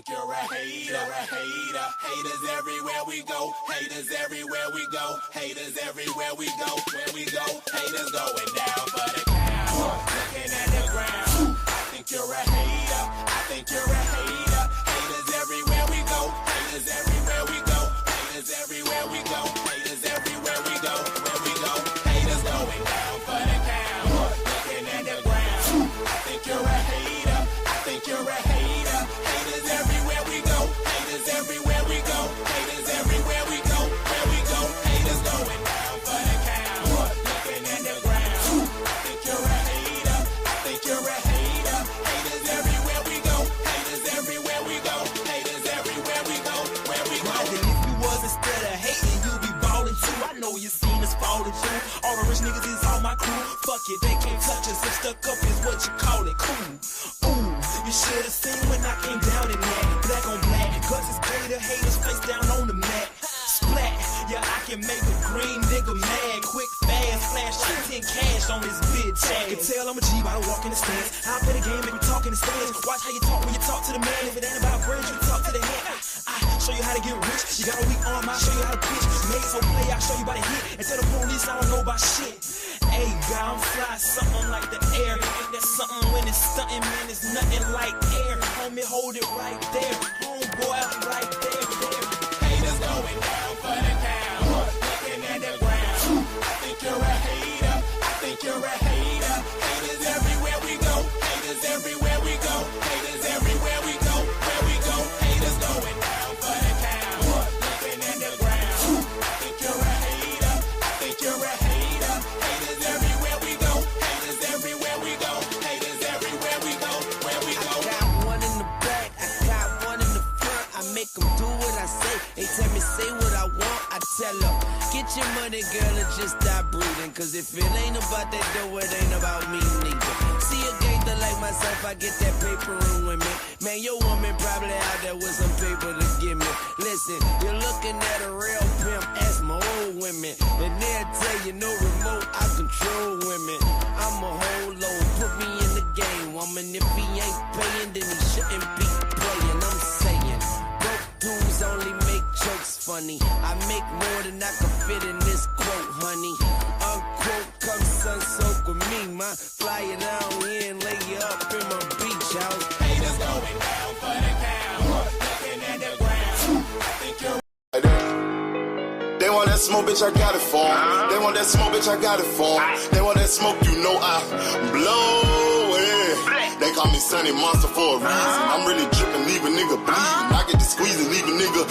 think you're a hater, Haters everywhere we go, haters everywhere we go, haters everywhere we go. Where we go, haters going down for the count. Looking at the ground. I think you're a hater, I think you're a hater. Haters everywhere we go, haters everywhere we go, haters everywhere we go, haters everywhere we go. Where we go, haters going down for the count. Looking at the ground. I think you're a hater, I think you're a hater. Haters everywhere we go, haters everywhere we go, haters everywhere we go. Where we go, haters going down for the count. Looking at the ground. I think you're a hater, I think you're a hater. Haters everywhere we go, haters everywhere we go, haters everywhere we go. Where we go. And if you was instead of hating, you be ballin' too. I know you seen us fallin' too. All the rich niggas is all my crew. Fuck it, they can't touch us. If stuck up is what you call it, cool. Ooh, you should've seen when I came down in that. Black on black, cause it's greater haters face down on the mat. Splat, yeah, I can make a green nigga mad. Quick, fast, flash like 10 cash on this bitch. I can tell I'm a G by the walk in the stands. I play the game, make me talk in the stands. Watch how you talk when you talk to the man. If it ain't about bread, you talk to the head. I show you how to get rich. You got a weak arm, I'll show you how to pitch. Made so play, I'll show you about to hit. And tell the police I don't know about shit. Hey, God, I'm fly, something like the air. Ain't that something when it's stunting, man? It's nothing like air. Homie, hold it right there. Homeboy, I'm right there. Haters going down for the count. Looking at the ground. I think you're a hater, I think you're a hater. Haters everywhere we go, haters everywhere we go, haters everywhere we go. Where we go, haters going down for the count. Looking at the ground. I think you're a hater, I think you're a hater. Haters everywhere we go, haters everywhere we go, haters everywhere we go. Where we go. I got one in the back, I got one in the front. I make them do what I say. They tell me say what I want, I tell them. Get your money, girl, and just stop brooding. Cause if it ain't about that dough, it ain't about me, nigga. See a gangster like myself, I get that paper and women. Man, your woman probably out there with some paper to give me. Listen, you're looking at a real pimp, ask my old women. And they'll tell you no remote, I control women. I'm a whole load, put me in the game, woman. If he ain't paying, then he shouldn't be playing. I'm saying, broke dudes only make jokes funny. I make more than I can fit in this quote, honey. Unquote, come sun soak with me, ma. Fly it down here and lay you up in my beach house. Haters going down for the count. Looking at the ground. I think you're They want that smoke, bitch, I got it for 'em. They want that smoke, bitch, I got it for 'em. They want that smoke, you know I blow it. They call me Sunny Monster for a reason. I'm really dripping, leave a nigga bleeding. I get to squeezing, leave a nigga.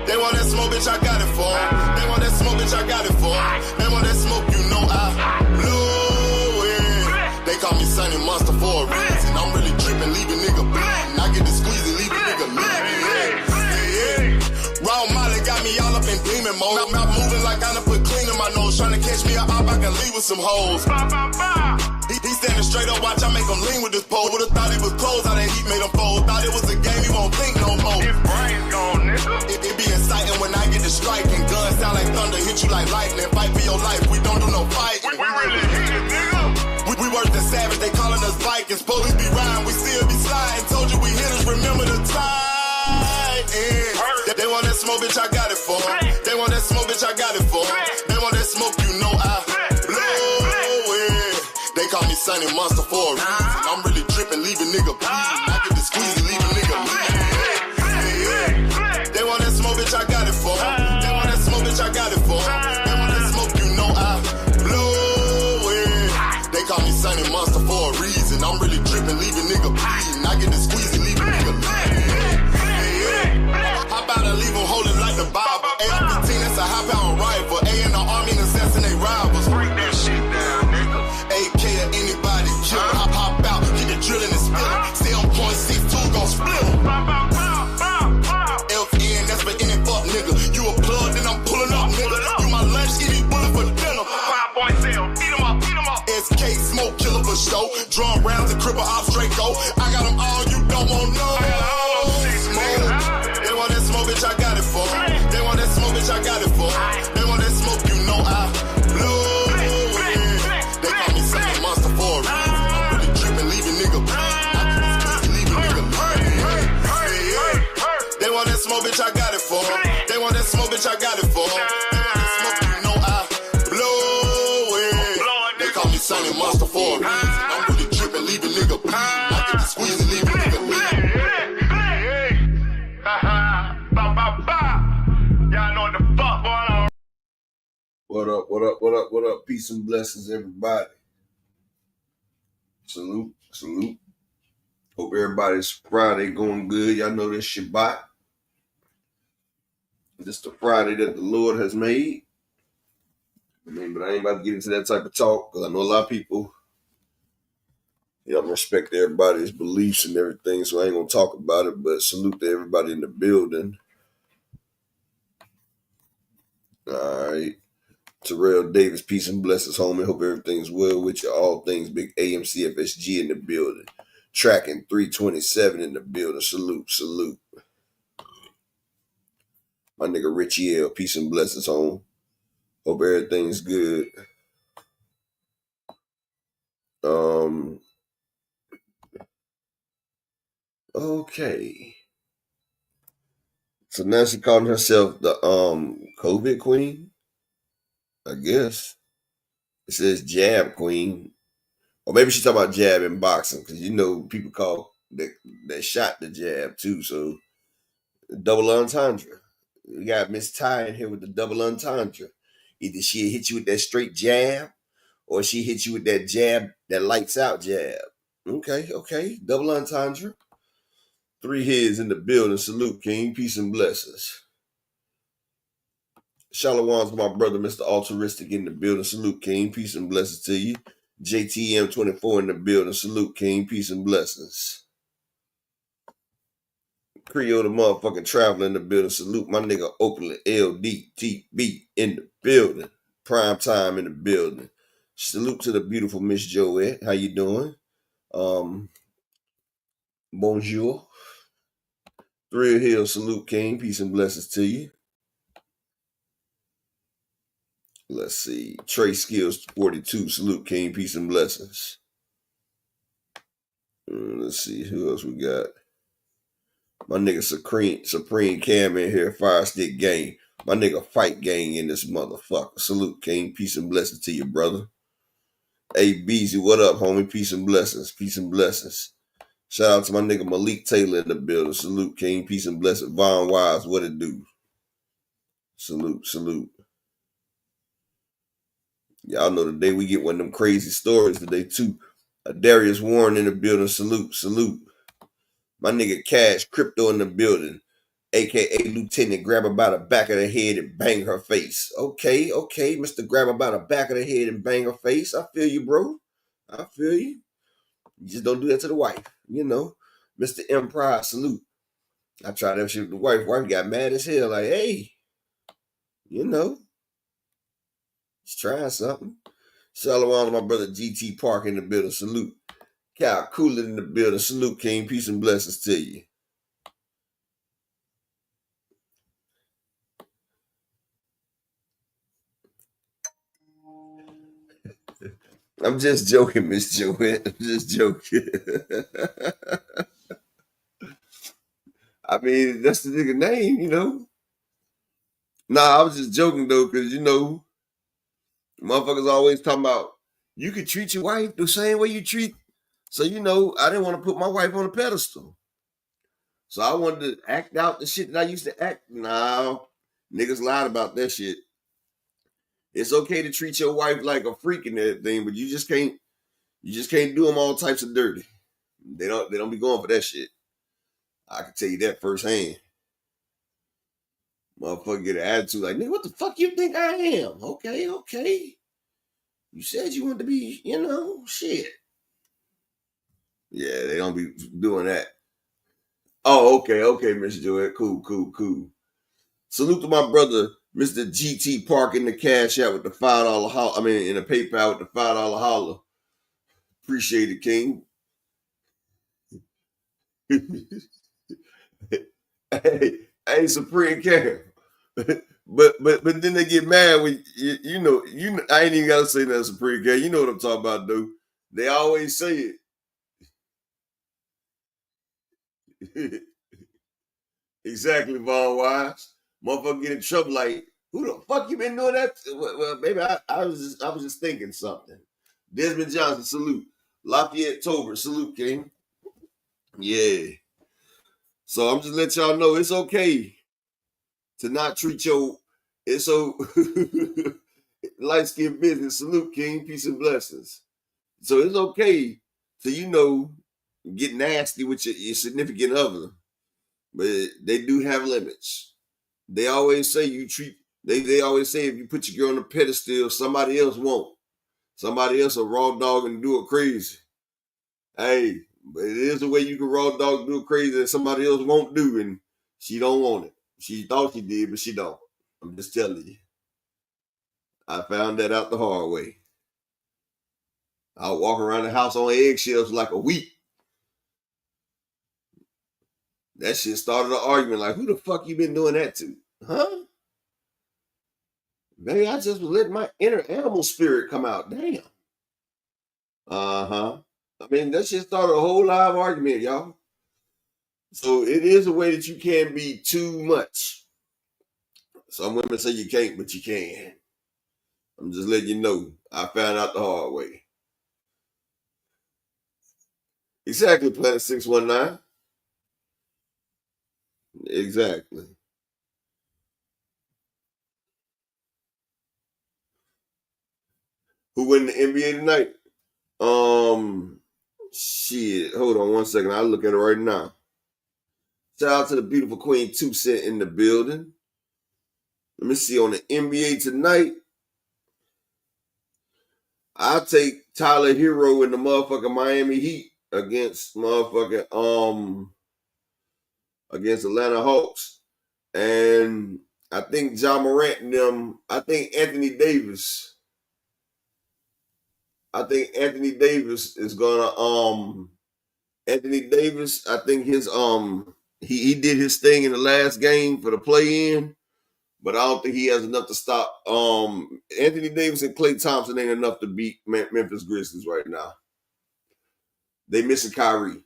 They want that smoke, bitch, I got it for 'em. They want that smoke, bitch, I got it for 'em. They want that smoke, you know I blow it. They call me Sunny Monster for a reason. I'm really dripping, leave a nigga bleeding. I get to squeezing, leave a nigga bleeding. Raw Molly got me all up in demon mode. I'm not moving like I done put clean in my nose. Trying to catch me up, I can leave with some hoes. He standing straight up, watch I make him lean with this pole. Would've thought he was closed, how that heat made him fold. Thought it was a game, he won't think no more. His brain's gone, nigga. It be exciting when I get to striking. Guns sound like thunder, hit you like lightning. Fight for your life, we don't do no fighting. We really hit it, nigga. We worse than savage, they calling us Vikings. Police be riding, we still be sliding. Told you we hitters, remember the time. They want that smoke, bitch, I got it for 'em. They want that smoke, bitch, I got it for 'em. They want that smoke, you know I blow it. They call me Sunny Monster for a reason. I'm really dripping, leave a nigga bleeding. I get to squeeze and leave a nigga bleeding. They want that smoke, bitch, I got it for 'em. They want that smoke, bitch, I got it for 'em. They want that smoke, you know I blow it. They call me Sunny Monster for a reason. I'm really dripping, leave a nigga bleeding. I get to squeeze and leave a nigga bleeding. How about I leave them holding like the Bible? AR-15, that's a high-power rifle. A in the army and assassinate rivals. Break that shit down, nigga. AK or anybody kill. Hop out, get the drilling and spilling. Stay on point, 6-2, gon' split 'em. FN, that's for any fuck nigga. You a plug, then I'm pulling up, nigga. You my lunch, eat these bullets for dinner. 5 boy sale, eat 'em up, eat 'em up. SK, smoke killer for show. Drum rounds and cripple off straight go. I got them all, you don't want no. I got all those chicks, nigga. They want that smoke, bitch, I got it for 'em. They want that smoke, bitch, I got it for 'em. They want that smoke, you know I blow it. They call me Sunny Monster for a reason. I'm really dripping, leave a nigga bleeding. I can leave a nigga bleeding. want that smoke, bitch, I got it for 'em. They want that smoke, bitch, I got it for 'em. They want that smoke, you know I blow it. They call me Sunny Monster for a reason. I'm really tripping, leave a nigga bleeding. I get the squeeze and leave a nigga bleeding. Y'all know what the fuck going on. What up, what up, what up, what up? Peace and blessings, everybody. Salute, salute. Hope everybody's Friday going good. Y'all know this Shabbat. This the Friday that the Lord has made. But I ain't about to get into that type of talk because I know a lot of people, I respect everybody's beliefs and everything, so I ain't going to talk about it, but salute to everybody in the building. All right. Terrell Davis, peace and blessings, homie. Hope everything's well with you. All things big AMCFSG in the building. Tracking 327 in the building. Salute, salute. My nigga Richie L, peace and blessings, home. Hope everything's good. Okay. So now she calling herself the COVID queen, I guess. It says jab queen. Or maybe she's talking about jab in boxing, because people call that shot the jab too. So double entendre. We got Miss Ty in here with the double entendre. Either she hit you with that straight jab, or she hit you with that jab that lights out jab. Okay. Double entendre. 3 heads in the building. Salute, King. Peace and blessings. Shalawam's my brother, Mr. Altruistic in the building. Salute, King. Peace and blessings to you. JTM24 in the building. Salute, King. Peace and blessings. Creole the motherfucking traveler in the building. Salute my nigga Oakland LDTB in the building. Prime time in the building. Salute to the beautiful Miss Joette. How you doing? Bonjour. Thrill Hill, salute, King. Peace and blessings to you. Let's see. Trey Skills 42, salute, King. Peace and blessings. Let's see. Who else we got? My nigga Supreme Cam in here. Fire Stick Gang. My nigga Fight Gang in this motherfucker. Salute, King. Peace and blessings to you, brother. Hey, Beezy, what up, homie? Peace and blessings. Peace and blessings. Shout out to my nigga Malik Taylor in the building. Salute, King. Peace and blessings. Von Wise, what it do? Salute, salute. Y'all know today we get one of them crazy stories today, too. Darius Warren in the building. Salute, salute. My nigga Cash Crypto in the building. A.K.A. Lieutenant, grab her by the back of the head and bang her face. Okay, Mr. Grab her by the back of the head and bang her face. I feel you, bro. I feel you. You just don't do that to the wife, Mr. M. Pride, salute. I tried that shit with the wife. Wife got mad as hell, like, hey, just trying something. Shalom to my brother GT Park in the building, salute. Cal Cooler in the building, salute, King. Peace and blessings to you. I'm just joking, Miss Joanne. I'm just joking. I mean, that's the nigga name, Nah, I was just joking, though, because, motherfuckers always talking about, you could treat your wife the same way you treat. So, I didn't want to put my wife on a pedestal. So I wanted to act out the shit that I used to act. Nah, niggas lied about that shit. It's okay to treat your wife like a freak and everything, but you just can't do them all types of dirty. They don't be going for that shit. I can tell you that firsthand. Motherfucker get an attitude like, nigga, what the fuck you think I am? Okay. You said you wanted to be, shit. Yeah, they don't be doing that. Oh, okay, Mr. Joel. Cool. Salute to my brother, Mr. GT Park in the cash out with the $5 holler. In the PayPal with the $5 holler. Appreciate it, King. hey, Supreme Care. But then they get mad when I ain't even gotta say that, Supreme Care. You know what I'm talking about, dude. They always say it. Exactly, Von Wise. Motherfucker get in trouble like, who the fuck you been doing that? Well, maybe I was just thinking something. Desmond Johnson, salute. Lafayette Tober, salute, King. Yeah. So I'm just letting y'all know it's okay to not treat it's so light skinned business. Salute, King. Peace and blessings. So it's okay to, get nasty with your significant other. But they do have limits. They always say they always say if you put your girl on a pedestal, somebody else won't. Somebody else will raw dog and do it crazy. Hey, but it is the way you can raw dog do it crazy that somebody else won't do, and she don't want it. She thought she did, but she don't. I'm just telling you. I found that out the hard way. I was walking around the house on eggshells like a week. That shit started an argument like, who the fuck you been doing that to? Huh? Maybe I just was letting my inner animal spirit come out. Damn. Uh-huh. I mean, that shit started a whole live argument, y'all. So it is a way that you can be too much. Some women say you can't, but you can. I'm just letting you know. I found out the hard way. Exactly, Planet 619. Exactly. Who win the NBA tonight? Shit. Hold on one second. I'll look at it right now. Shout out to the beautiful Queen 2 Cent in the building. Let me see on the NBA tonight. I'll take Tyler Hero in the motherfucking Miami Heat against against Atlanta Hawks. And I think Ja Morant and them, I think Anthony Davis is gonna Anthony Davis, I think his he did his thing in the last game for the play-in, but I don't think he has enough to stop Anthony Davis and Klay Thompson ain't enough to beat Memphis Grizzlies right now. They missing Kyrie.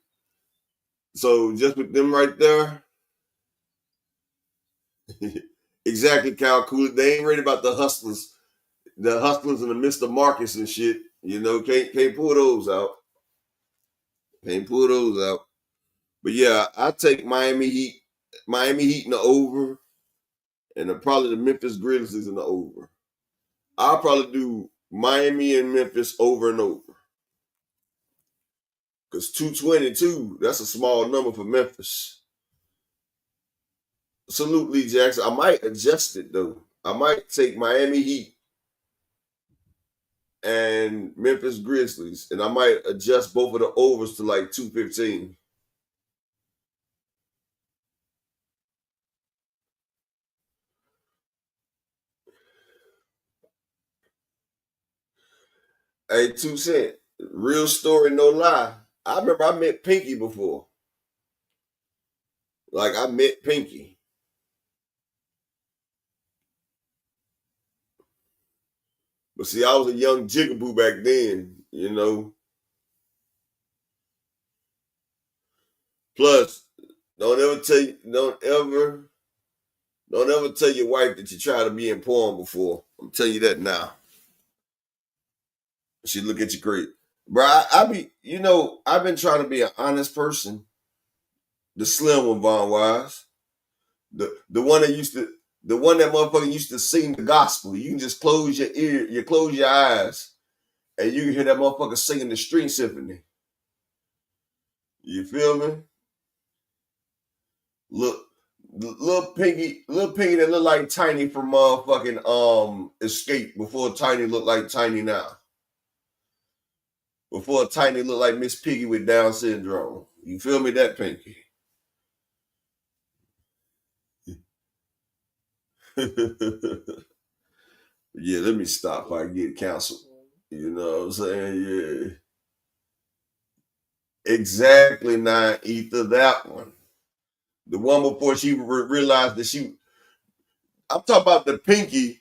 So just with them right there, exactly, Cal Cooley. They ain't worried about the hustlers and the Mr. Marcus and shit. Can't pull those out. Can't pull those out. But yeah, I take Miami Heat in the over, and probably the Memphis Grizzlies in the over. I'll probably do Miami and Memphis over and over. Because 222, that's a small number for Memphis. Salute Lee Jackson. I might adjust it though. I might take Miami Heat and Memphis Grizzlies, and I might adjust both of the overs to like 215. Hey, 2 Cent, real story, no lie. I remember I met Pinky before. Like, I met Pinky. But see, I was a young jigaboo back then. Plus, don't ever tell your wife that you tried to be in porn before. I'm telling you that now. She look at you crazy. Bro, I've been trying to be an honest person. The slim one, Von Wise. The one that motherfucker used to sing the gospel. You can just close your eyes, and you can hear that motherfucker singing the string symphony. You feel me? Look, little piggy that look like Tiny from motherfucking Escape before Tiny looked like Tiny now. Before Tiny looked like Miss Piggy with Down syndrome. You feel me? That Pinky. Yeah, let me stop if I get canceled. You know what I'm saying? Yeah. Exactly, now, Ether, that one. The one before she realized that I'm talking about the Pinky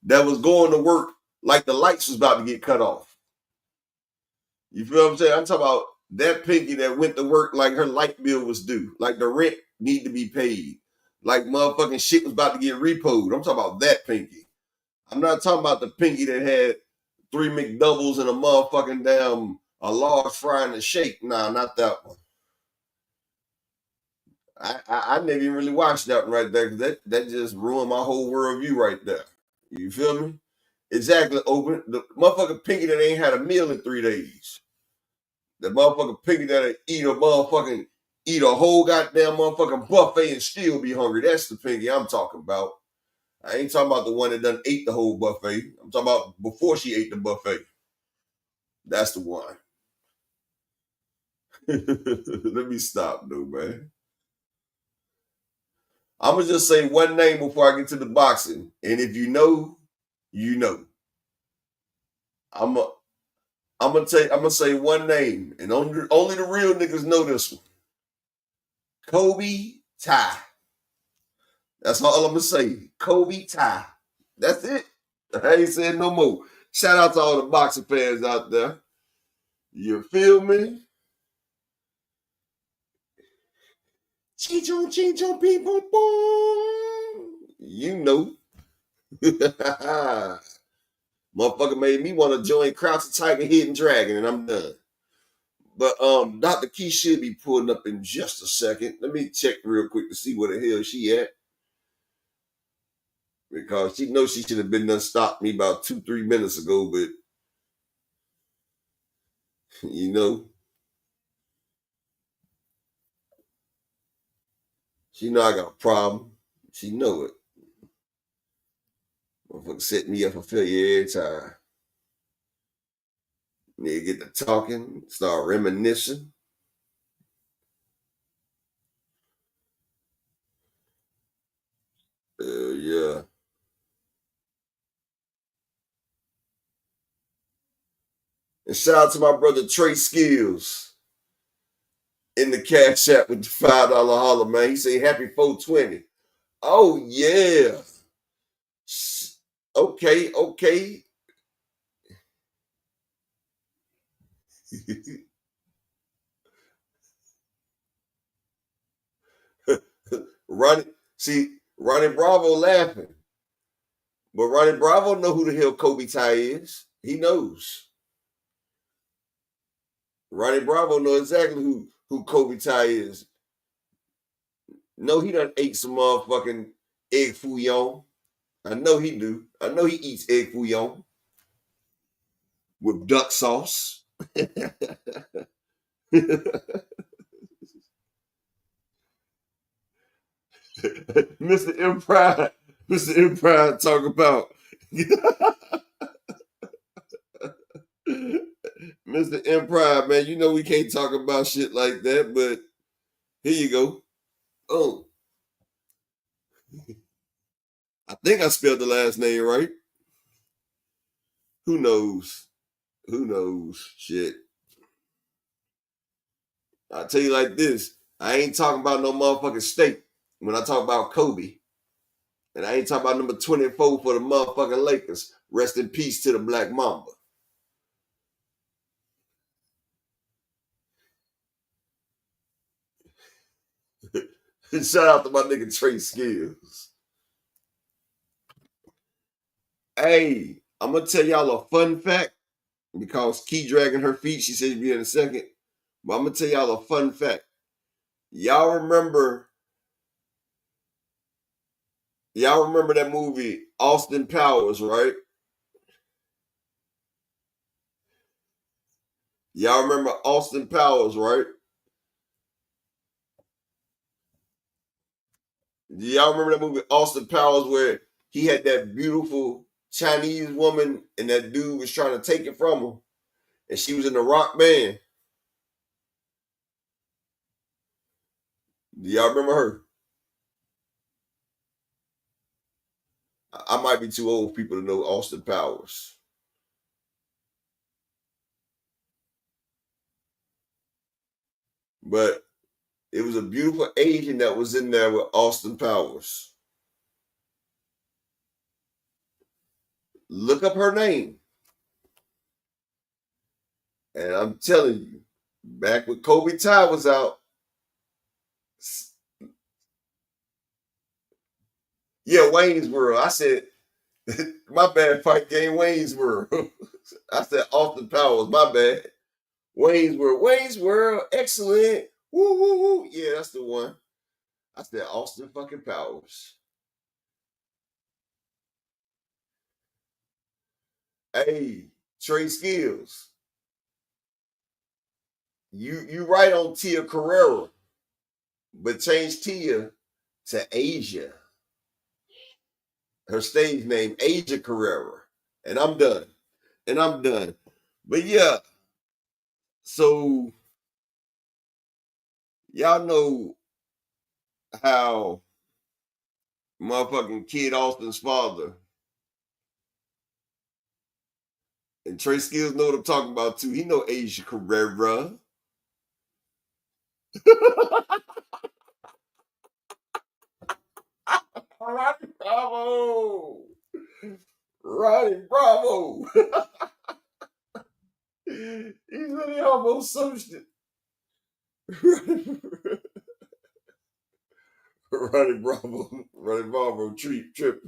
that was going to work like the lights was about to get cut off. You feel what I'm saying? I'm talking about that Pinky that went to work like her light bill was due, like the rent need to be paid, Like motherfucking shit was about to get repoed. I'm talking about that pinky. I'm not talking about the pinky that had 3 McDoubles and a motherfucking damn a large fry and a shake. Nah, not that one. I never even really watched that one right there because that just ruined my whole worldview right there. You feel me? Exactly. Open the motherfucking pinky that ain't had a meal in 3 days. The motherfucking pinky that eat a whole goddamn motherfucking buffet and still be hungry. That's the pinky I'm talking about. I ain't talking about the one that done ate the whole buffet. I'm talking about before she ate the buffet. That's the one. Let me stop, though, man. I'm gonna just say one name before I get to the boxing, and if you know, you know. I'm gonna say one name, and only the real niggas know this one. Kobe Ty. That's all I'm gonna say. Kobe Ty. That's it. I ain't saying no more. Shout out to all the boxing fans out there. You feel me? Chicho, chicho, people, boom. You know. Motherfucker made me want to join Crouch the Tiger, Hidden Dragon, and I'm done. But Dr. Key should be pulling up in just a second. Let me check real quick to see where the hell she at. Because she knows she should have been done stopped me about 2-3 minutes ago, but you know. She know I got a problem. She know it. Motherfucker set me up for failure every time. Nigga get to talking, start reminiscing. Yeah. And shout out to my brother Trey Skills in the cash app with the $5 holler, man. He say happy 420. Oh yeah. Okay. Ronnie Bravo laughing. But Ronnie Bravo know who the hell Kobe Ty is. He knows. Ronnie Bravo know exactly who Kobe Ty is. No, he done ate some motherfucking egg fouillon. I know he do. I know he eats egg fouillon with duck sauce. Mr. Empire talk about Mr. Empire, man. You know we can't talk about shit like that, but here you go. Oh, I think I spelled the last name right. Who knows? Who knows? Shit. I tell you like this. I ain't talking about no motherfucking state when I talk about Kobe. And I ain't talking about number 24 for the motherfucking Lakers. Rest in peace to the Black Mamba. Shout out to my nigga Trey Skills. Hey, I'm gonna tell y'all a fun fact because Key dragging her feet. She said she'd be in a second. But I'm gonna tell y'all a fun fact. Y'all remember that movie Austin Powers, right? Y'all remember Austin Powers, right? Do y'all remember that movie Austin Powers where he had that beautiful Chinese woman and that dude was trying to take it from her and she was in the rock band? Do y'all remember her? I might be too old for people to know Austin Powers. But it was a beautiful Asian that was in there with Austin Powers. Look up her name. And I'm telling you, back when Kobe Ty was out, Yeah, Wayne's World. I said, my bad, fight game, Wayne's World. I said Austin Powers, my bad. Wayne's World. Wayne's World, excellent. Woo, woo, woo. Yeah, that's the one. I said Austin fucking Powers. Hey, Trey Skills. You right on Tia Carrera, but change Tia to Asia. Her stage name, Asia Carrera. And I'm done. And I'm done. But yeah, so y'all know how motherfucking Kid Austin's father and Trey Skills know what I'm talking about too. He know Asia Carrera. Ronnie Bravo. Ronnie Bravo. He said he almost searched it. Ronnie Bravo. Ronnie Bravo trip.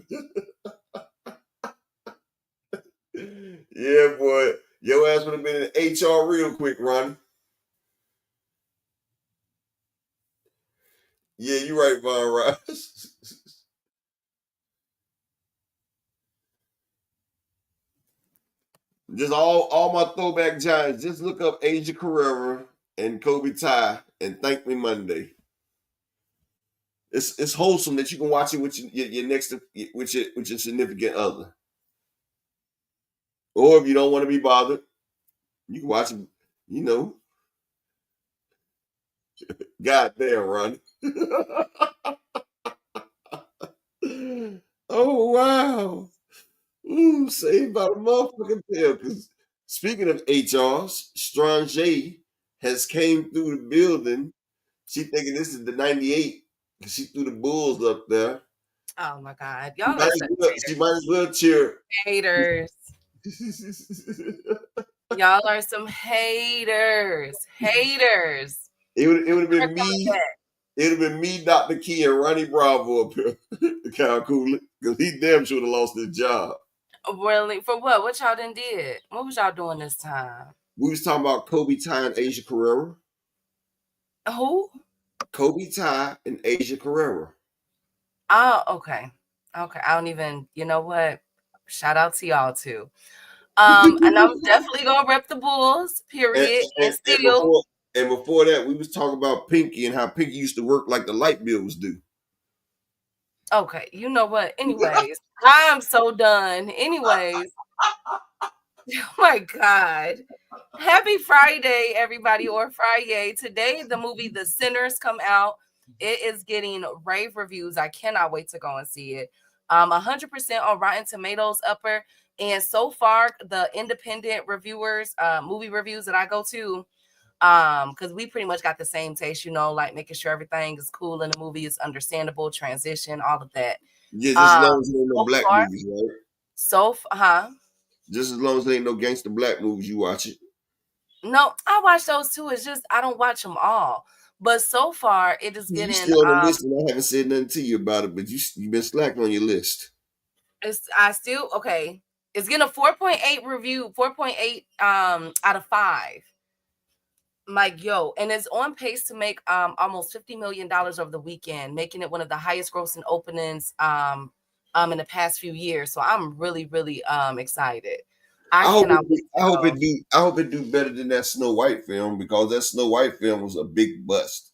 Yeah, boy. Your ass would have been in HR real quick, Ronnie. Yeah, you right, Von Rice. Just all my throwback giants. Just look up Asia Carrera and Kobe Ty and thank me Monday. It's wholesome that you can watch it with your next with your significant other. Or if you don't want to be bothered, you can watch it, you know. God damn, Ronnie. Oh wow. Ooh, saved by the motherfucking tail. Because speaking of HRs, Strong J has came through the building. She thinking this is the 98 because she threw the Bulls up there. Oh my God. She Y'all might are as such well, she might as well cheer. haters. Y'all are some haters. Haters. It would have Never been coming me. back. It would have been me, Dr. Key, and Ronnie Bravo up here. Kind of cool. Because he damn sure would have lost his job. Really? For what? What y'all done did? What was y'all doing this time? We was talking about Kobe Ty and Asia Carrera. Who? Kobe Ty and Asia Carrera. Oh, okay. Okay. I don't even, you know what? Shout out to y'all too. And I'm definitely gonna rep the Bulls, And, period. And and, and still, before and before that, we was talking about Pinky and how Pinky used to work like the light bills do. okay, you know what? Anyways, I'm so done. Anyways, oh my God. Happy Friday, everybody, or Friday. Today, the movie The Sinners come out. It is getting rave reviews. I cannot wait to go and see it. 100% on Rotten Tomatoes upper. And so far, the independent reviewers, movie reviews that I go to, because we pretty much got the same taste, you know, like making sure everything is cool in the movie, is understandable, transition, all of that. Yeah, just as long as there ain't no So black far, movies, right? huh? Just as long as there ain't no gangster black movies, you watch it. No, I watch those too. It's just I don't watch them all. But so far, it is You getting still on the list, and I haven't said nothing to you about it, but you've been slacking on your list. it's I still okay. It's getting a 4.8 review, 4.8 out of 5. Like yo, and it's on pace to make almost $50 million over the weekend, making it one of the highest grossing openings in the past few years. So I'm really, really excited. I cannot wait to go. I hope it do better than that Snow White film because that Snow White film was a big bust,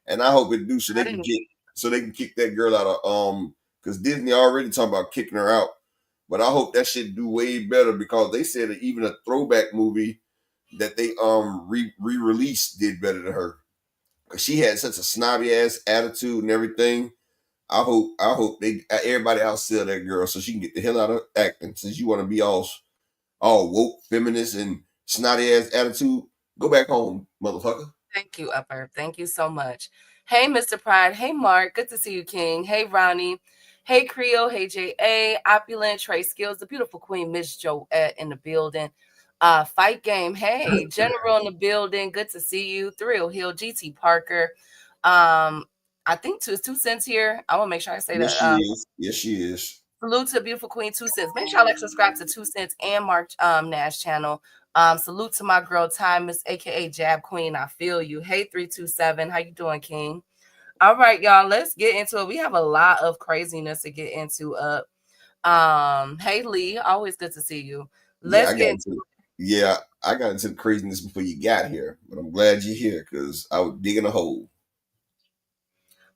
and I hope it do I didn't so they can kick that girl out of because Disney already talking about kicking her out, but I hope that shit do way better because they said that even a throwback movie that they re-released did better than her because she had such a snobby ass attitude and everything. I hope they everybody outsell that girl so she can get the hell out of acting since you want to be all woke, feminist, and snotty ass attitude. Go back home, motherfucker. Thank you, Upper. Thank you so much. Hey, Mr. Pride. Hey, Mark. Good to see you, King. Hey, Ronnie. Hey, Creole. Hey, J.A. Opulent, Trey Skills, the beautiful queen, Miss Joette in the building. Fight Game. Hey, General in the building. Good to see you. Thrill Hill, GT Parker. Um, I think 2 cents here. I want to make sure I say Yes, that. she is. Yes, she is. Salute to beautiful queen 2 cents. Make sure y'all subscribe to 2 cents and Mark Nash channel. Salute to my girl Ty Miss aka Jab Queen. I feel you. Hey 327. How you doing, King? All right, y'all. Let's get into it. We have a lot of craziness to get into. Hey Lee, always good to see you. Yeah, Let's get into I got into the craziness before you got here, but I'm glad you're here because I was digging a hole.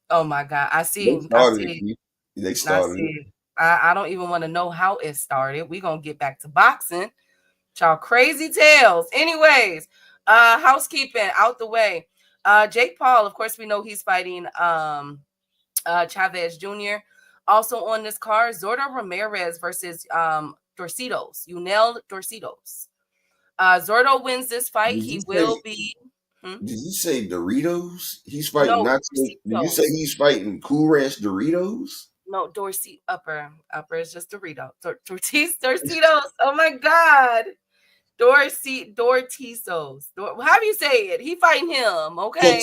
Oh my God. I They see. I started it. see. Keith. They I started it. see. I don't even want to know how it started. We're gonna get back to boxing. Y'all crazy tales. Anyways, housekeeping out the way. Jake Paul, of course, we know he's fighting Chavez Jr. Also on this card, Zordo Ramirez versus Dorcitos. Yunel Dorcitos. Zordo wins this fight. Did He you will say? be Did you say Doritos? He's fighting no not. Did you say Dorcitos. he's fighting Cool Ranch Doritos? No, Dorsey upper is just Dorito. Dorcitos. Oh my God. Dortisos. How do you say it? He fighting him, okay?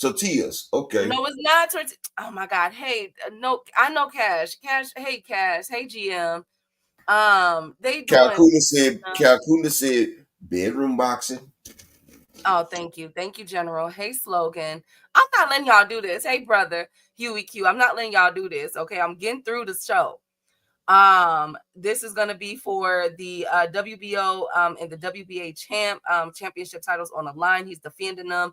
Tortillas. Okay. No, it's not oh my God. Hey, no, I know Cash. Hey Cash. Hey GM. They doing Calcula said bedroom boxing. oh, thank you. Thank you, General. Hey, Slogan. I'm not letting y'all do this. Hey, brother, Huey Q. I'm not letting y'all do this. Okay. I'm getting through the show. This is gonna be for the WBO and the WBA championship titles on the line. He's defending them.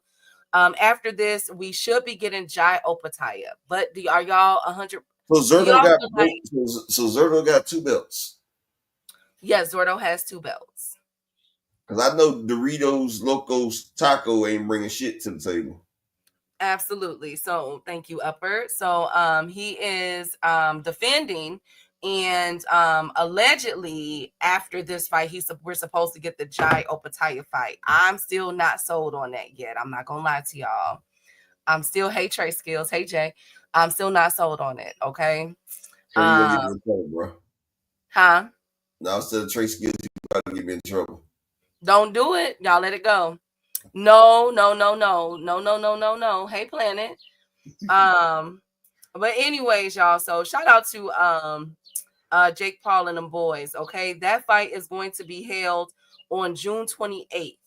After this, we should be getting Jai Opataya. But are y'all 100? So Do y'all Zerto got feel both. like So Zerto got 2 belts. yes, Zordo has 2 belts. Because I know Doritos Locos Taco ain't bringing shit to the table. Absolutely. So thank you, Upper. So he is defending, and allegedly after this fight, we're supposed to get the Jai Opataya fight. I'm still not sold on that yet. I'm not gonna lie to y'all. I'm still hey Trey Skills, hey Jay. I'm still not sold on it. Okay. Trey, you gonna get me in trouble, bro. Huh? Now instead of Trey Skills, you about to get me in trouble. Don't do it. Y'all let it go. No, no, no, no, no, no, no, no, no. Hey Planet. But anyways, y'all. So shout out to Jake Paul and them boys. Okay, that fight is going to be held on June 28th.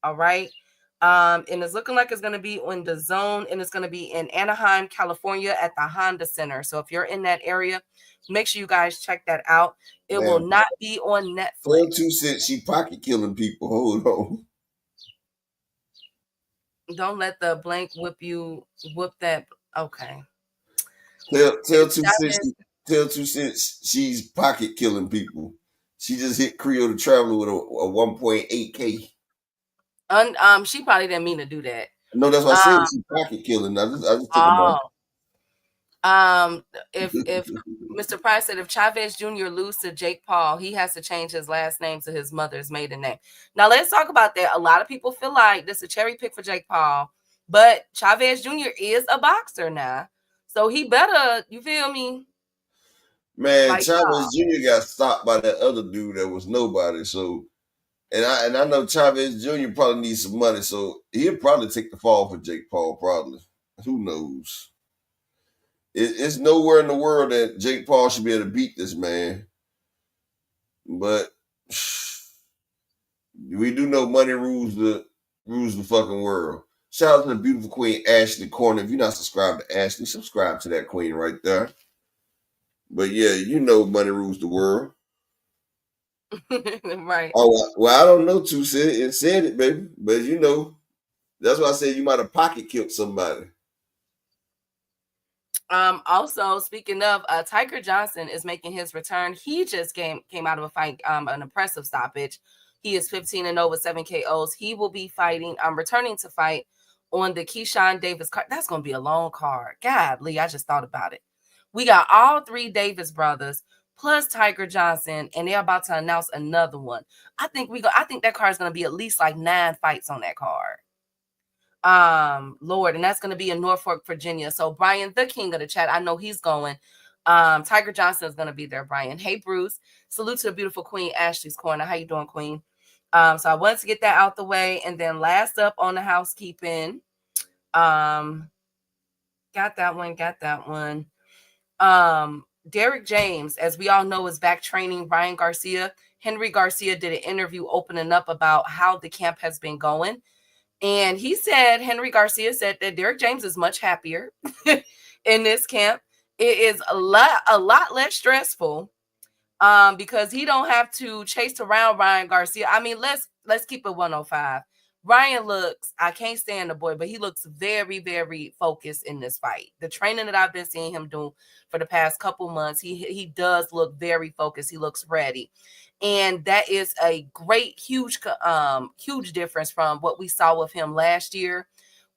All right. And it's looking like it's going to be on the zone, and it's going to be in Anaheim, California at the Honda Center. So if you're in that area, make sure you guys check that out. It will Man, not be on tell Netflix. 2 cents she pocket killing people. Hold on. Don't let the blank whoop that. Okay. Tell 2 cents. Tell 2 cents she's pocket killing people. She just hit Creole the Traveler with a 1.8K. She probably didn't mean to do that. No, that's what I said. She pocket killing. I just took them off. If Mr. Price said if Chavez Jr. lose to Jake Paul, he has to change his last name to his mother's maiden name. Now let's talk about that. A lot of people feel like this is a cherry pick for Jake Paul, but Chavez Jr. is a boxer now, so he better. You feel me? Man, Like Chavez Jr. got stopped by that other dude that was nobody. So, and I know Chavez Jr. probably needs some money, so he'll probably take the fall for Jake Paul. Probably, who knows? It's nowhere in the world that Jake Paul should be able to beat this man. But we do know money rules the fucking world. Shout out to the beautiful Queen Ashley Corner. If you're not subscribed to Ashley, subscribe to that queen right there. But yeah, you know money rules the world. right. Oh well, I don't know. Said it, baby. But you know, that's why I said you might have pocket killed somebody. Also speaking of Tiger Johnson is making his return. He just came out of a fight, an impressive stoppage. He is 15-0 with 7 KOs. He will be fighting, returning to fight on the Keyshawn Davis card. That's gonna be a long card. God, Lee, I just thought about it. We got all 3 Davis brothers plus Tiger Johnson, and they're about to announce another one. I think that card is gonna be at least like 9 fights on that card. Lord, and that's going to be in Norfolk, Virginia. So Brian, the king of the chat, I know he's going. Tiger Johnson is going to be there. Brian, hey Bruce, salute to the beautiful Queen Ashley's Corner. How you doing, Queen? So I wanted to get that out the way, and then last up on the housekeeping, Got that one. Derek James, as we all know, is back training Ryan Garcia. Henry Garcia did an interview opening up about how the camp has been going. And Henry Garcia said that Derek James is much happier in this camp. It is a lot less stressful because he don't have to chase around Ryan Garcia. I mean, let's keep it 105. Ryan looks, I can't stand the boy, but he looks very, very focused in this fight. The training that I've been seeing him do for the past couple months, he does look very focused. He looks ready. And that is a great, huge difference from what we saw with him last year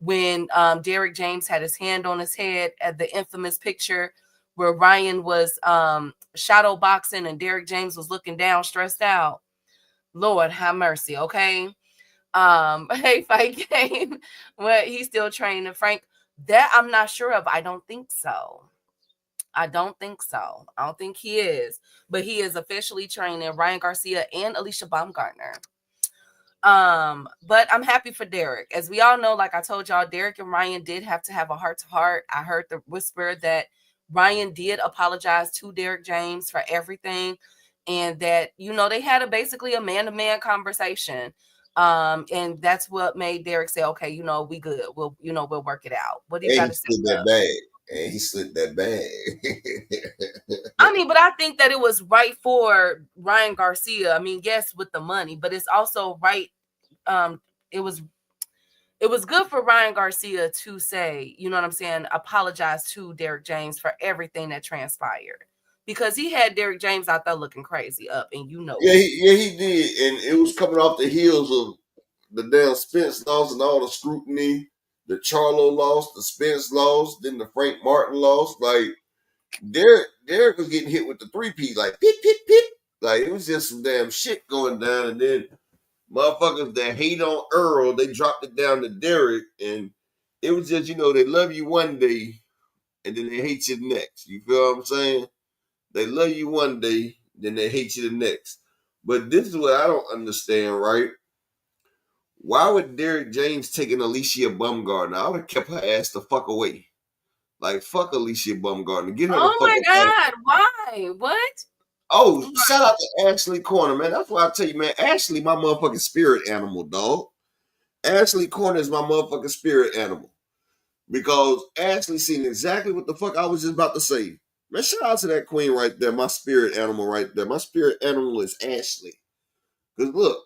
when Derek James had his hand on his head at the infamous picture where Ryan was shadow boxing and Derek James was looking down, stressed out. Lord have mercy, okay? Hey, fight game. What he's still training Frank. That I'm not sure of. I don't think so. I don't think he is, but he is officially training Ryan Garcia and Alicia Baumgartner. But I'm happy for Derek. As we all know, like I told y'all, Derek and Ryan did have to have a heart to heart. I heard the whisper that Ryan did apologize to Derek James for everything, and that they had basically a man-to-man conversation. And that's what made Derek say, "Okay, we good. We'll work it out." What do you got to say? He slid that bag. I mean, but I think that it was right for Ryan Garcia. I mean, yes, with the money, but it's also right. It was good for Ryan Garcia to say, you know what I'm saying, apologize to Derek James for everything that transpired. Because he had Derek James out there looking crazy up, and Yeah, he did. And it was coming off the heels of the damn Spence loss and all the scrutiny. The Charlo loss, the Spence loss, then the Frank Martin loss. Like, Derek was getting hit with the 3P, like, pit, pit, pit. Like, it was just some damn shit going down. And then motherfuckers that hate on Earl, they dropped it down to Derek. And it was just, they love you one day and then they hate you the next. You feel what I'm saying? They love you one day, then they hate you the next. But this is what I don't understand, right? Why would Derek James take an Alicia Baumgartner? I would have kept her ass the fuck away. Like, fuck Alicia Baumgartner. Get her the oh fuck my out. God, why? What? Oh, shout out to Ashley Corner, man. That's why I tell you, man. Ashley, my motherfucking spirit animal, dog. Ashley Corner is my motherfucking spirit animal. Because Ashley seen exactly what the fuck I was just about to say. Man, shout out to that queen right there, my spirit animal right there. My spirit animal is Ashley. Because look,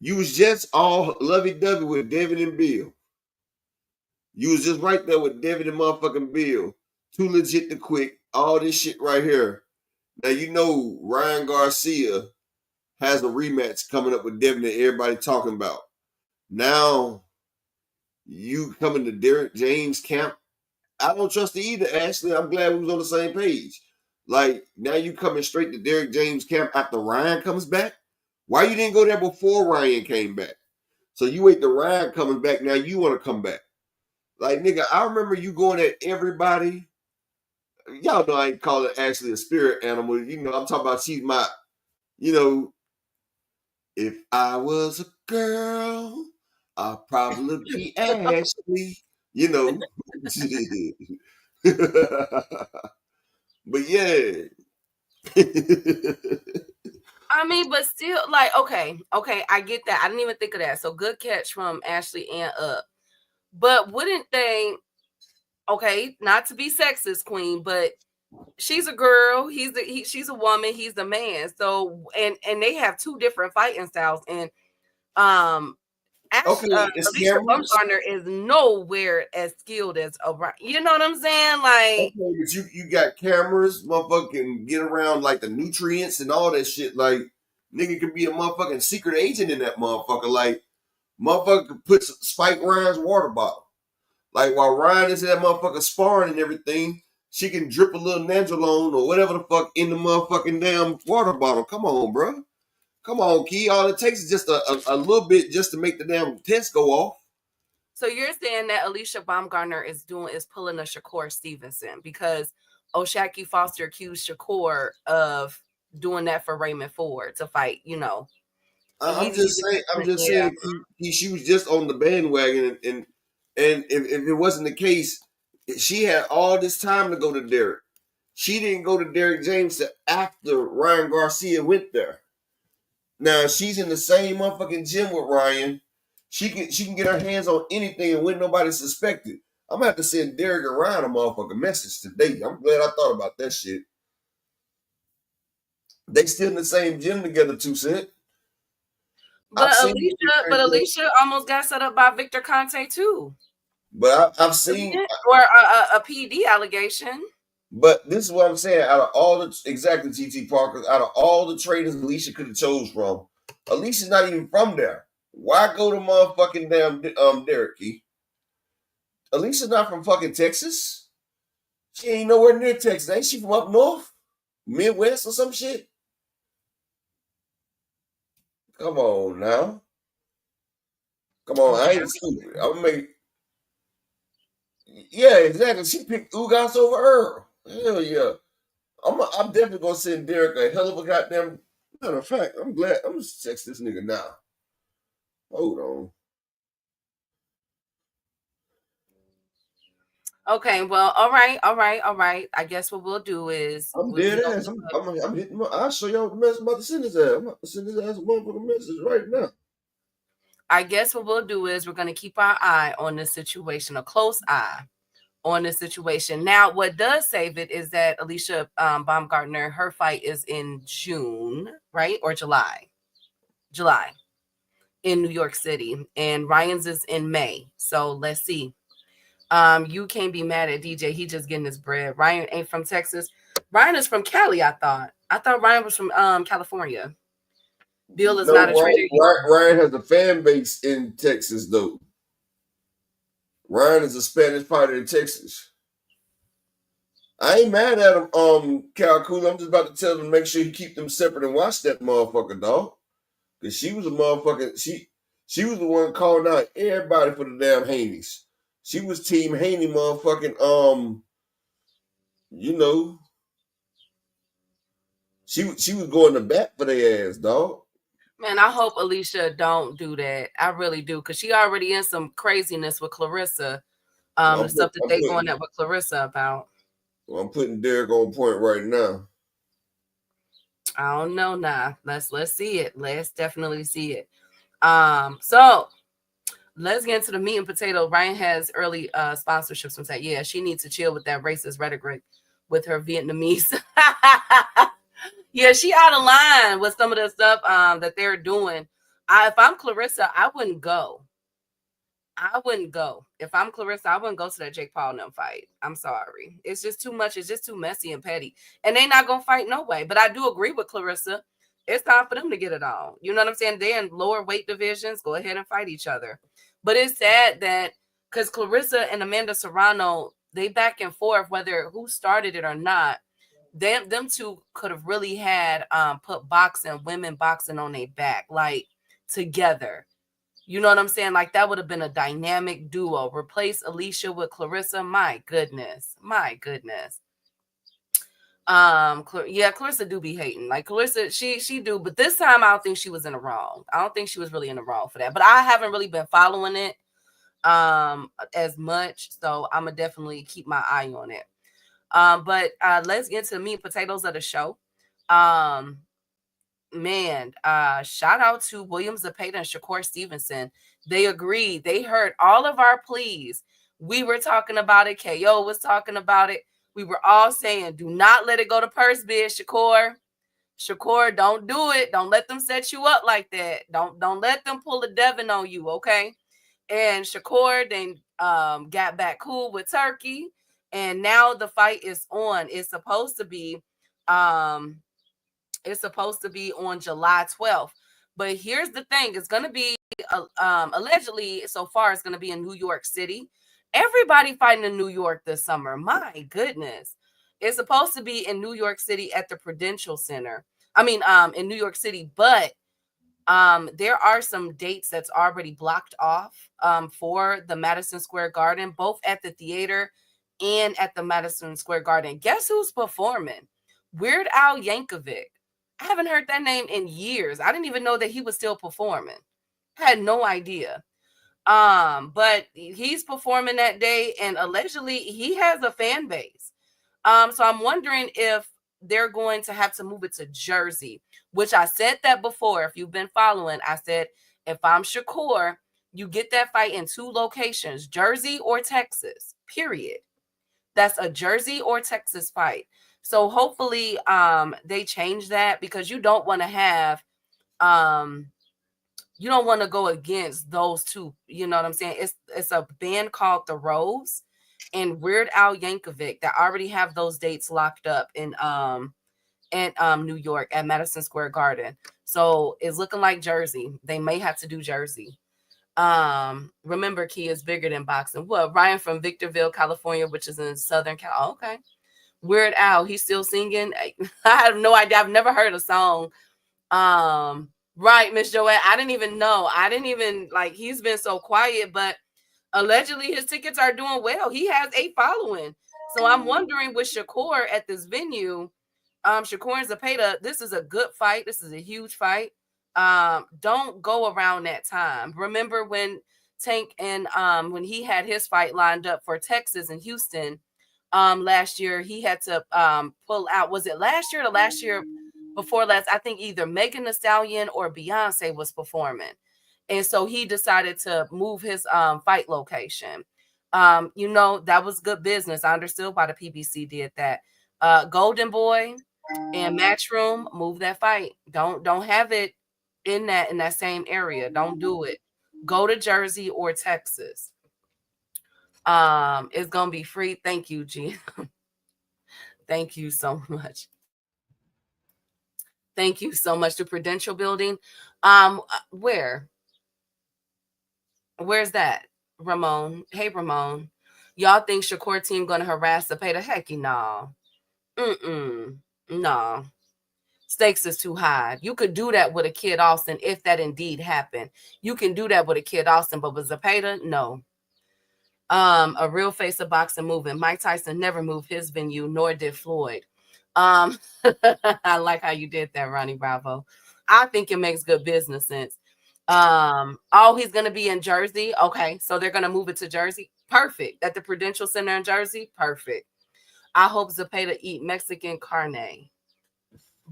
you was just all lovey-dovey with Devin and Bill. You was just right there with Devin and motherfucking Bill. Too legit to quit. All this shit right here. Now, Ryan Garcia has a rematch coming up with Devin that everybody talking about. Now, you coming to Derek James' camp. I don't trust it either, Ashley. I'm glad we was on the same page. Like, now you coming straight to Derek James' camp after Ryan comes back? Why you didn't go there before Ryan came back? So you wait till Ryan coming back, now you want to come back. Like, nigga, I remember you going at everybody. Y'all know I ain't calling Ashley a spirit animal. I'm talking about she's my, if I was a girl, I'd probably be Ashley. But yeah. I mean, but still, like, okay, I get that. I didn't even think of that. So good catch from Ashley and But wouldn't they? Okay, not to be sexist, Queen, but she's a girl. She's a woman. He's the man. So and they have two different fighting styles. And Okay, Alicia Baumgartner is nowhere as skilled as O'Brien. You know what I'm saying? Like, okay, but you got cameras, motherfucking get around like the nutrients and all that shit. Like, nigga could be a motherfucking secret agent in that motherfucker. Like, motherfucker could put Spike Ryan's water bottle. Like, while Ryan is in that motherfucker sparring and everything, she can drip a little Nandrolone or whatever the fuck in the motherfucking damn water bottle. Come on, bro. Come on, Key. All it takes is just a little bit just to make the damn test go off. So you're saying that Alicia Baumgartner is pulling a Shakur Stevenson because O'Shaquie Foster accused Shakur of doing that for Raymond Ford to fight, I'm just saying, she was just on the bandwagon, and if it wasn't the case, She had all this time to go to Derek. She didn't go to Derek James till after Ryan Garcia went there. Now she's in the same motherfucking gym with Ryan. She can get her hands on anything and wouldn't nobody suspect it. I'm gonna have to send Derek and Ryan a motherfucking message today. I'm glad I thought about that shit. They still in the same gym together, 2 Cent. But Alicia almost got set up by Victor Conte too. But I've seen or a PD allegation. But this is what I'm saying. Out of all the exactly TT Parker, out of all the trainers Alicia could have chose from, Alicia's not even from there. Why go to motherfucking damn Derek Key? Alicia's not from fucking Texas. She ain't nowhere near Texas. Ain't she from up north? Midwest or some shit? Come on now. Come on, I ain't stupid. I'm gonna make. Yeah, exactly. She picked Ugas over Earl. Hell yeah. I'm definitely gonna send Derek a hell of a goddamn. Matter of fact, I'm glad. I'm gonna text this nigga now. Hold on. Okay, well, all right. I guess what we'll do is I'm dead ass. I'm hitting. I'll show y'all the message. I'm about to send his ass. I'm about to send his ass a motherfucking message right now. I guess what we'll do is we're gonna keep our eye on this situation, a close eye on this situation. Now, what does save it is that Alicia Baumgartner, her fight is in June, right? Or July in New York City, and Ryan's is in May. So let's see. You can't be mad at DJ. He just getting his bread. Ryan ain't from Texas. Ryan is from Cali, I thought. Ryan was from California. Bill is not a trader. Ryan has a fan base in Texas, though. Ryan is a Spanish part of Texas. I ain't mad at him, Cal Cool. I'm just about to tell him to make sure he keep them separate and watch that motherfucker, dog. Because she was a motherfucker. She was the one calling out everybody for the damn Haneys. She was Team Haney, motherfucking, you know. She was going to bat for their ass, dog. Man, I hope Alicia don't do that. I really do, because she already in some craziness with Clarissa. The stuff that they going at with Clarissa about. Well, I'm putting Derek on point right now. I don't know now. Let's see it. Let's definitely see it. So let's get into the meat and potato. Ryan has early sponsorships from that. Yeah, she needs to chill with that racist rhetoric with her Vietnamese. Yeah, she out of line with some of the stuff that they're doing. If I'm Clarissa, I wouldn't go. If I'm Clarissa, I wouldn't go to that Jake Paul and them fight. I'm sorry. It's just too much. It's just too messy and petty. And they not going to fight no way. But I do agree with Clarissa. It's time for them to get it on. You know what I'm saying? They're in lower weight divisions. Go ahead and fight each other. But it's sad that because Clarissa and Amanda Serrano, they back and forth, whether who started it or not. Them two could have really had put women boxing on their back, like together. You know what I'm saying? Like that would have been a dynamic duo. Replace Alicia with Clarissa. My goodness. Yeah, Clarissa do be hating. Like Clarissa, she do, but this time I don't think she was in the wrong. I don't think she was really in the wrong for that. But I haven't really been following it as much, so I'm gonna definitely keep my eye on it. But let's get to the meat and potatoes of the show. Shout out to William Zepeda and Shakur Stevenson. They agreed. They heard all of our pleas. We were talking about it. KO was talking about it. We were all saying, do not let it go to purse bid, Shakur. Shakur, don't do it. Don't let them set you up like that. Don't let them pull a Devin on you, okay? And Shakur then got back cool with Turkey. And now the fight is on. It's supposed to be on July 12th. But here's the thing. It's going to be allegedly, so far, it's going to be in New York City. Everybody fighting in New York this summer. My goodness. It's supposed to be in New York City at the Prudential Center. In New York City, but there are some dates that's already blocked off for the Madison Square Garden, both at the theater and at the Madison Square Garden. Guess who's performing? Weird Al Yankovic. I haven't heard that name in years. I didn't even know that he was still performing. I had no idea. But he's performing that day, and allegedly he has a fan base. So I'm wondering if they're going to have to move it to Jersey, which I said that before. If you've been following, I said if I'm Shakur, you get that fight in 2 locations, Jersey or Texas, period. That's a Jersey or Texas fight. So hopefully they change that, because you don't want to have you don't want to go against those two. You know what I'm saying? It's a band called The Rose and Weird Al Yankovic that already have those dates locked up in New York at Madison Square Garden. So it's looking like Jersey. They may have to do Jersey. Remember, Key is bigger than boxing. Well, Ryan from Victorville, California, which is in Southern Cal. Oh, okay. Weird Al, he's still singing. I have no idea. I've never heard a song. Right, Miss Joette. I didn't even know. I didn't even like. He's been so quiet, but allegedly his tickets are doing well. He has a following. So I'm wondering with Shakur at this venue, Shakur and Zepeda, this is a good fight. This is a huge fight. Don't go around that time. Remember when Tank and when he had his fight lined up for Texas and Houston last year, he had to pull out. Was it last year or the last year before last? I think either Megan Thee Stallion or Beyonce was performing. And so he decided to move his fight location. You know, that was good business. I understood why the PBC did that. Golden Boy and Matchroom, move that fight. Don't have it in that same area. Don't do it. Go to Jersey or Texas. It's gonna be free. Thank you, G. Thank you so much. Thank you so much. The Prudential Building. Where? Where's that? Ramon. Hey, Ramon. Y'all think Shakur team gonna harass Zepeda? Heck, no. No. Stakes is too high. You could do that with a Kid Austin if that indeed happened. You can do that with a Kid Austin, but with Zepeda, no. A real face of boxing moving. Mike Tyson never moved his venue, nor did Floyd. I like how you did that, Ronnie Bravo. I think it makes good business sense. Oh, he's gonna be in Jersey. Okay, so they're gonna move it to Jersey. Perfect. At the Prudential Center in Jersey. Perfect. I hope Zepeda eat Mexican carne.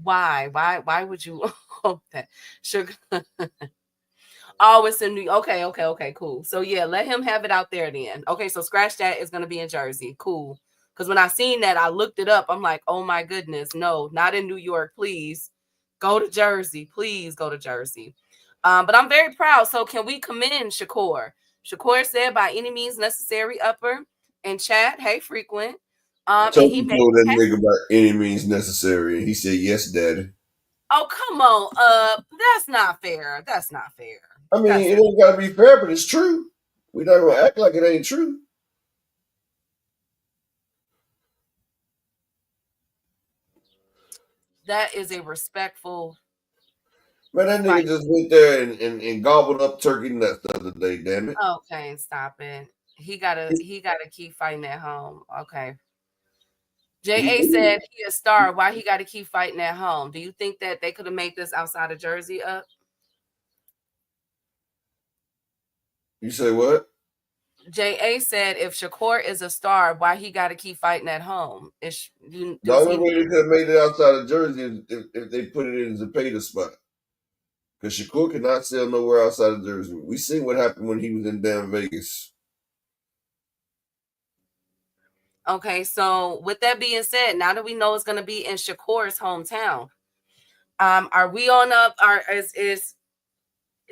Why? Why would you hope that? Sugar. Oh, it's in New York. Okay, cool. So yeah, let him have it out there then. Okay, so scratch that. It's gonna be in Jersey. Cool. Because when I seen that, I looked it up. I'm like, oh my goodness, no, not in New York, please. Go to Jersey. Please go to Jersey. But I'm very proud. So can we commend Shakur? Shakur said by any means necessary upper and chat, hey, frequent. I And told he you made told that nigga about any means necessary, and he said yes, daddy. Oh, come on. That's not fair. That's not fair. I mean, it ain't gotta be fair, but it's true. We not gonna act like it ain't true. That is a respectful. Man, that nigga just went there and gobbled up turkey nuts the other day, damn it. Okay, stop it. He gotta keep fighting at home. Okay. J.A. said he a star. Why he gotta keep fighting at home? Do you think that they could have made this outside of Jersey up? You say what? J.A. said if Shakur is a star, why he gotta keep fighting at home? The only way they could have made it outside of Jersey is if they put it in Zepeda spot. Because Shakur cannot sell nowhere outside of Jersey. We seen what happened when he was in damn Vegas. Okay, so with that being said, now that we know it's going to be in Shakur's hometown, are we on up?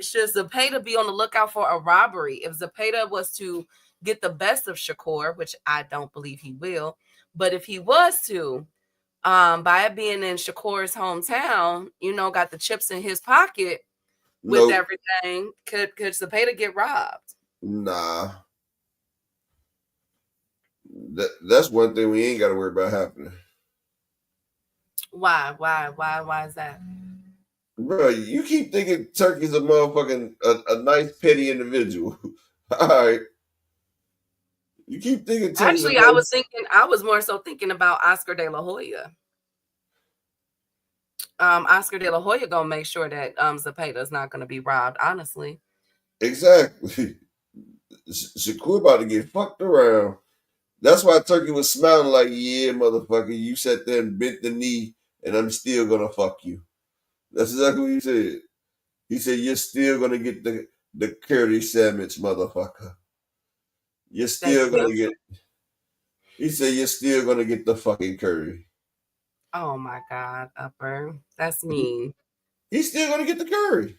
Should Zepeda be on the lookout for a robbery? If Zepeda was to get the best of Shakur, which I don't believe he will, but if he was to, by it being in Shakur's hometown, got the chips in his pocket with everything, could Zepeda get robbed? Nah. That's one thing we ain't got to worry about happening. Why is that? Bro, you keep thinking Turkey's a motherfucking a nice petty individual. All right. You keep thinking Turkey's Actually, I was more so thinking about Oscar De La Hoya. Oscar De La Hoya gonna make sure that Zepeda is not gonna be robbed, honestly. Exactly. Shakur about to get fucked around. That's why Turkey was smiling like, yeah, motherfucker, you sat there and bent the knee, and I'm still gonna fuck you. That's exactly what he said. He said, you're still gonna get the curry sandwich, motherfucker. You're Thank still you. gonna get. He said, you're still gonna get the fucking curry. Oh my God, Upper. That's mean. He's still gonna get the curry.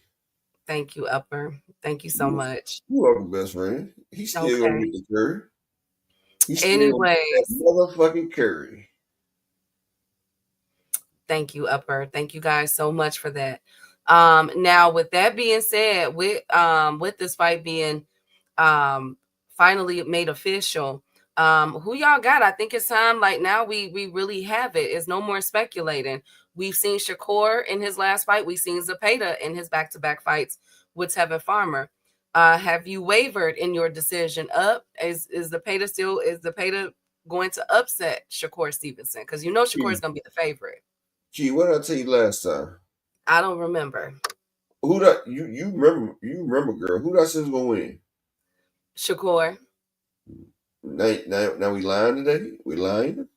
Thank you, Upper. Thank you so much. You welcome, best friend. He's still gonna Okay. get the curry. He's still gonna get that Anyways, motherfucking curry. thank you, Upper. Thank you guys so much for that. Now with that being said, with this fight being finally made official, who y'all got? I think it's time. Like now, we really have it. It's no more speculating. We've seen Shakur in his last fight. We've seen Zepeda in his back-to-back fights with Tevin Farmer. Have you wavered in your decision? Up is Zepeda going to upset Shakur Stevenson? Because you know Shakur is going to be the favorite. Gee, what did I tell you last time? I don't remember. Who that you remember, girl? Who that says gonna win? Shakur. Now we lying today? We lying?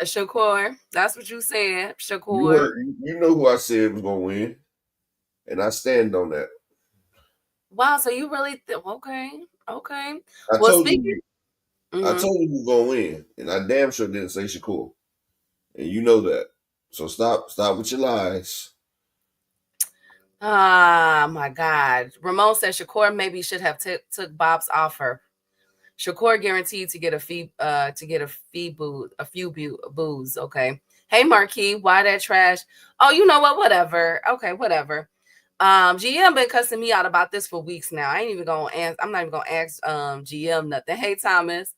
Shakur. That's what you said. You Shakur. heard, you know who I said was gonna win, and I stand on that. Wow. So you really okay? Okay. I Well, told speaking. you, I told you who's gonna win, and I damn sure didn't say Shakur, and you know that. So stop with your lies. Ah, my God. Ramon said Shakur maybe should have took Bob's offer. Shakur guaranteed to get a few boos. Okay. Hey, Marquis, why that trash? Oh, you know what? Whatever. Okay, whatever. GM been cussing me out about this for weeks now. I'm not even gonna ask GM nothing. Hey, Thomas.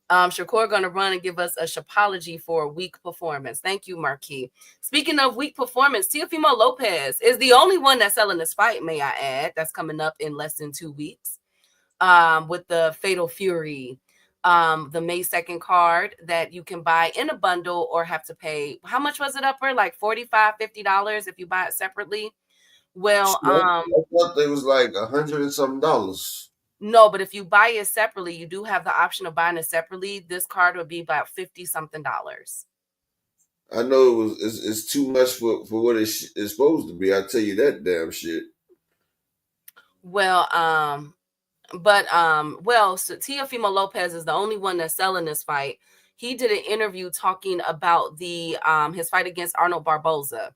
Shakur gonna run and give us a shapology for a weak performance. Thank you, Marquis. Speaking of weak performance, Teofimo Lopez is the only one that's selling this fight, may I add. That's coming up in less than 2 weeks. With the Fatal Fury, the May 2nd card that you can buy in a bundle or have to pay. How much was it, Upper? Like $45-$50 if you buy it separately. Well, I thought they was like $100 and something dollars. no, but if you buy it separately, you do have the option of buying it separately. This card would be about $50-something. I know it's too much for what it's supposed to be. I tell you that damn shit. Well, so Teofimo Lopez is the only one that's selling this fight. He did an interview talking about the his fight against Arnold Barboza.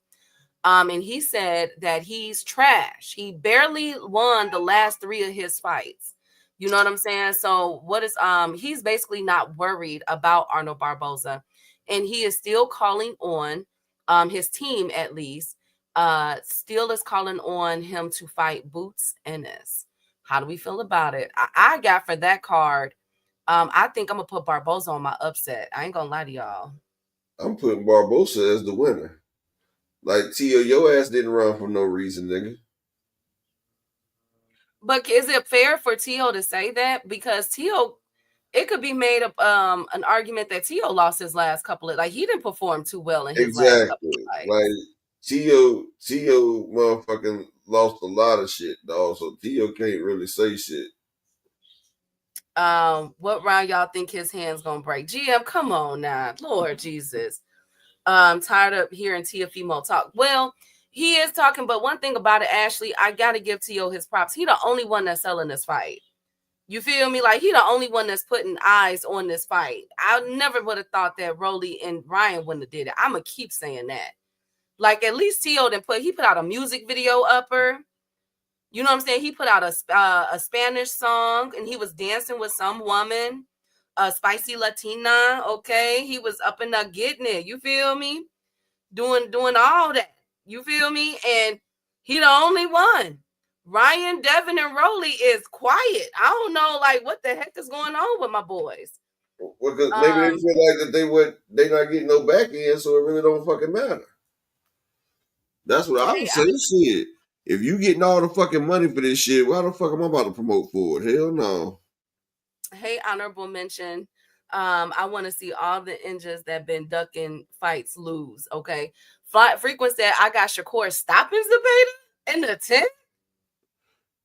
And he said that he's trash. He barely won the last 3 of his fights. You know what I'm saying? So he's basically not worried about Arnold Barboza. And he is still calling on his team, at least, still is calling on him to fight Boots Ennis. How do we feel about it? I got for that card. I think I'm gonna put Barboza on my upset. I ain't gonna lie to y'all. I'm putting Barbosa as the winner. Like Tio, your ass didn't run for no reason, nigga. But is it fair for Tio to say that? Because Tio, it could be made up an argument that Tio lost his last couple of, like, he didn't perform too well in his last couple Exactly. of fights. Like Tio motherfucking lost a lot of shit, dog. So Tio can't really say shit. What round y'all think his hand's gonna break? GM, come on now. Lord Jesus. Tired of hearing Teofimo talk. Well, he is talking, but one thing about it, Ashley, I gotta give Tio his props. He the only one that's selling this fight. You feel me? Like, he the only one that's putting eyes on this fight. I never would have thought that Rolly and Ryan wouldn't have did it. I'm gonna keep saying that. Like, at least Tio he put out a music video, Upper. You know what I'm saying? He put out a Spanish song and he was dancing with some woman, a spicy Latina. Okay, he was up and up getting it. You feel me? Doing all that. You feel me? And he the only one. Ryan, Devin, and Rolly is quiet. I don't know, like, what the heck is going on with my boys. Well, cause maybe they feel like that they not getting no back end, so it really don't fucking matter. That's what I would say. Shit. If you getting all the fucking money for this shit, why the fuck am I about to promote for it? Hell no. Hey, honorable mention. I want to see all the ninjas that been ducking fights lose. Okay. Frequent said I got Shakur stopping Zepeda in the 10th.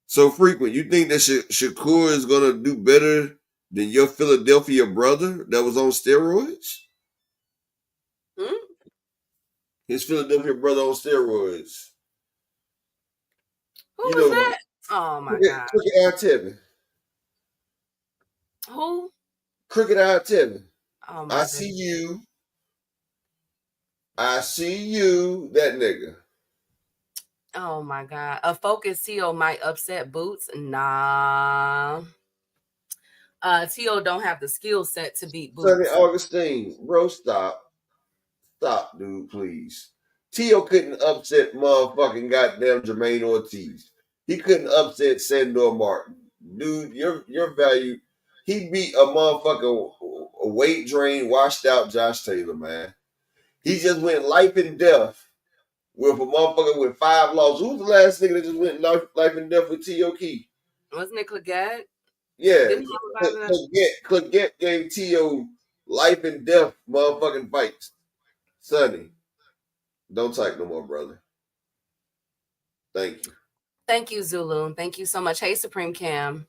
So frequent. You think that Shakur is gonna do better than your Philadelphia brother that was on steroids? Hmm? His Philadelphia brother on steroids. Who You was know, that? Oh my God. Crooked Eye Tevin. Who? Crooked Eye Tevin. Oh I my see goodness. you. I see you. That nigga. Oh my God. A focused T.O. might upset Boots. Nah. T.O. don't have the skill set to beat Sonny Boots. Augustine. Bro, stop. Stop, dude, please. Tio couldn't upset motherfucking goddamn Jermaine Ortiz. He couldn't upset Sandor Martin. Dude, your value. He beat a motherfucking weight drain, washed out Josh Taylor, man. He just went life and death with a motherfucker with 5 losses. Who's the last nigga that just went life and death with T.O. Key? Wasn't it Clegane? Yeah. Didn't he have a vibe? Clegette gave T.O. life and death motherfucking fights. Sonny, don't type no more, brother. Thank you. Thank you, Zulu. Thank you so much. Hey, Supreme Cam.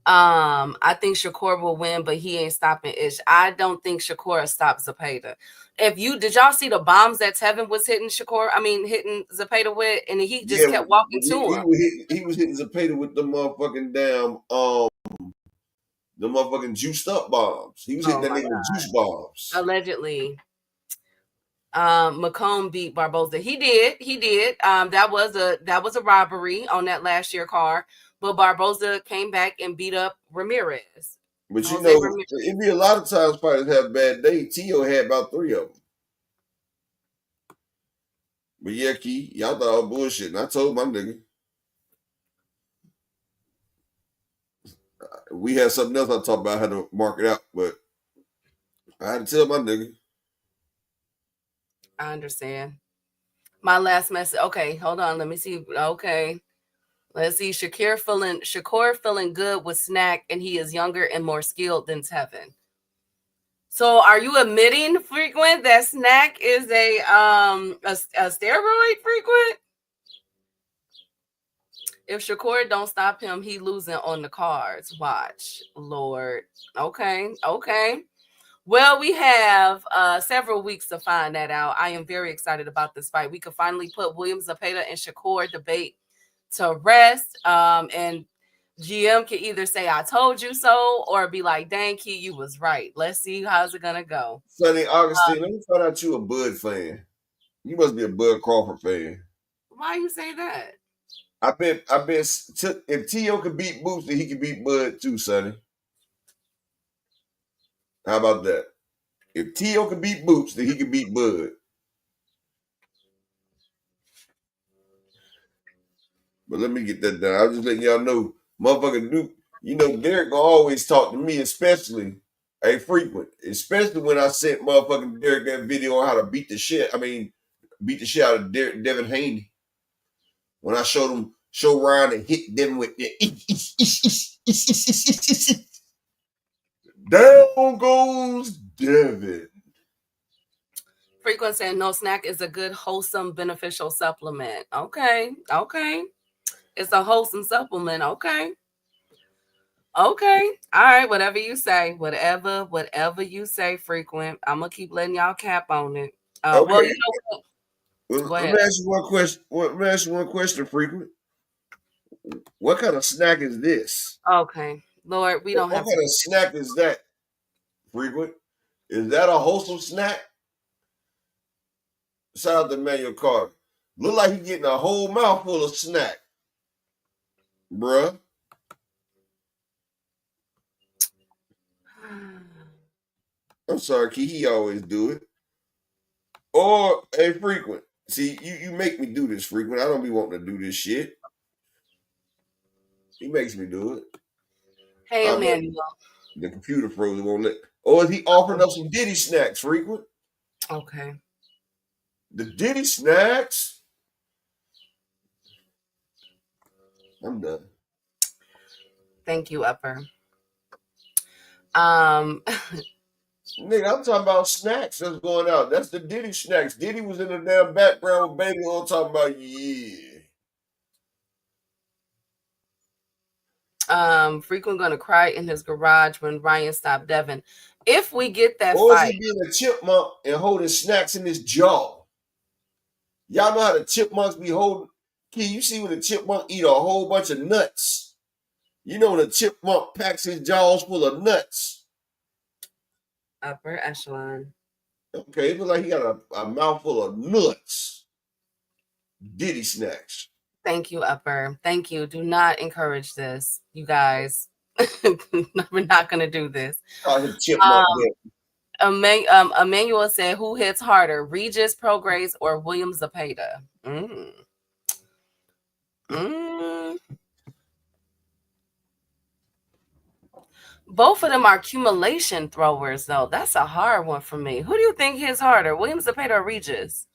I think Shakur will win, but he ain't stopping Ish. I don't think Shakur will stop Zepeda. Did y'all see the bombs that Tevin was hitting Shakur? I mean, hitting Zepeda with, and he just Yeah, kept walking to him. he was hitting Zepeda with the motherfucking damn the motherfucking juiced up bombs. He was hitting Oh that my nigga with God. juice bombs. Allegedly. Macomb beat Barboza. He did. That was a robbery on that last year car, but Barboza came back and beat up Ramirez. But you Jose know, Ramirez. it be a lot of times fighters have bad days. Tio had about 3 of them. But yeah, Key, y'all thought I was bullshitting. I told my nigga. We had something else I talked about how to mark it out, but I had to tell my nigga. I understand. My last message. Okay, hold on. Let me see. Okay. Let's see. Shakur feeling good with Snack, and he is younger and more skilled than Tevin. So are you admitting, Frequent, that Snack is a steroid, Frequent? If Shakur don't stop him, he losing on the cards. Watch, Lord. Okay. Well, we have several weeks to find that out. I am very excited about this fight. We could finally put William Zepeda and Shakur debate to rest. And GM can either say I told you so or be like, dang, Key, you was right. Let's see how's it gonna go. Sonny Augustine, let me find out you a Bud fan. You must be a Bud Crawford fan. Why you say that? I bet if Tio could beat Boots, then he could beat Bud too, Sonny. How about that? If Tio could beat Boots, then he could beat Bud. But let me get that done. I was just letting y'all know, motherfucker Duke, you know, Derek gonna always talk to me, especially frequent, especially when I sent motherfucking Derek that video on how to beat the shit out of Devin Haney. When I show Ryan and hit them with the down goes Devin. Frequent saying no snack is a good, wholesome, beneficial supplement. Okay. It's a wholesome supplement. Okay. All right. Whatever you say. Whatever you say, Frequent. I'm gonna keep letting y'all cap on it. Okay. Well, you know what? Well, Go let ahead. me ask you one question. Let me ask you one question, Frequent. What kind of snack is this? Okay. Lord, we don't What have kind of snack is that, Frequent? Is that a wholesome snack? Shout out to Manuel Carter. Look like he getting a whole mouthful of snack, bruh. I'm sorry, Key. He always do it. Or Frequent. See, you make me do this, Frequent. I don't be wanting to do this shit. He makes me do it. Hey, Emmanuel. The computer froze. It won't let. Or is he offering up some Diddy snacks, Frequent? Okay. The Diddy snacks. I'm done. Thank you, Upper. Nigga, I'm talking about snacks that's going out. That's the Diddy snacks. Diddy was in the damn background with Baby on talking about, yeah. Frequent gonna cry in his garage when Ryan stopped Devin. If we get that Or is fight, he being a chipmunk and holding snacks in his jaw? Y'all know how the chipmunks be holding. Can you see when the chipmunk eat a whole bunch of nuts? You know when the chipmunk packs his jaws full of nuts. upper echelon. Okay, it looks like he got a mouthful of nuts. Diddy snacks. Thank you, upper. Thank you. Do not encourage this, you guys. We're not gonna do this. Call him chipmunk. Emmanuel said, "Who hits harder, Regis Prograis or William Zepeda?" Both of them are accumulation throwers, though. That's a hard one for me. Who do you think hits harder, William Zepeda or Regis?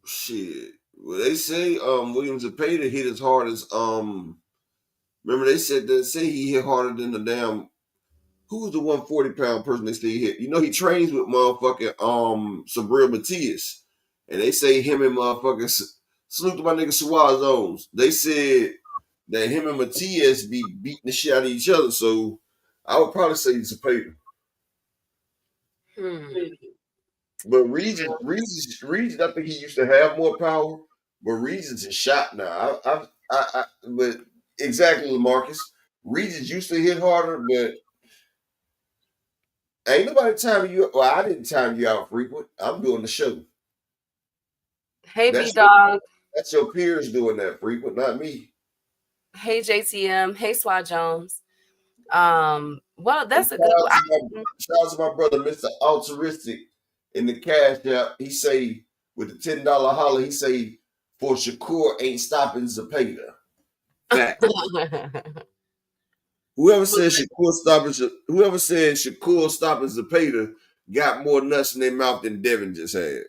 Shit. Well, they say William Zepeda hit as hard as remember they say he hit harder than the damn who was the 140-pound person they say he hit? You know he trains with motherfucking Sabril Matias. And they say him and motherfucking salute to my nigga Suazones. They said that him and Matias be beating the shit out of each other. So I would probably say Zepeda. But Regis, I think he used to have more power, but Regis is shot now. But exactly, LaMarcus. Regis used to hit harder, but ain't nobody timing you. Well, I didn't time you out frequent. I'm doing the show. Hey, B-Dog. That's your peers doing that frequent, not me. Hey, JTM. Hey, Swat Jones. Well, that's a good one. Shout out to my brother, Mr. Altruistic, in the cash app. He say with the $10 holler, he say for Shakur ain't stopping Zepeda. Fact. Whoever said Shakur stopping Zepeda got more nuts in their mouth than Devin just had.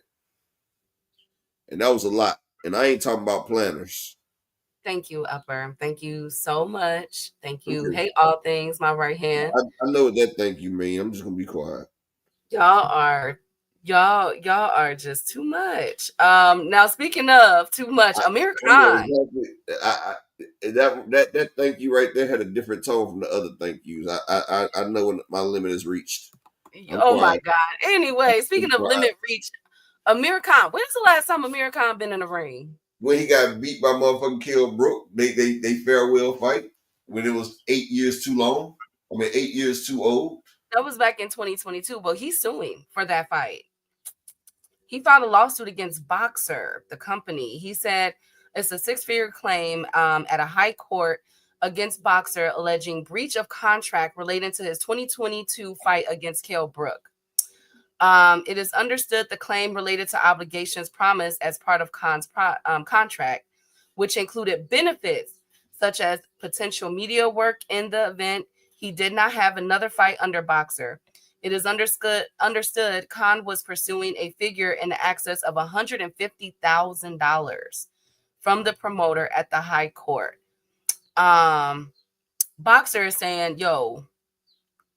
And that was a lot. And I ain't talking about planners. Thank you, Upper. Thank you so much. Thank you. Okay. Hey, all things, my right hand. I know what that thank you mean. I'm just gonna be quiet. Y'all are just too much. Now speaking of too much, Amir Khan. That thank you right there had a different tone from the other thank yous. I know when my limit is reached. Oh my God. Anyway, speaking of limit reached, Amir Khan. When's the last time Amir Khan been in the ring? When he got beat by motherfucking Kell Brook, they farewell fight when it was 8 years too long. 8 years too old. That was back in 2022, but he's suing for that fight. He filed a lawsuit against Boxer, the company. He said it's a 6-figure claim at a high court against Boxer, alleging breach of contract relating to his 2022 fight against Kell Brook. It is understood the claim related to obligations promised as part of Khan's contract, which included benefits such as potential media work in the event he did not have another fight under Boxer. It is understood Khan was pursuing a figure in excess of $150,000 from the promoter at the high court. Boxer is saying, yo,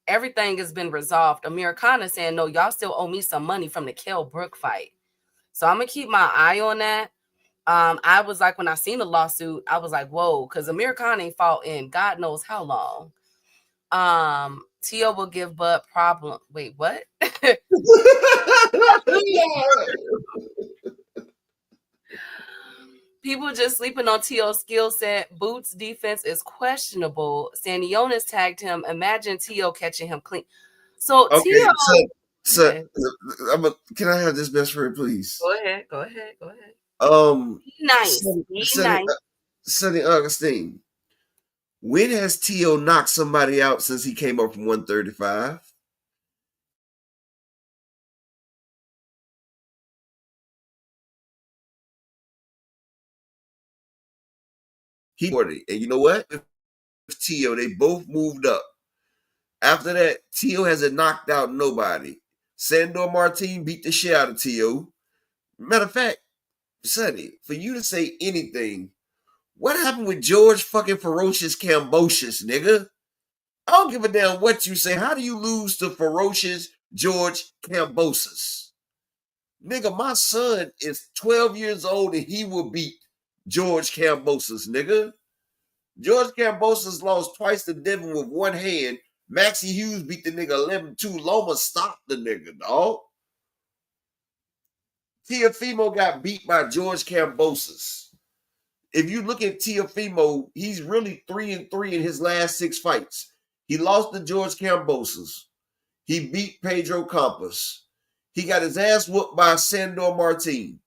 everything has been resolved. Amir Khan is saying, no, y'all still owe me some money from the Kell Brook fight. So I'm going to keep my eye on that. I was like, when I seen the lawsuit, I was like, whoa, because Amir Khan ain't fought in God knows how long. Tio will give Bud problem. Wait, what? People just sleeping on Tio's skill set. Boots' defense is questionable. Sanionis tagged him. Imagine Tio catching him clean. So okay, Tio. So can I have this best friend, please? Go ahead. Nice. Sonny Augustine. When has Tio knocked somebody out since he came up from 135? And you know what? Tio, they both moved up. After that, Tio hasn't knocked out nobody. Sandor Martin beat the shit out of Tio. Matter of fact, Sonny, for you to say anything, what happened with George fucking Ferocious Cambocious, nigga? I don't give a damn what you say. How do you lose to Ferocious George Cambosis? Nigga, my son is 12 years old and he will beat George Cambosis, nigga. George Kambosos lost twice to Devin with one hand. Maxie Hughes beat the nigga 11-2. Loma stopped the nigga, dog. Teofimo got beat by George Kambosos. If you look at Teofimo, he's really 3-3 in his last 6 fights. He lost to George Kambosos. He beat Pedro Campos. He got his ass whooped by Sandor Martin.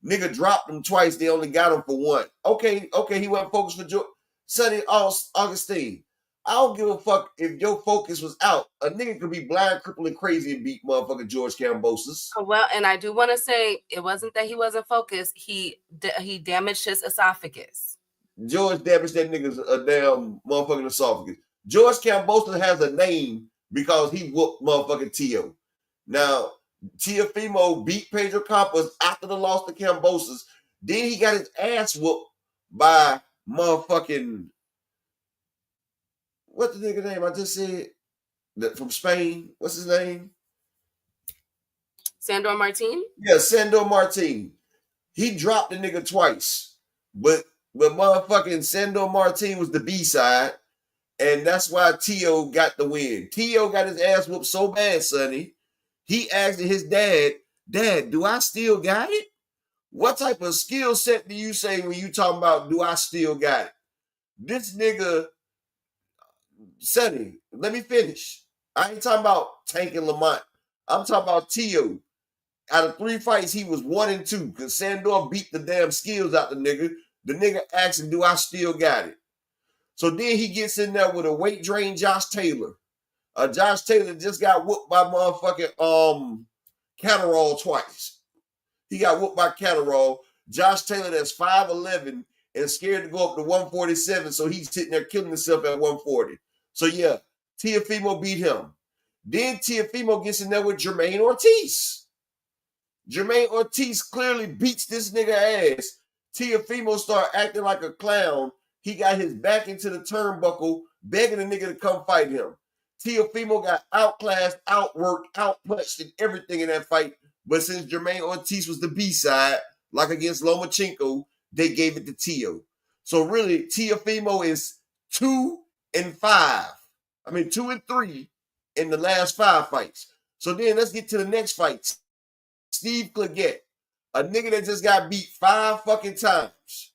Nigga dropped him twice. They only got him for one. Okay, he wasn't focused for George. Sonny Augustine. I don't give a fuck if your focus was out. A nigga could be blind, crippled, and crazy and beat motherfucking George Kambosos. Well, and I do want to say it wasn't that he wasn't focused. He damaged his esophagus. George damaged that nigga's a damn motherfucking esophagus. George Kambosos has a name because he whooped motherfucking Tio. Now, Teofimo beat Pedro Campos after the loss to Kambosos. Then he got his ass whooped by motherfucking, what's the nigga name I just said? From Spain. What's his name? Sandor Martin? Yeah, Sandor Martin. He dropped the nigga twice. But motherfucking Sandor Martin was the B-side. And that's why Tio got the win. Tio got his ass whooped so bad, Sonny. He asked his dad, "Dad, do I still got it?" What type of skill set do you say when you talking about do I still got it? This nigga, Sonny, let me finish. I ain't talking about Tank and Lamont. I'm talking about Tio. Out of 3 fights, he was 1-2 because Sandor beat the damn skills out the nigga. The nigga asked him, "Do I still got it?" So then he gets in there with a weight drain Josh Taylor. Josh Taylor just got whooped by motherfucking Catterall twice. He got whooped by Catterall. Josh Taylor that's 5'11" and scared to go up to 147, so he's sitting there killing himself at 140. So yeah, Teofimo beat him. Then Teofimo gets in there with Jermaine Ortiz. Jermaine Ortiz clearly beats this nigga ass. Teofimo start acting like a clown. He got his back into the turnbuckle, begging the nigga to come fight him. Teofimo got outclassed, outworked, outpunched, and everything in that fight. But since Jermaine Ortiz was the B-side, like against Lomachenko, they gave it to Tio. So really, Teofimo is 2-5. 2-3 in the last 5 fights. So then let's get to the next fight. Steve Claggett, a nigga that just got beat 5 fucking times.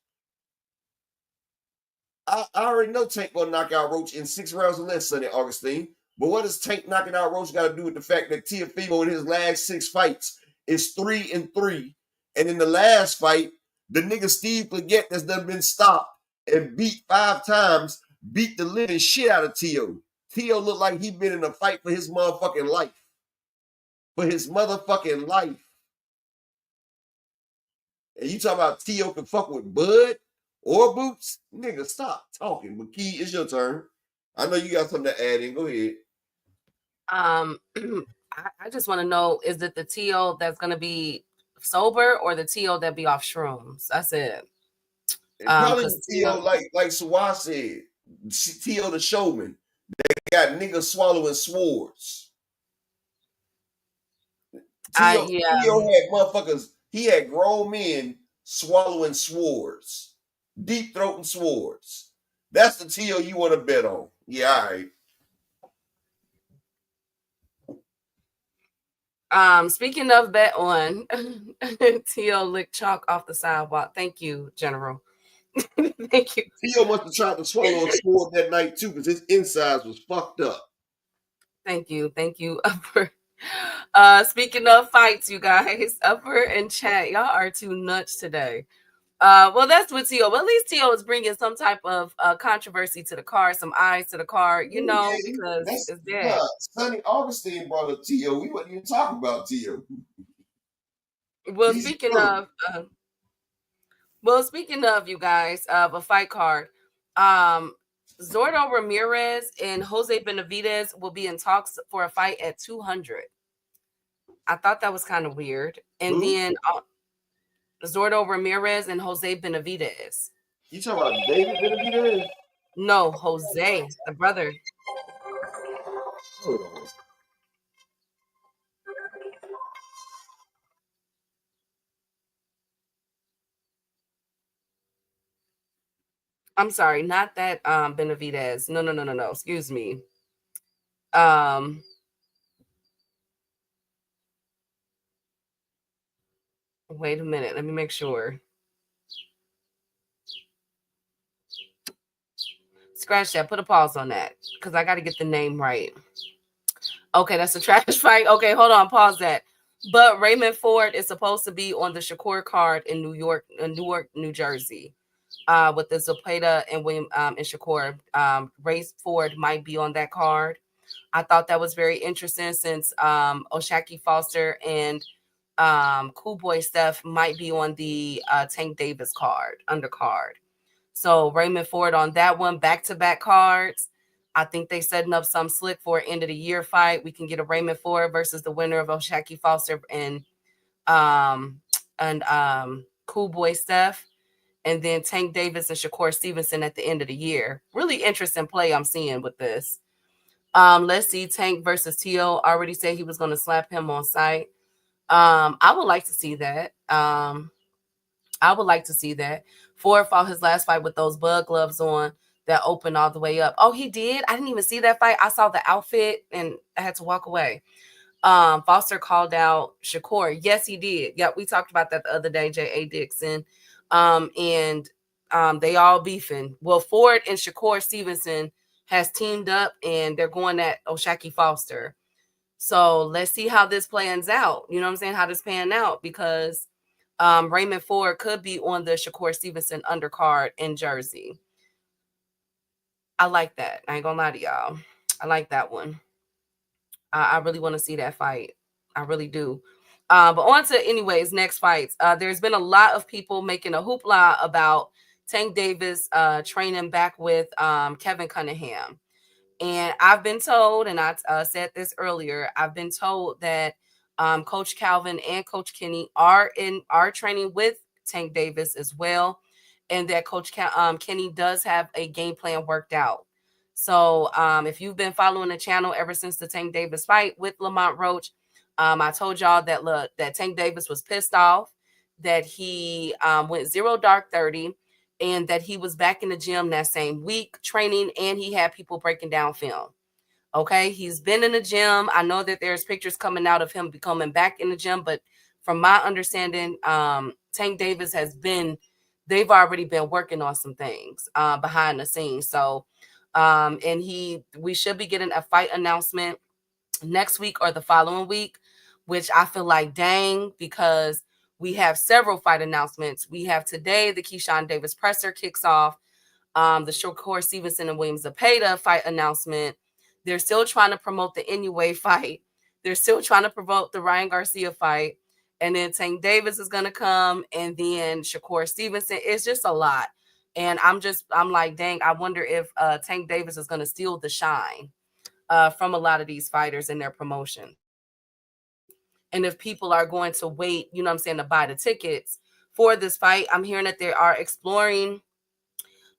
I already know Tank gonna knock out Roach in 6 rounds or less, Sonny Augustine. But what does Tank knocking out Roach got to do with the fact that Teofimo in his last 6 fights is 3-3, and in the last fight, the nigga Steve Claggett that's done been stopped and beat 5 times, beat the living shit out of Tio. Tio looked like he been in a fight for his motherfucking life. For his motherfucking life. And you talking about Tio can fuck with Bud or Boots? Nigga, stop talking. McKee, it's your turn. I know you got something to add in. Go ahead. I just want to know, is it the Tio that's going to be sober or the Tio that be off shrooms? That's it. Probably Tio, like Sawar said, Tio the showman. They got niggas swallowing swords. Tio had motherfuckers, he had grown men swallowing swords. Deep throating swords. That's the Tio you want to bet on. Yeah, all right. Speaking of bet on, Tio licked chalk off the sidewalk. Thank you, General. Thank you. Tio must have tried to swallow a sword that night too, because his insides was fucked up. Thank you, Upper. Speaking of fights, you guys, Upper and Chat, y'all are too nuts today. Well, that's with Tio. Well, at least Tio is bringing some type of controversy to the car, some eyes to the car, because it's dead. Sonny Augustine brought up Tio. We wasn't even talking about Tio. Well, speaking of you guys, of a fight card, Zordo Ramirez and Jose Benavidez will be in talks for a fight at 200. I thought that was kind of weird. And then Zordo Ramirez and Jose Benavidez. You talking about David Benavidez? No, Jose, the brother. Hold on. I'm sorry, not that Benavidez. No. Excuse me. Um Wait a minute. Let me make sure. Scratch that. Put a pause on that because I got to get the name right. Okay, that's a trash fight. Okay, hold on. Pause that. But Raymond Ford is supposed to be on the Shakur card in Newark, New Jersey. With the Zepeda and William and Shakur. Ray Ford might be on that card. I thought that was very interesting since Oshaki Foster and Cool Boy Steph might be on the Tank Davis card, undercard. So Raymond Ford on that one, back-to-back cards. I think they setting up some slick for an end of the year fight. We can get a Raymond Ford versus the winner of Oshaki Foster um and Cool Boy Steph. And then Tank Davis and Shakur Stevenson at the end of the year. Really interesting play I'm seeing with this. Let's see, Tank versus T.O. already said he was going to slap him on site. I would like to see that. I would like to see that. Ford fought his last fight with those bug gloves on that opened all the way up. Oh, he did? I didn't even see that fight. I saw the outfit and I had to walk away. Foster called out Shakur. Yes, he did. Yeah, we talked about that the other day, J.A. Dixon. And they all beefing. Well, Ford and Shakur Stevenson has teamed up and they're going at Oshaki Foster. So let's see how this plans out. You know what I'm saying? How this pan out because Raymond Ford could be on the Shakur Stevenson undercard in Jersey. I like that. I ain't gonna lie to y'all. I like that one. I really want to see that fight. I really do. But on to anyways, next fights. There's been a lot of people making a hoopla about Tank Davis training back with Kevin Cunningham. And I've been told, and I said this earlier, I've been told that Coach Calvin and Coach Kenny are training with Tank Davis as well, and that Coach Kenny does have a game plan worked out. So if you've been following the channel ever since the Tank Davis fight with Lamont Roach, I told y'all that Tank Davis was pissed off, that he went 0 dark 30, and that he was back in the gym that same week training, and he had people breaking down film. Okay, he's been in the gym. I know that there's pictures coming out of him becoming back in the gym, but from my understanding, Tank Davis they've already been working on some things behind the scenes. So, and we should be getting a fight announcement next week or the following week, which I feel like dang, because we have several fight announcements. We have today the Keyshawn Davis presser kicks off, the Shakur Stevenson and William Zepeda fight announcement. They're still trying to promote the Inoue fight. They're still trying to promote the Ryan Garcia fight. And then Tank Davis is going to come. And then Shakur Stevenson. It's just a lot. And I'm like, dang, I wonder if Tank Davis is going to steal the shine from a lot of these fighters in their promotion. And if people are going to wait, you know what I'm saying, to buy the tickets for this fight, I'm hearing that they are exploring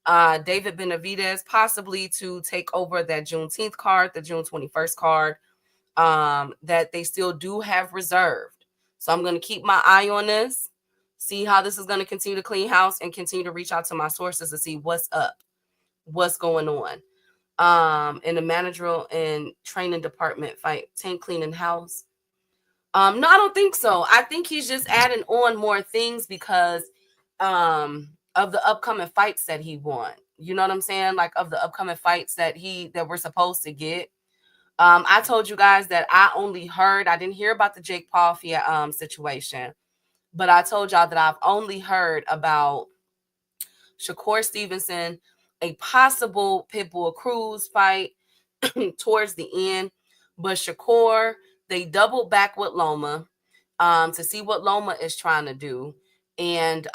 David Benavidez possibly to take over that Juneteenth card, the June 21st card, that they still do have reserved. So I'm going to keep my eye on this, see how this is going to continue to clean house, and continue to reach out to my sources to see what's up, what's going on. In the managerial and training department fight, Tank cleaning house. No, I don't think so. I think he's just adding on more things because of the upcoming fights that he won. You know what I'm saying? Like of the upcoming fights that we're supposed to get. I told you guys that I didn't hear about the Jake Paul situation, but I told y'all that I've only heard about Shakur Stevenson, a possible Pitbull Cruz fight towards the end. But Shakur, they doubled back with Loma to see what Loma is trying to do. And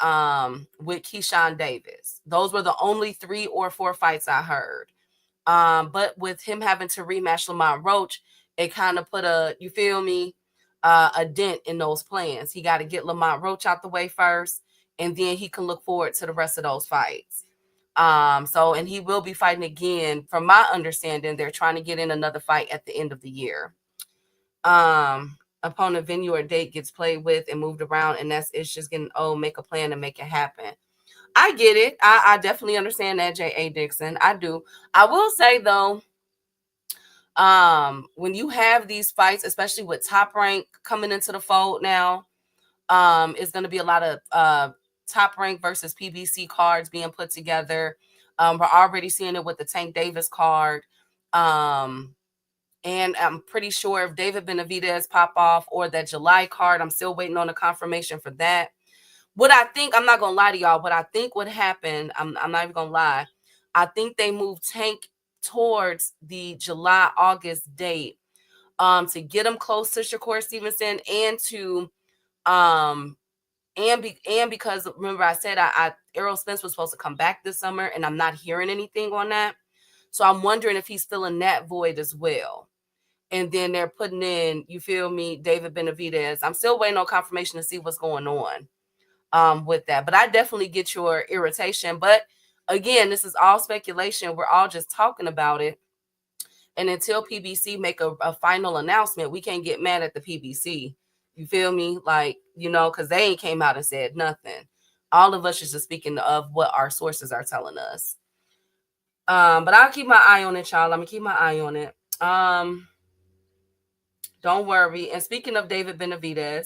with Keyshawn Davis. Those were the only 3 or 4 fights I heard. But with him having to rematch Lamont Roach, it kind of put a dent in those plans. He got to get Lamont Roach out the way first, and then he can look forward to the rest of those fights. And he will be fighting again. From my understanding, they're trying to get in another fight at the end of the year. Opponent venue or date gets played with and moved around, and it's just getting make a plan to make it happen. I get it. I definitely understand that, J.A. Dixon. I do. I will say though, when you have these fights, especially with Top Rank coming into the fold now, it's going to be a lot of Top Rank versus PBC cards being put together. We're already seeing it with the Tank Davis card. And I'm pretty sure if David Benavidez pop off or that July card, I'm still waiting on a confirmation for that. What I think, I'm not going to lie to y'all, what I think would happen, I'm not even going to lie. I think they moved Tank towards the July-August date to get him close to Shakur Stevenson and to and because remember I said I Errol Spence was supposed to come back this summer and I'm not hearing anything on that. So I'm wondering if he's filling that void as well. And then they're putting in, you feel me, David Benavidez. I'm still waiting on confirmation to see what's going on with that. But I definitely get your irritation. But again, this is all speculation. We're all just talking about it. And until PBC make a final announcement, we can't get mad at the PBC. You feel me? Like, because they ain't came out and said nothing. All of us is just speaking of what our sources are telling us. But I'll keep my eye on it, y'all. I'm going to keep my eye on it. Don't worry. And speaking of David Benavidez,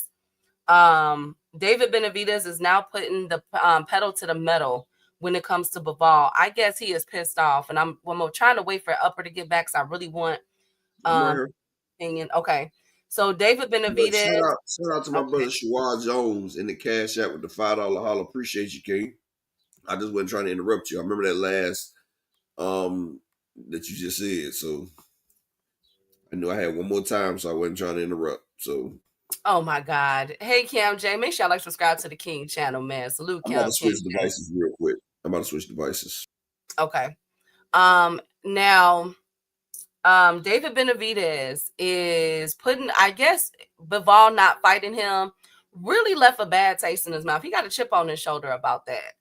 David Benavidez is now putting the pedal to the metal when it comes to Bivol. I guess he is pissed off, and I'm trying to wait for Upper to get back because I really want opinion. Okay, so David Benavidez. Shout out to my brother Shawad Jones in the Cash App with the $5 holler. Appreciate you, King. I just wasn't trying to interrupt you. I remember that last that you just said, so I knew I had one more time, so I wasn't trying to interrupt. So, oh my God! Hey Cam J, make sure y'all subscribe to the King channel, man. Salute, Cam. I'm about to switch devices real quick. Okay. Now, David Benavidez is putting, I guess, Bivol not fighting him really left a bad taste in his mouth. He got a chip on his shoulder about that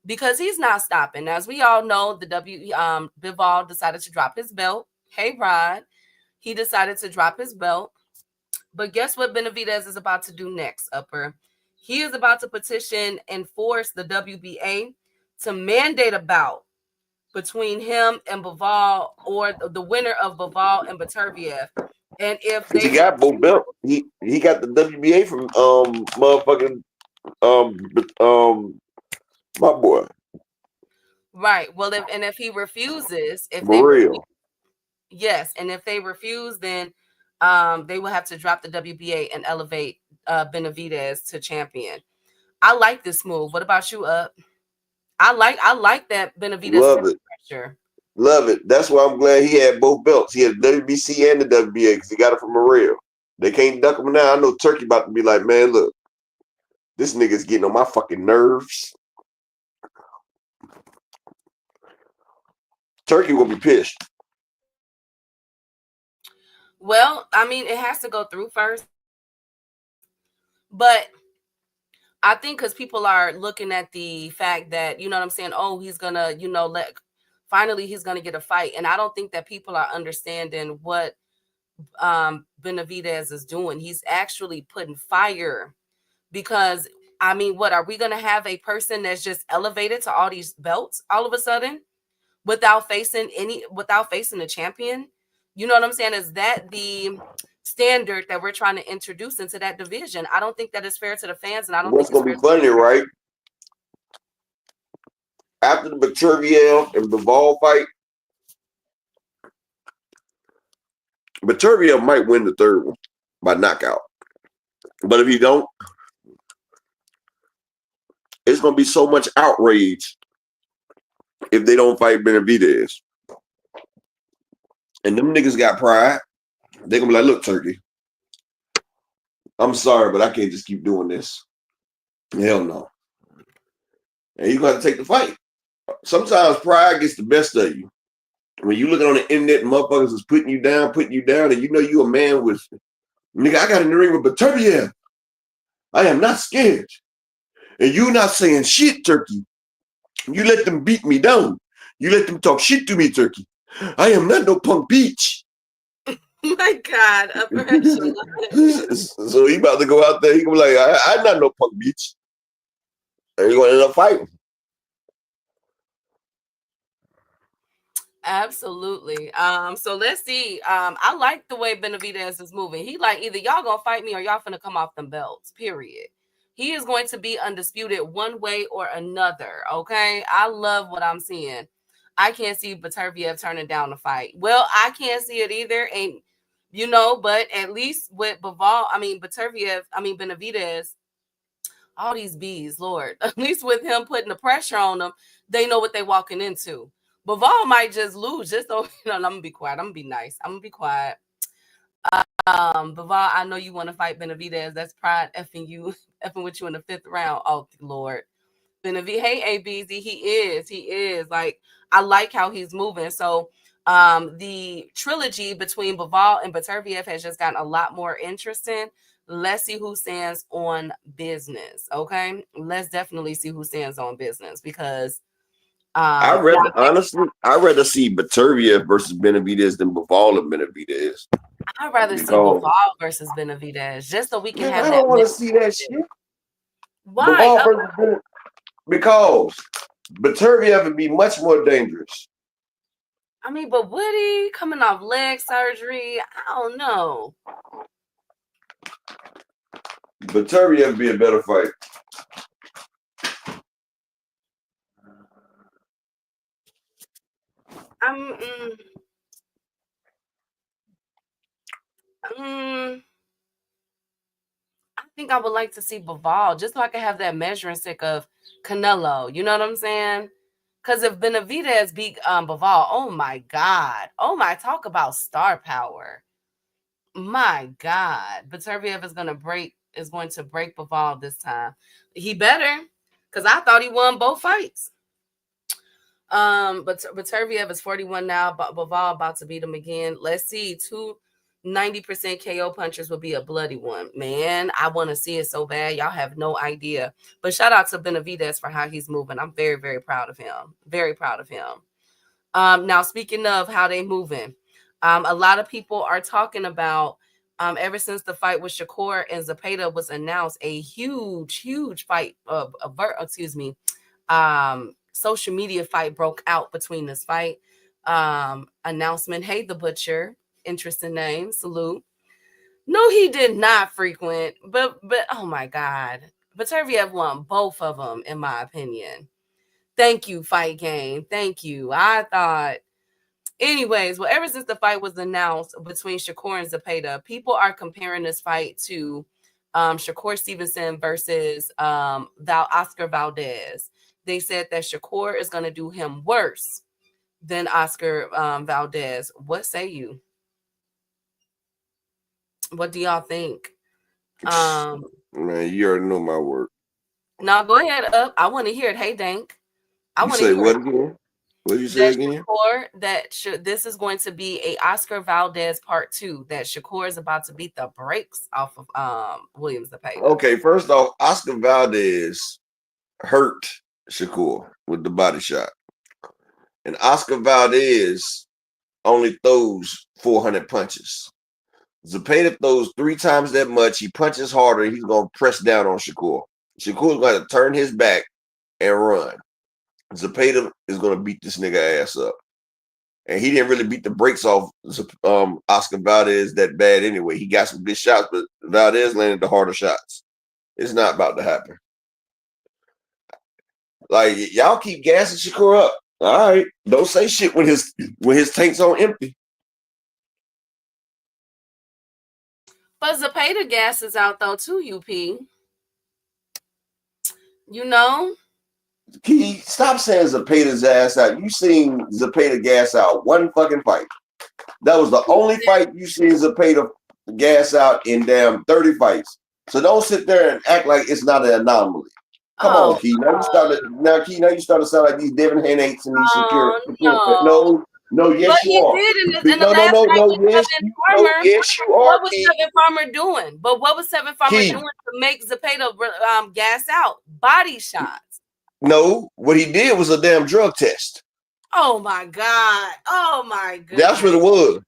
because he's not stopping. As we all know, Bivol decided to drop his belt. Hey, Rod. He decided to drop his belt. But guess what Benavidez is about to do next, Upper? He is about to petition and force the WBA to mandate a bout between him and Bivol, or the winner of Bivol and Beterbiev. And if he got both belts, he got the WBA from motherfucking my boy. Right. Well, if he refuses, yes, and if they refuse, then they will have to drop the WBA and elevate Benavidez to champion. I like this move. What about you, Up? I like that Benavidez. Love it. Pressure. Love it. That's why I'm glad he had both belts. He had the WBC and the WBA because he got it from Morrell. They can't duck him now. I know Turkey about to be like, man, look, this nigga's getting on my fucking nerves. Turkey will be pissed. Well, I mean, it has to go through first. But I think because people are looking at the fact that, you know what I'm saying? Oh, he's going to, finally he's going to get a fight. And I don't think that people are understanding what Benavidez is doing. He's actually putting fire because, I mean, what are we going to have a person that's just elevated to all these belts all of a sudden without facing a champion? You know what I'm saying? Is that the standard that we're trying to introduce into that division? I don't think that is fair to the fans, and I don't think it's gonna be funny, right? After the Beterbiev and Bivol fight, Beterbiev might win the third one by knockout. But if you don't, it's gonna be so much outrage if they don't fight Benavidez. And them niggas got pride. They're gonna be like, look, Turkey, I'm sorry, but I can't just keep doing this. Hell no. And you're gonna have to take the fight. Sometimes pride gets the best of you. When you looking on the internet, motherfuckers is putting you down, and you know you a man with, nigga, I got in the ring with Beterbiev. I am not scared. And you not saying shit, Turkey. You let them beat me down. You let them talk shit to me, Turkey. I am not no punk bitch. My God. So he about to go out there. He gonna be like, I'm not no punk bitch. And he's gonna end up fighting. Absolutely. So let's see. I like the way Benavidez is moving. He like either y'all gonna fight me or y'all finna come off them belts. Period. He is going to be undisputed one way or another. Okay. I love what I'm seeing. I can't see Beterbiev turning down the fight. Well, I can't see it either. And but at least with Benavidez, all these bees, Lord, at least with him putting the pressure on them, they know what they're walking into. Baval might just lose. Just so I'm gonna be quiet. I'm gonna be nice. I'm gonna be quiet. Baval, I know you want to fight Benavidez. That's pride effing you, effing with you in the 5th round. Oh Lord, Benavidez. Hey, ABZ, he is like I like how he's moving. So, the trilogy between Baval and Beterbiev has just gotten a lot more interesting. Let's see who stands on business. Okay, let's definitely see who stands on business because I'd rather see Beterbiev versus Benavidez than Bivol and Benavidez. I'd rather see Because Baval versus Benavidez just so we can man, have I that. don't want to see that shit. Why? Bivol versus Benavidez. Because Beterbiev would be much more dangerous. I mean, but Woody coming off leg surgery, I don't know. Beterbiev would be a better fight. I think I would like to see Baval just so I can have that measuring stick of Canelo. You know what I'm saying? Because if Benavidez beat Baval, oh my God. Oh my, talk about star power. My God. Beterbiev is going to break Baval this time. He better, because I thought he won both fights. But Beterbiev is 41 now. Baval about to beat him again. Let's see. 90% KO punchers will be a bloody one. Man, I want to see it so bad. Y'all have no idea. But shout out to Benavidez for how he's moving. I'm very, very proud of him. Very proud of him. Now, speaking of how they moving, a lot of people are talking about ever since the fight with Shakur and Zepeda was announced, a huge fight social media fight broke out between this fight. Announcement, hey, the Butcher, interesting name, salute. No, he did not frequent, but oh my God. Beterbiev won both of them, in my opinion. Thank you, Fight Game. Thank you. I thought, anyways, well, ever since the fight was announced between Shakur and Zepeda, people are comparing this fight to Shakur Stevenson versus Oscar Valdez. They said that Shakur is going to do him worse than Oscar Valdez. What say you? What do y'all think? Man, you already know my word. Now go ahead up. I want to hear it. Hey, Dank. I want to say hear what it. again? What did you say again? Shakur, this is going to be a Oscar Valdez part 2. That Shakur is about to beat the brakes off of Williams Zepeda. Okay, first off, Oscar Valdez hurt Shakur with the body shot. And Oscar Valdez only throws 400 punches. Zepeda throws 3 times that much. He punches harder. He's going to press down on Shakur. Shakur's going to turn his back and run. Zepeda is going to beat this nigga ass up. And he didn't really beat the brakes off Oscar Valdez that bad anyway. He got some good shots, but Valdez landed the harder shots. It's not about to happen. Like, y'all keep gassing Shakur up. All right. Don't say shit when his tank's on empty. But Zepeda gas is out though too, UP. You know? Key, stop saying Zepeda's ass out. You seen Zepeda gas out one fucking fight. That was the only fight you seen Zepeda gas out in damn 30 fights. So don't sit there and act like it's not an anomaly. Come on, Key. Now you start to sound like these Devin Hannates and these Shakur. No, yes, you are. In the last fight with Tevin Farmer. Yes, you are. What was Tevin Farmer doing? But what was Tevin Farmer doing to make Zepeda gas out? Body shots. No, what he did was a damn drug test. Oh my God. Oh my goodness. That's what it was.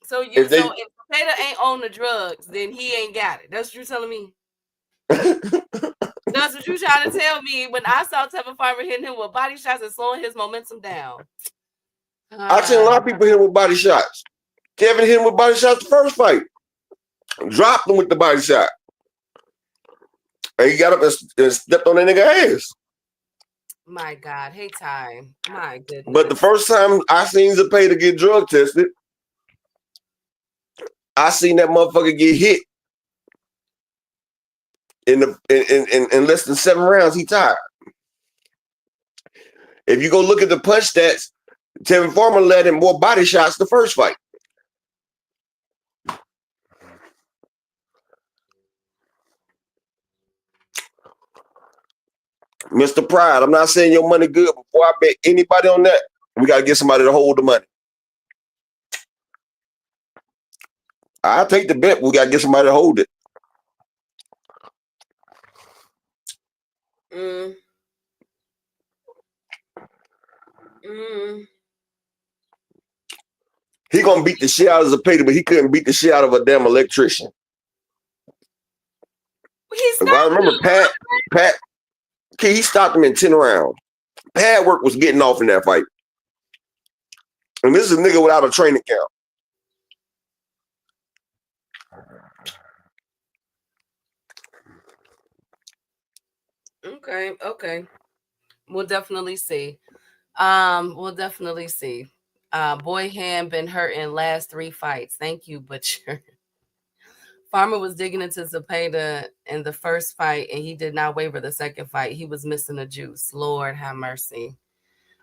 So if Zepeda ain't on the drugs, then he ain't got it. That's what you're telling me. That's what you trying to tell me. When I saw Tevin Farmer hitting him with body shots and slowing his momentum down. I've seen a lot of people hit him with body shots. Kevin hit him with body shots the first fight. Dropped him with the body shot. And he got up and stepped on that nigga ass. My God. Hey, Ty. My goodness. But the first time I seen Zepeda get drug tested, I seen that motherfucker get hit in less than 7 rounds. He tired. If you go look at the punch stats, Tevin Farmer led him more body shots the first fight. Mr. Pride, I'm not saying your money good. Before I bet anybody on that, we got to get somebody to hold the money. I'll take the bet. We got to get somebody to hold it. He gonna beat the shit out of Zepeda, but he couldn't beat the shit out of a damn electrician. If I remember, Pat, he stopped him in 10 rounds. Pad work was getting off in that fight. And this is a nigga without a training camp. Okay. We'll definitely see. Boy Ham been hurt in last 3 fights. Thank you, Butcher. Farmer was digging into Zepeda in the first fight, and he did not waver the second fight. He was missing the juice. Lord have mercy.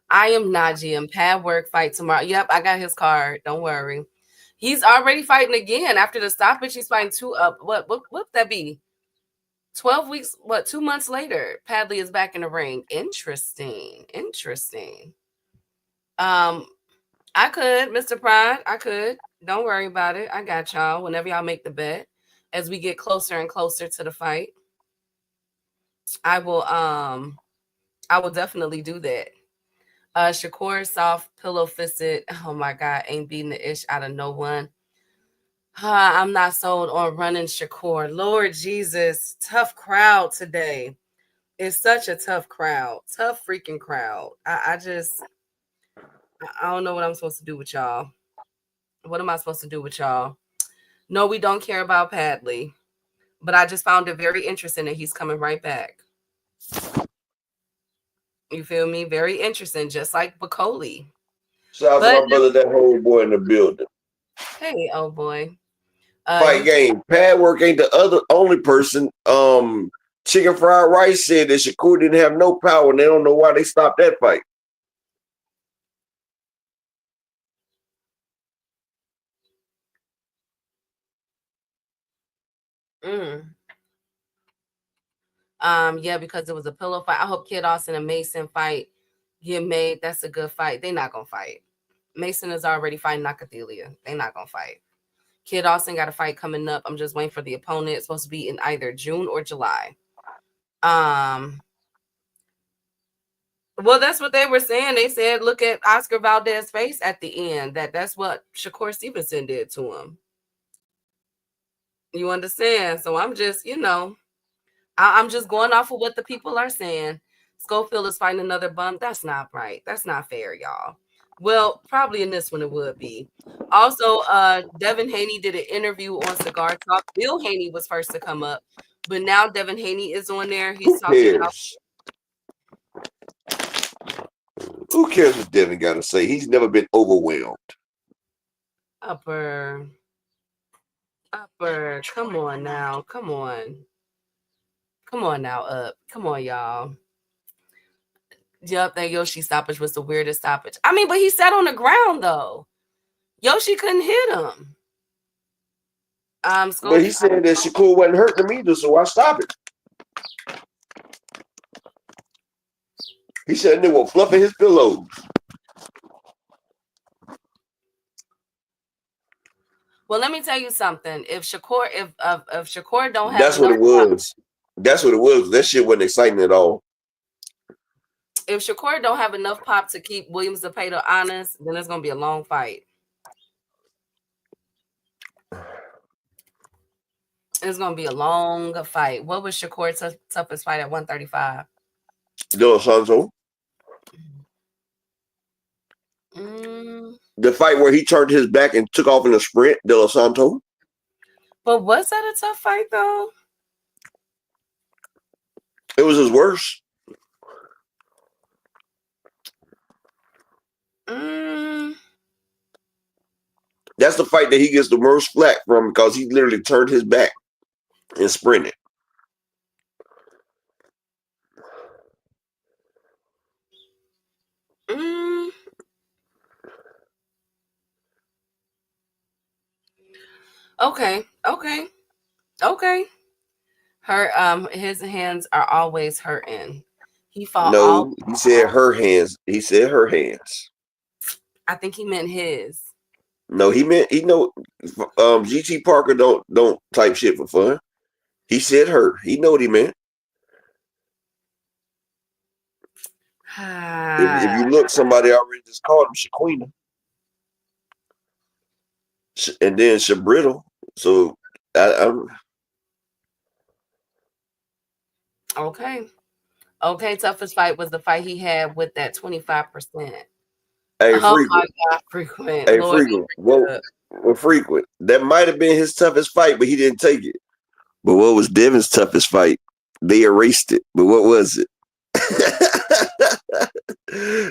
I am Najee, and Pad work fight tomorrow. Yep, I got his card. Don't worry. He's already fighting again after the stoppage. He's fighting 2 up. What would that be? 12 weeks, 2 months later, Padley is back in the ring. Interesting. I could, Mr. Pride. I could. Don't worry about it. I got y'all whenever y'all make the bet. As we get closer and closer to the fight, I will definitely do that. Shakur soft pillow fisted. Oh my God, ain't beating the ish out of no one. I'm not sold on running Shakur. Lord Jesus, tough crowd today. It's such a tough crowd. Tough freaking crowd. I don't know what I'm supposed to do with y'all. What am I supposed to do with y'all? No, we don't care about Padley. But I just found it very interesting that he's coming right back. You feel me? Very interesting, just like Bacoli. Shout out to my brother, that whole boy in the building. Hey, oh boy. Fight game. Pad work ain't the only person. Chicken Fried Rice said that Shakur didn't have no power, and they don't know why they stopped that fight. Yeah, because it was a pillow fight. I hope Kid Austin and Mason fight get made. That's a good fight. They're not gonna fight. Mason is already fighting Nakathelia. They're not gonna fight. Kid Austin got a fight coming up. I'm just waiting for the opponent. It's supposed to be in either June or July. Well, that's what they were saying. They said, look at Oscar Valdez's face at the end. That's what Shakur Stevenson did to him. You understand? So I'm just, I'm just going off of what the people are saying. Schofield is fighting another bum. That's not right. That's not fair, y'all. Well, probably in this one it would be. Also, Devin Haney did an interview on Cigar Talk. Bill Haney was first to come up, but now Devin Haney is on there. He's talking about. Who cares what Devin got to say? He's never been overwhelmed. Upper. Come on now. Come on now, up. Come on, y'all. Yep, that Yoshi stoppage was the weirdest stoppage. I mean, but he sat on the ground, though. Yoshi couldn't hit him. But he said that Shakur wasn't hurting him either, so why stop it? He said they were fluffing his pillows. Well, let me tell you something. If Shakur don't have, that's what it was. That's what it was. That shit wasn't exciting at all. If Shakur don't have enough pop to keep Williams Zepeda honest, then it's gonna be a long fight. It's gonna be a long fight. What was Shakur's toughest fight at 135? De La Santo. Mm, The fight where he turned his back and took off in a sprint, De La Santo. but was that a tough fight though? It was his worst. Mm, That's the fight that he gets the most flack from because he literally turned his back and sprinted. mm. Okay, okay, okay. His hands are always hurting. He fought all. No, he said her hands. He said her hands. I think he meant his. No, he meant he know. GT Parker don't type shit for fun. He said her. He know what he meant. If you look, somebody already just called him Shaquina. And then Shabrittle. So I'm Okay. Okay, toughest fight was the fight he had with that 25%. a Oh my frequent. God, frequent. A Lord, frequent. Well, frequent. That might have been his toughest fight, but he didn't take it. But what was Devin's toughest fight? They erased it. But what was it?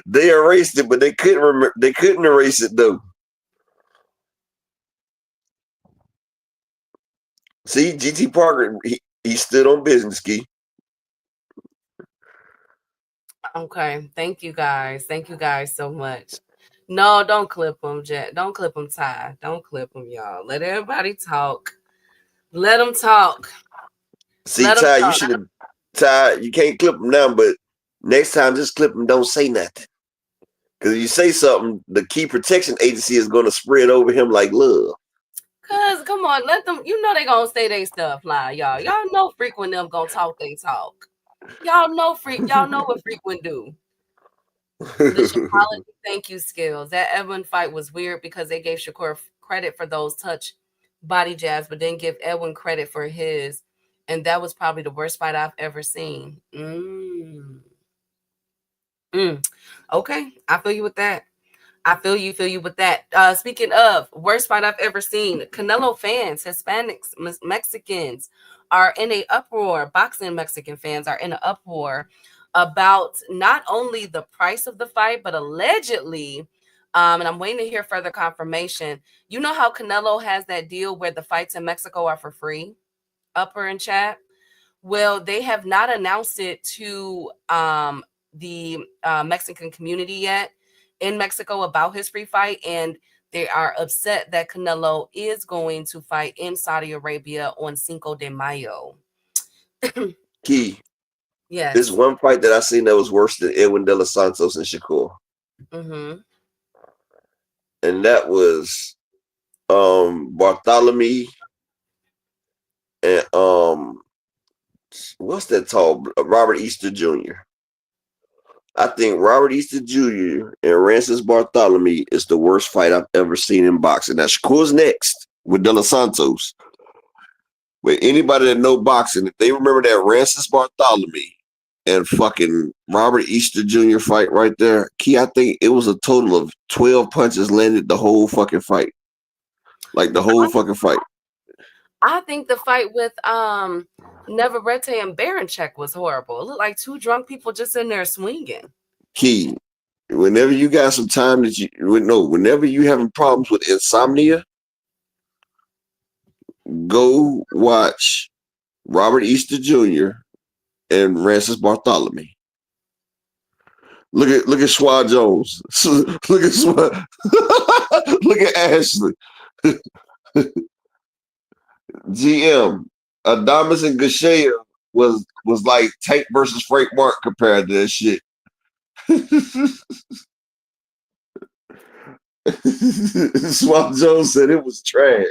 They erased it, but they couldn't remember. They couldn't erase it though. See, GT Parker, he stood on business, Key. Okay, thank you guys. Thank you guys so much. No, don't clip them, Jet. Don't clip them, Ty. Don't clip them, y'all. Let everybody talk. Let them talk. See, Let 'em Ty, you talk. should have. Ty, you can't clip them now, but next time just clip them. Don't say nothing, because if you say something, the Key Protection Agency is going to spread over him like love. Cause come on, let them. You know they gonna say they stuff, lie, y'all. Y'all know frequent them gonna talk. They talk. Y'all know Y'all know what frequent do. The Shapology thank you skills. That Edwin fight was weird because they gave Shakur credit for those touch body jabs, but didn't give Edwin credit for his. And that was probably the worst fight I've ever seen. Okay, I feel you with that. I feel you with that. Speaking of worst fight I've ever seen, Canelo fans, Hispanics, Mexicans are in a uproar. Boxing Mexican fans are in an uproar about not only the price of the fight, but allegedly, and I'm waiting to hear further confirmation. You know how Canelo has that deal where the fights in Mexico are for free, upper in chat? Well, they have not announced it to the Mexican community yet in Mexico about his free fight, and they are upset that Canelo is going to fight in Saudi Arabia on Cinco de Mayo. Key, Yes. there's one fight that I seen that was worse than Edwin De Los Santos and Shakur, and that was Bartholomew and what's that tall Robert Easter Jr. I think Robert Easter Jr. and Rancis Bartholomew is the worst fight I've ever seen in boxing. Now Shakur's next with De Los Santos. But anybody that know boxing, if they remember that Rancis Bartholomew and fucking Robert Easter Jr. fight right there, Key, I think it was a total of 12 punches landed the whole fucking fight. Like the whole fucking fight. I think the fight with Neverete and Baranchek was horrible. It looked like two drunk people just in there swinging. Key, whenever you got some time whenever you having problems with insomnia, go watch Robert Easter Jr. and Rancis Bartholomew. Look at Schwa Jones. Look at Schwa. Look at Ashley. GM. Adamas and Gashea was like Tank versus Frank Martin compared to that shit. Schwa Jones said it was trash.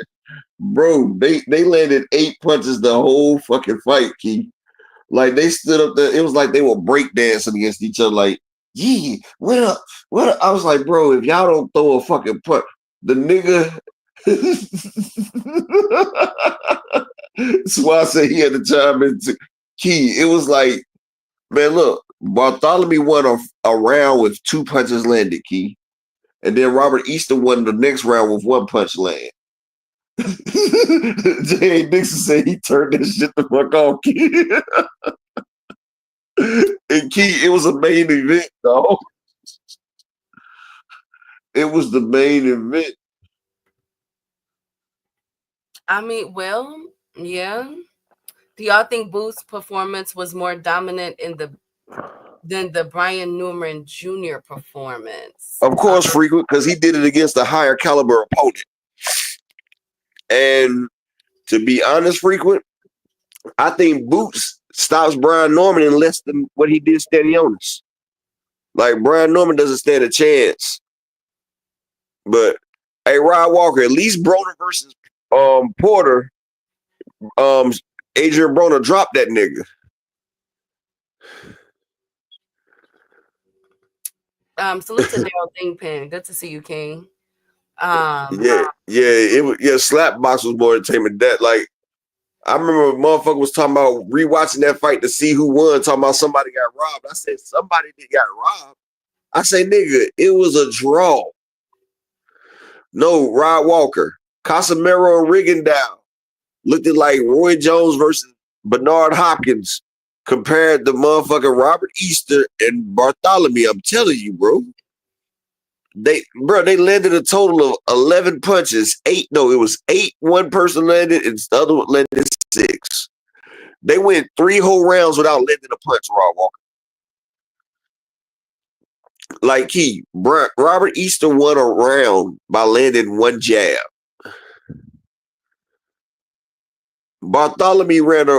Bro, they landed 8 punches the whole fucking fight, Keith. Like they stood up there, it was like they were breakdancing against each other, like, yeah, what up? What up? I was like, bro, if y'all don't throw a fucking punch, the nigga That's why I say he had to chime into Key. It was like, man, look, Bartholomew won a round with 2 punches landed, Key. And then Robert Easter won the next round with 1 punch land. J.A. Dixon said he turned that shit the fuck off, Key. And Key, it was a main event, dog. It was the main event. I mean, well, yeah. Do y'all think Booth's performance was more dominant than the Brian Newman Jr. performance? Of course, frequent, because he did it against a higher caliber opponent. And to be honest, frequent, I think Boots stops Brian Norman in less than what he did Stanionis. Like, Brian Norman doesn't stand a chance. But, hey, Rod Walker, at least Broner versus Porter, Adrian Broner dropped that nigga. Salute to Daryl Thingpen. Good to see you, King. Slapbox was more entertainment. That, like, I remember a motherfucker was talking about rewatching that fight to see who won, talking about somebody got robbed. I said, somebody that got robbed? I say, nigga, it was a draw. No, Rod Walker. Casemiro and Rigondeaux looked at like Roy Jones versus Bernard Hopkins compared to motherfucking Robert Easter and Bartholomew. I'm telling you, bro. They landed a total of 11 punches. It was 8 one person landed and the other one landed 6. They went 3 whole rounds without landing a punch, Rod Walker. Like Robert Easter won a round by landing 1 jab. Bartholomew went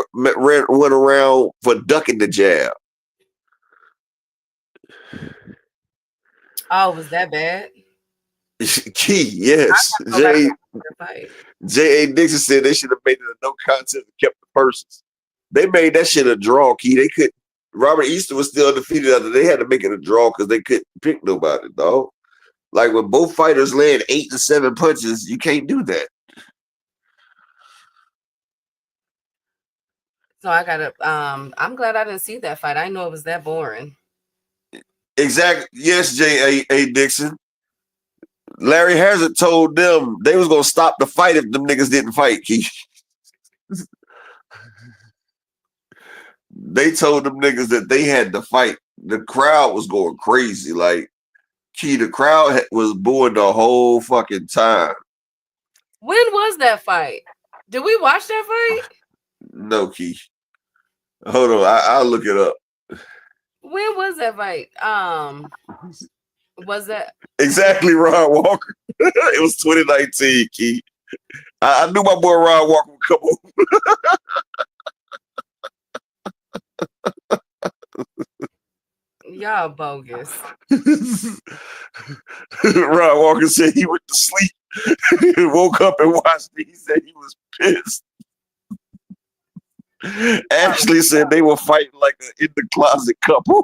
around for ducking the jab. Oh, was that bad? Key, yes. J.A. Dixon said they should have made it a no contest and kept the purses. They made that shit a draw, Key. They couldn't. Robert Easter was still undefeated after they had to make it a draw because they couldn't pick nobody, dog. Like when both fighters land 8 to 7 punches, you can't do that. So I gotta I'm glad I didn't see that fight. I know it was that boring. Exactly. Yes, J.A. Dixon. Larry Hazard told them they was gonna stop the fight if them niggas didn't fight, Keith. They told them niggas that they had to fight. The crowd was going crazy. Like, Key, the crowd was booing the whole fucking time. When was that fight? Did we watch that fight? No, Key. Hold on, I'll look it up. When was that fight? Was that exactly Rod Walker? It was 2019, Key. I knew my boy Rod Walker would come over. Y'all bogus. Rod Walker said he went to sleep. He woke up and watched it. He said he was pissed. Ashley said they were fighting like an in the closet couple.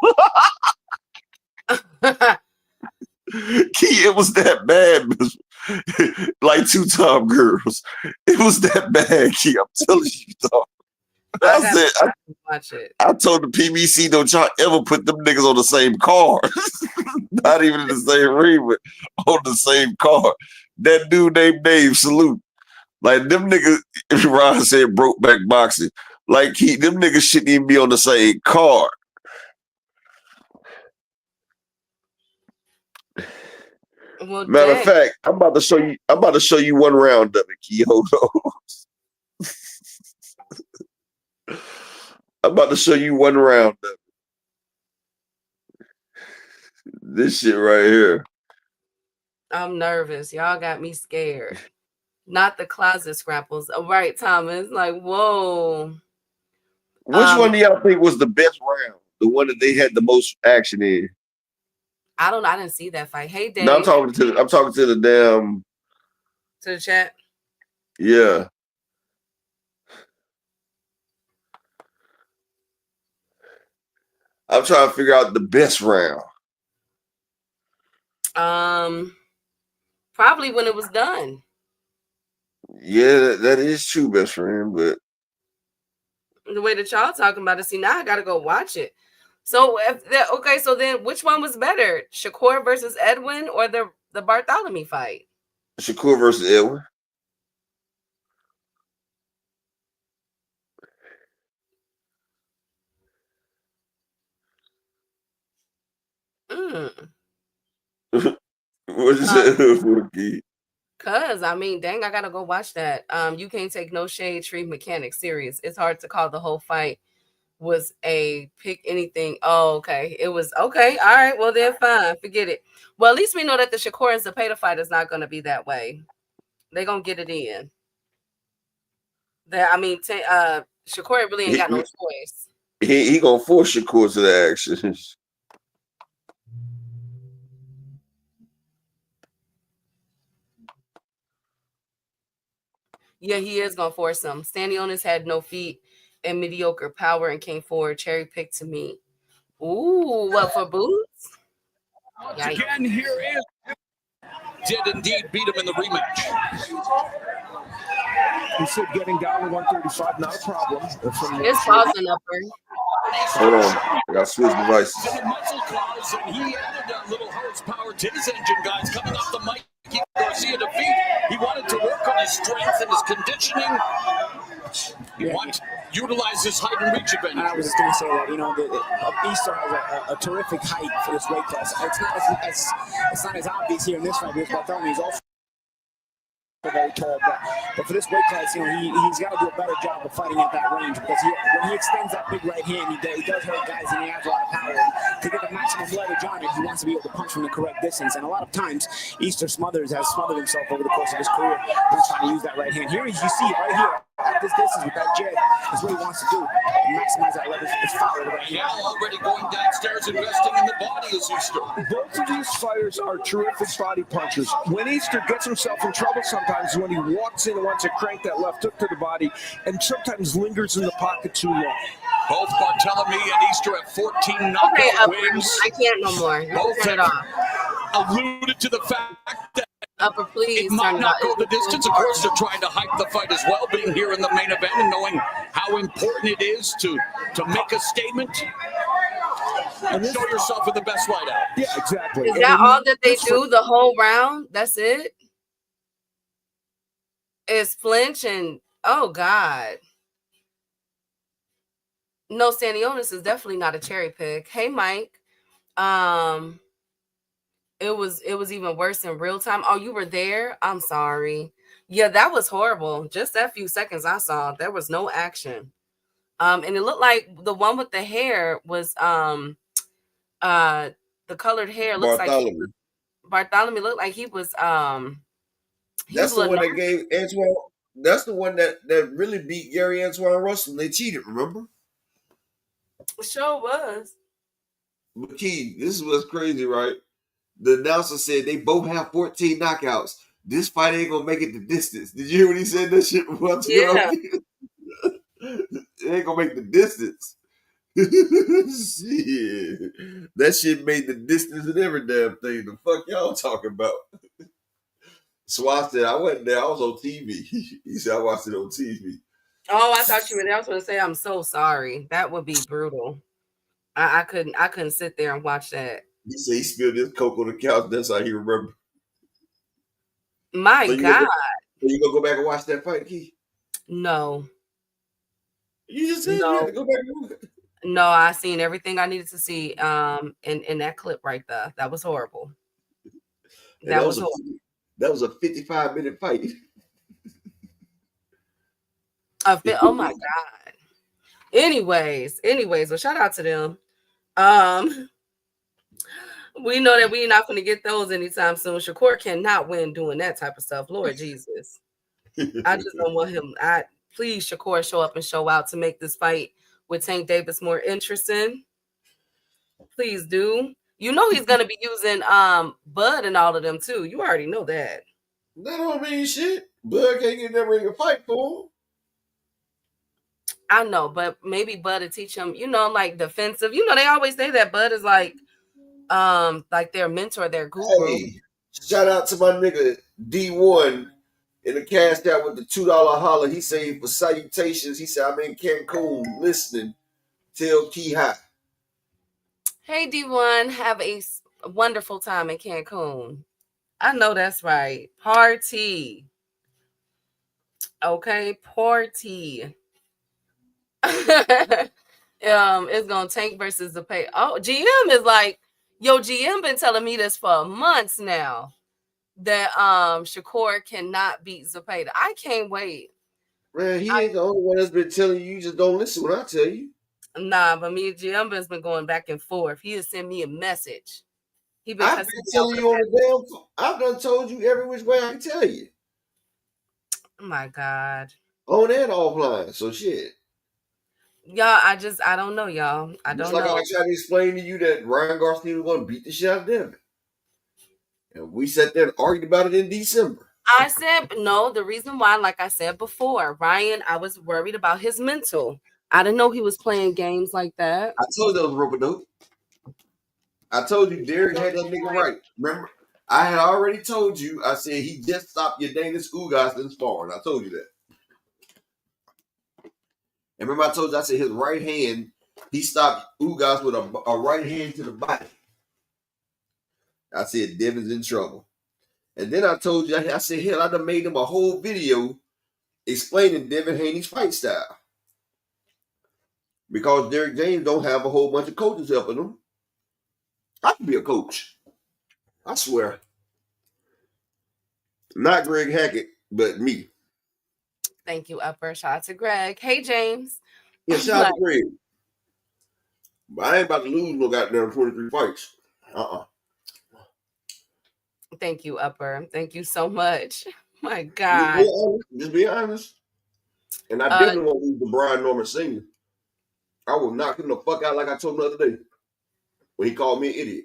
Key, it was that bad. Like 2-time girls. It was that bad, Key. I'm telling you, dog. Watch it. I told the PBC, don't y'all ever put them niggas on the same car. Not even in the same ring, but on the same car. That dude named Dave, salute. Like, them niggas, Ron said broke back boxing. Like, them niggas shouldn't even be on the same car. Well, matter of fact, I'm about to show you one round of it, Key. Hold on. I'm about to show you one round of it. This shit right here. I'm nervous. Y'all got me scared. Not the closet scrapples. Right, Thomas. Like, whoa. Which one do y'all think was the best round? The one that they had the most action in? I don't know. I didn't see that fight. Hey, Dave. No, I'm talking to the damn. To the chat? Yeah. I'm trying to figure out the best round. Probably when it was done. Yeah, that is true, best friend. But The way that y'all talking about it, see, now I gotta go watch it. So okay, so then which one was better, Shakur versus Edwin or the Bartholomew fight? Shakur versus Edwin. Mm. What you say, Fookie? Cause I mean, dang, I gotta go watch that. You can't take no shade, tree mechanics serious. It's hard to call the whole fight was a pick anything. Oh, okay. It was okay. All right. Well, then fine. Forget it. Well, at least we know that the Shakur and Zepeda fight is not going to be that way. They're going to get it in. Shakur really ain't got no choice. He gonna force Shakur to the action. Yeah, he is going to force him. Stanionis had no feet and mediocre power and came forward. Cherry picked to me. Ooh, what for boots? Once again, here is did indeed beat him in the rematch. He said getting down to 135, not a problem. It's pausing upper. Hold on, I got to switch devices. To the muscle cars, and he added a little horsepower to his engine, guys, coming off the mic. Garcia defeat. He wanted to work on his strength and his conditioning. He wanted to utilize his height and reach advantage. I was just going to say that, Easter has a terrific height for this weight class. It's not as obvious here in this fight because Bartholomew is also very tall, but for this weight class, he's got to do a better job of fighting at that range because when he extends that big right hand, he does hurt guys and he has a lot of power. And to get the maximum leverage on it, he wants to be able to punch from the correct distance. And a lot of times, Easter has smothered himself over the course of his career when trying to use that right hand. Here, you see right here at this distance with that jab is what he wants to do. Maximize that leverage. It's fire right here. Now already going downstairs, investing in the body is Easter. Both of these fighters are terrific body punchers. When Easter gets himself in trouble sometimes when he walks in and wants to crank that left hook to the body and sometimes lingers in the pocket too long. Both Bartholomew and Easter have 14 knockout wins. I can't no more. Both Turn it have off. alluded to the fact that Upper, please. it might not go the distance. Of course, they're trying to hype the fight as well, being here in the main event and knowing how important it is to make a statement and show yourself with the best light out. Yeah, exactly. Is that all that they do the whole round? That's it? Is flinch and oh God. No, Stanionis is definitely not a cherry pick. Hey Mike. It was even worse in real time. Oh, you were there? I'm sorry. Yeah, that was horrible. Just that few seconds I saw, there was no action. And it looked like the one with the hair was the colored hair looks Bartholomew. like Bartholomew looked like he was That's the one that gave Antoine. That's the one that really beat Gary Antoine Russell. They cheated, remember? Sure was. But Key, this is what's crazy, right? The announcer said they both have 14 knockouts. This fight ain't gonna make it the distance. Did you hear when he said that shit? Yeah. It ain't gonna make the distance. Shit. That shit made the distance and every damn thing. The fuck y'all talking about? So I said I wasn't there. I was on TV. He said I watched it on TV. Oh, I thought you were there. I was going to say I'm so sorry. That would be brutal. I couldn't sit there and watch that. He said he spilled his coke on the couch. That's how he remembered. My God. You gonna go back and watch that fight, Key? No. You just said you had to go back and watch it. No, I seen everything I needed to see in that clip right there. That was horrible. That was horrible. That was a 55-minute fight. Oh my God. Anyways, well, shout out to them. We know that we're not going to get those anytime soon. Shakur cannot win doing that type of stuff. Lord Jesus. I just don't want him. Please, Shakur, show up and show out to make this fight with Tank Davis more interesting. Please do. You know he's going to be using Bud and all of them too. You already know that. That don't mean shit. Bud can't get that ring to fight for him. I know, but maybe Bud to teach him, like defensive. They always say that Bud is like their mentor, their guru. Hey, shout out to my nigga D1 in the cash out with the $2 holler. He said for salutations. He said, I'm in Cancun listening. Tell Key hi. Hey, D1, have a wonderful time in Cancun. I know that's right. Party. Okay, party. It's gonna tank versus the pay. Oh, GM is like, yo, GM been telling me this for months now that Shakur cannot beat Zepeda. I can't wait. Man, he ain't the only one that's been telling you. You just don't listen when I tell you. Nah, but me and GM has been going back and forth. He has sent me a message. He been I've cussing been me out telling for you on the the damn. I've done told you every which way I can tell you. oh my God. On and offline. So shit. Y'all, I don't know, y'all. I Just don't like I know. tried to explain to you that Ryan Garcia was going to beat the shit out of Devin. And we sat there and argued about it in December. I said no. The reason why, like I said before, Ryan, I was worried about his mental. I didn't know he was playing games like that. I told you that was rope-a-dope. I told you Derek had that nigga right. Remember? I had already told you. I said he just stopped your Danish Ugas in sparring. I told you that. And remember I told you, I said his right hand, he stopped Ugas with a right hand to the body. I said Devin's in trouble. And then I told you, I said, hell, I done made him a whole video explaining Devin Haney's fight style. Because Derek James don't have a whole bunch of coaches helping him. I can be a coach. I swear. Not Greg Hackett, but me. Thank you, Upper. Shout out to Greg. Hey, James. Yeah, shout out to Greg. But I ain't about to lose no goddamn 23 fights. Thank you, Upper. Thank you so much. My God. Just be honest. And I definitely won't lose to Brian Norman Sr. I will knock him the fuck out like I told him the other day. When he called me an idiot.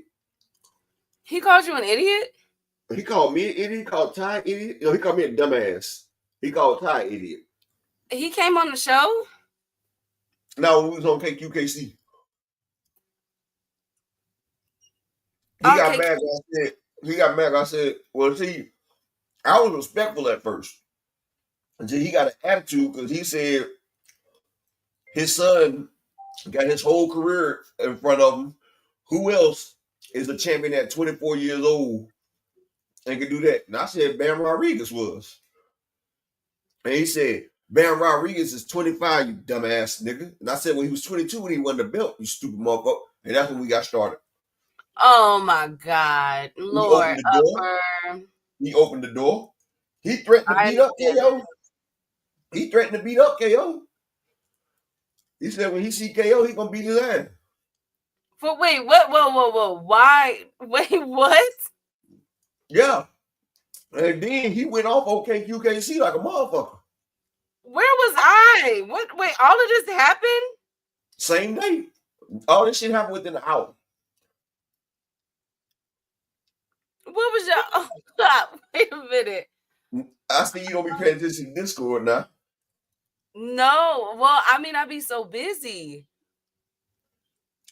He called you an idiot? He called me an idiot. He called Ty an idiot. You know, he called me a dumbass. He called Ty an idiot. He came on the show? Now we was on KQKC. Got mad. He got mad. I said, well, see, I was respectful at first. Until he got an attitude because he said his son got his whole career in front of him. Who else is a champion at 24 years old and can do that? And I said Bam Rodriguez was. And he said, Bam Rodriguez is 25, you dumbass nigga. And I said, well, he was 22 when he won the belt, you stupid motherfucker. And that's when we got started. Oh, my God. Lord, Upper. He opened the door. He threatened to beat up KO. He threatened to beat up KO. He said when he see KO, he gonna beat his ass. But wait, what? Whoa. Why? Wait, what? Yeah. And then he went off on KQKC like a motherfucker. Where was I? What? Wait, all of this happened? Same day. All this shit happened within an hour. What was y'all? Oh, God, wait a minute. I see you don't be paying attention to Discord now. No. Well, I mean, I be so busy.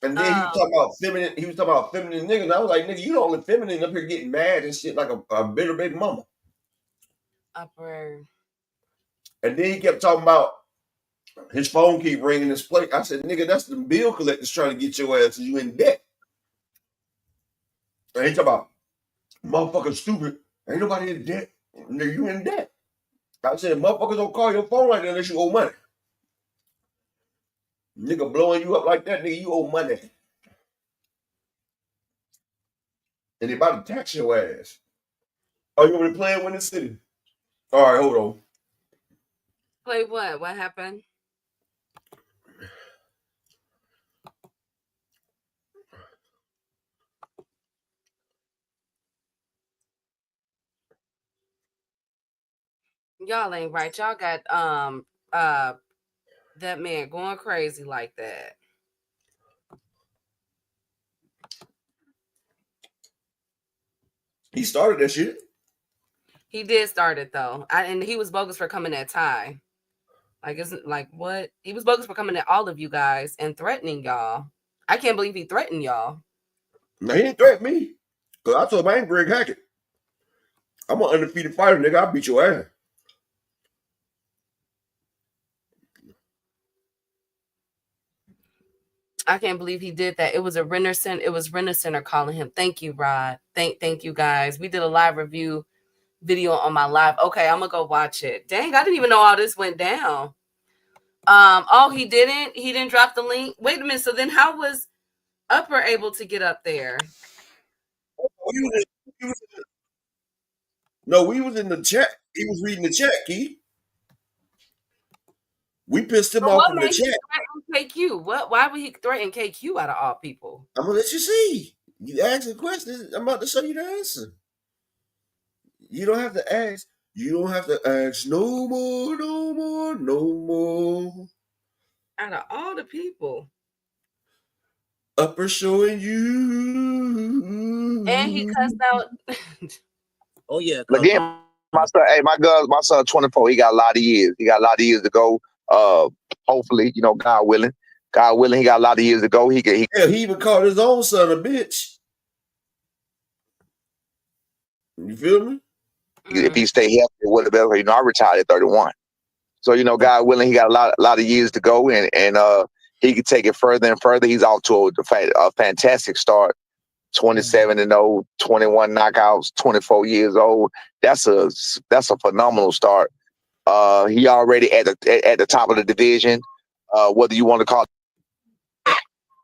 And then he was talking about feminine. He was talking about feminine niggas. And I was like, nigga, you the only feminine up here getting mad and shit like a bitter baby mama. Upper. And then he kept talking about his phone keep ringing his plate. I said, nigga, that's the bill collectors trying to get your ass. You in debt. And he talking about motherfucker stupid. Ain't nobody in debt. Nigga, you in debt. I said, motherfuckers don't call your phone like that unless you owe money. Nigga blowing you up like that, nigga, you owe money. And they about to tax your ass. Oh, you want me to play it when it's city? All right, hold on. Play what? What happened? Y'all ain't right. Y'all got that man going crazy like that. He started that shit. He did start it though. And he was bogus for coming at Ty. Like, isn't like what? He was bogus for coming at all of you guys and threatening y'all. I can't believe he threatened y'all. No, he didn't threaten me. Because I told him I ain't Greg Hackett. I'm an undefeated fighter, nigga. I'll beat your ass. I can't believe he did that. It was Renner Center calling him. Thank you, Rod. Thank you guys. We did a live review video on my live. Okay, I'm gonna go watch it. Dang, I didn't even know all this went down. Oh, he didn't drop the link. Wait a minute. So then how was Upper able to get up there? No, we was in the chat. He was reading the chat, Keith. We pissed him off in the chat. KQ? Why would he threaten KQ out of all people? I'm gonna let you see. You ask a question. I'm about to show you the answer. You don't have to ask. You don't have to ask no more, no more, no more. Out of all the people. Upper showing you. And he cussed out. Oh yeah. Again, my son 24. He got a lot of years. He got a lot of years to go. Hopefully, God willing, he got a lot of years to go. He even called his own son a bitch. You feel me? If he stay healthy, it would have been. I retired at 31. So God willing, he got a lot of years to go, and he can take it further and further. He's off to a fantastic start. 27-0, 21 knockouts, 24 years old. That's a phenomenal start. He already at the top of the division. Whether you want to call it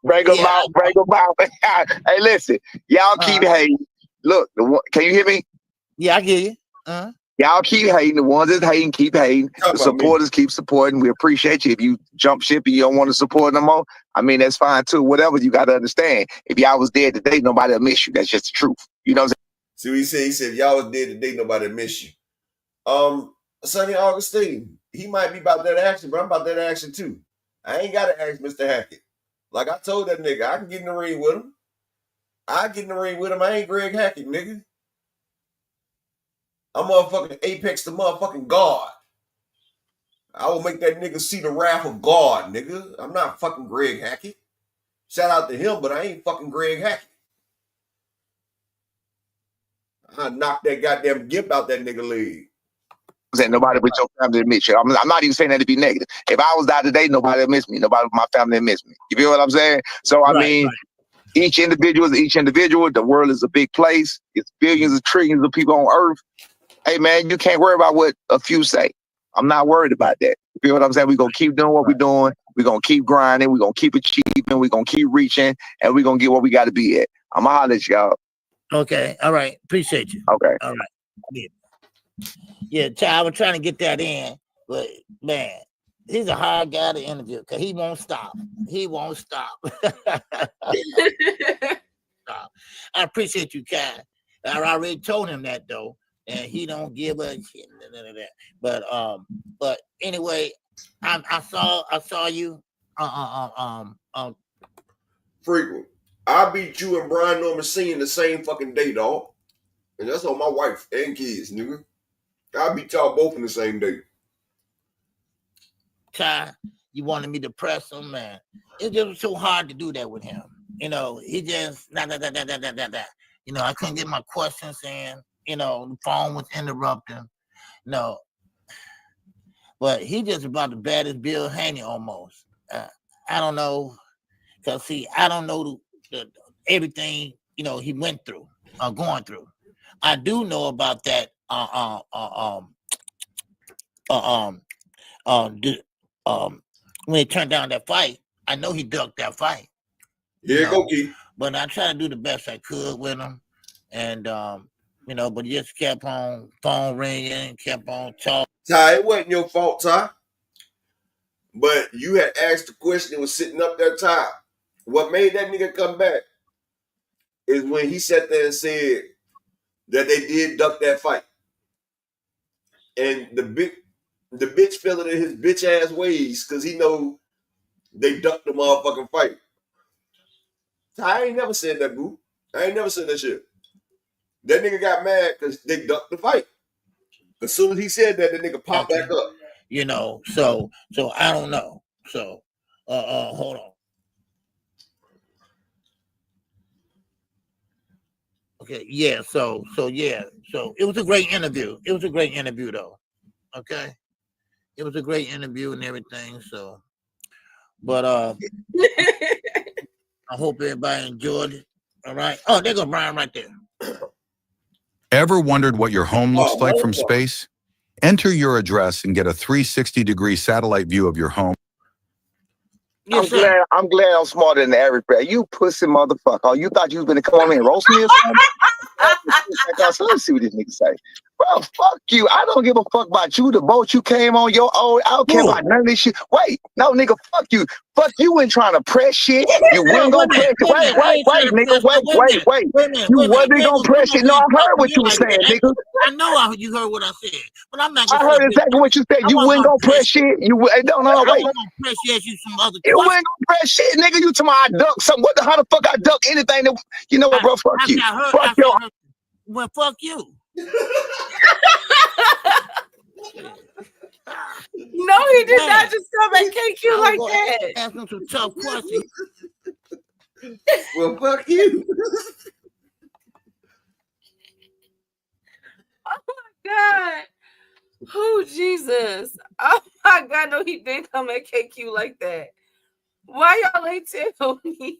break him out. Hey, listen, y'all keep hating. Look, can you hear me? Yeah, I get you. Y'all keep hating. The ones that hating, keep hating. The supporters keep supporting. We appreciate you. If you jump ship and you don't want to support no more, I mean, that's fine too. Whatever, you got to understand. If y'all was dead today, nobody will miss you. That's just the truth. You know what I'm saying? See what he said? If y'all was dead today, nobody will miss you. Sonny Augustine, he might be about that action, but I'm about that action too. I ain't got to ask Mr. Hackett. Like I told that nigga, I can get in the ring with him. I ain't Greg Hackett, nigga. I'm motherfucking Apex the motherfucking God. I will make that nigga see the wrath of God, nigga. I'm not fucking Greg Hackett. Shout out to him, but I ain't fucking Greg Hackett. I knocked that goddamn gimp out that nigga leg. saying? Nobody but your family will miss you. I'm not even saying that to be negative. If I was out today, nobody will miss me. Nobody but my family will miss me. You feel what I'm saying? So I mean, each individual. The world is a big place. It's billions of trillions of people on Earth. Hey man, you can't worry about what a few say. I'm not worried about that. You feel what I'm saying? We're gonna keep doing what we're doing. We're gonna keep grinding. We're gonna keep achieving. We're gonna keep reaching, and we're gonna get where we got to be at. I'm gonna holler at y'all. Okay. All right. Appreciate you. Okay. All right. Yeah, I was trying to get that in, but man, he's a hard guy to interview because he won't stop. I appreciate you, Kai. I already told him that though, and he don't give a shit. But anyway, I saw you. Frequent. I beat you and Brian Norman Sr. the same fucking day, dog. And that's on my wife and kids, nigga. I beat y'all both in the same day. Kai, you wanted me to press him, man. It just was so hard to do that with him. He just I couldn't get my questions in. The phone was interrupting. But he just about the baddest Bill Haney almost. I don't know, cause see, I don't know the everything he went through, going through. I do know about that. When he turned down that fight, I know he ducked that fight. Yeah, go Keith. But I tried to do the best I could with him, and but he just kept on phone ringing, kept on talking. Ty, it wasn't your fault, Ty. But you had asked the question and was sitting up there, Ty. What made that nigga come back is when he sat there and said that they did duck that fight. And the bitch fell into his bitch ass ways because he know they ducked the motherfucking fight. I ain't never said that, boo. I ain't never said that shit. That nigga got mad because they ducked the fight. As soon as he said that, the nigga popped back up. So I don't know. So hold on. Okay, yeah, so it was a great interview. It was a great interview though. Okay. It was a great interview and everything. So but I hope everybody enjoyed it. All right. Oh, there goes Brian right there. Ever wondered what your home looks like from motherfucker. space? Enter your address and get a 360-degree satellite view of your home. Yes, sir. I'm glad I'm smarter than the average bear. You pussy motherfucker. Oh, you thought you was gonna come on me and roast me or something? So let's see what this nigga say. Bro, fuck you. I don't give a fuck about you. The boat you came on, your own. I don't care about none of this shit. Wait, no, nigga, fuck you. Fuck you ain't trying to press shit. You wasn't gonna press it. Wait, nigga, wait. You wasn't gonna press it. No, I heard what you were saying, nigga. I know you heard what I said, but I'm not I gonna. heard exactly what you said. You wasn't gonna press shit. No, wait. I wasn't gonna press you some other You questions. wasn't gonna press shit, nigga. You talking about I duck something. How the fuck I duck anything that, you know what, bro? Fuck you. Fuck your. Well, fuck you. No, he did not just come at KQ like that. Ask him some tough questions. Well, fuck you. Oh my God. Oh, Jesus. Oh my God. No, he didn't come at KQ like that. Why y'all ain't tell me?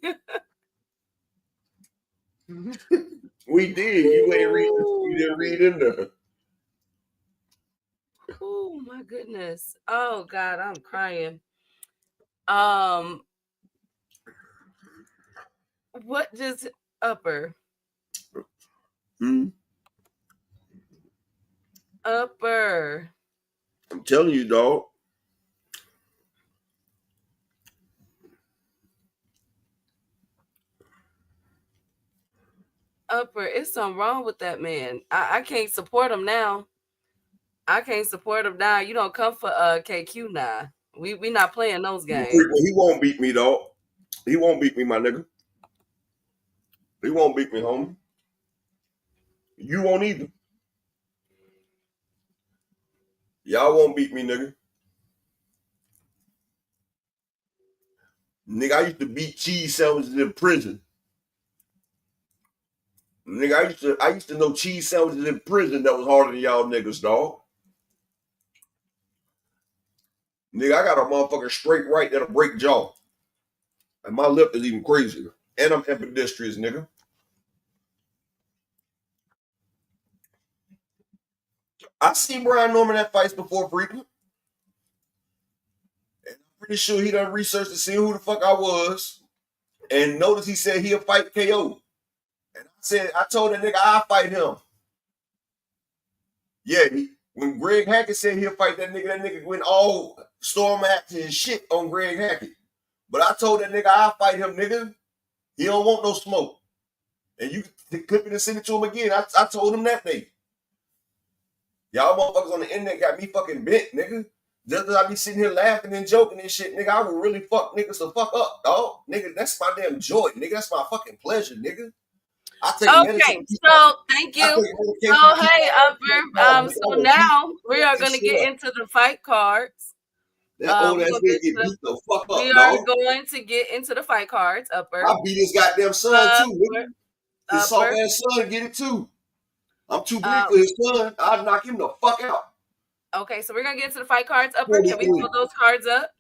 We did. You ain't read. You didn't read in there. Oh my goodness. Oh God, I'm crying. What does upper? Upper. I'm telling you, dog. Upper, it's something wrong with that man. I can't support him now. I can't support him now. You don't come for KQ now. We not playing those games. He won't beat me, dog. He won't beat me, my nigga. He won't beat me, homie. You won't either. Y'all won't beat me, nigga. Nigga, I used to beat cheese sandwiches in prison. Nigga, I used to know cheese sandwiches in prison that was harder than y'all niggas, dog. Nigga, I got a motherfucking straight right that'll break jaw. And my lip is even crazier. And I'm ambidextrous, nigga. I seen Brian Norman at fights before frequent. And I'm pretty sure he done researched to see who the fuck I was. And notice he said he'll fight KO. And I told that nigga I'll fight him. Yeah, when Greg Hackett said he'll fight that nigga went all storm action and shit on Greg Hackett. But I told that nigga I'll fight him, nigga. He don't want no smoke. And you can clip it and send it to him again. I told him that day. Y'all motherfuckers on the internet got me fucking bent, nigga. Just because I be sitting here laughing and joking and shit, nigga, I would really fuck niggas the fuck up, dog. Nigga, that's my damn joy, nigga. That's my fucking pleasure, nigga. Okay, so thank you. So hey, Upper. So now we are gonna get into the fight cards. That old ass nigga get beat the fuck up, we are going to get into the fight cards, Upper. I beat his goddamn son too, nigga. His soft ass son get it too. I'm too big for his son. I'd knock him the fuck out. Okay, so we're gonna get into the fight cards, Upper. Can we pull those cards up?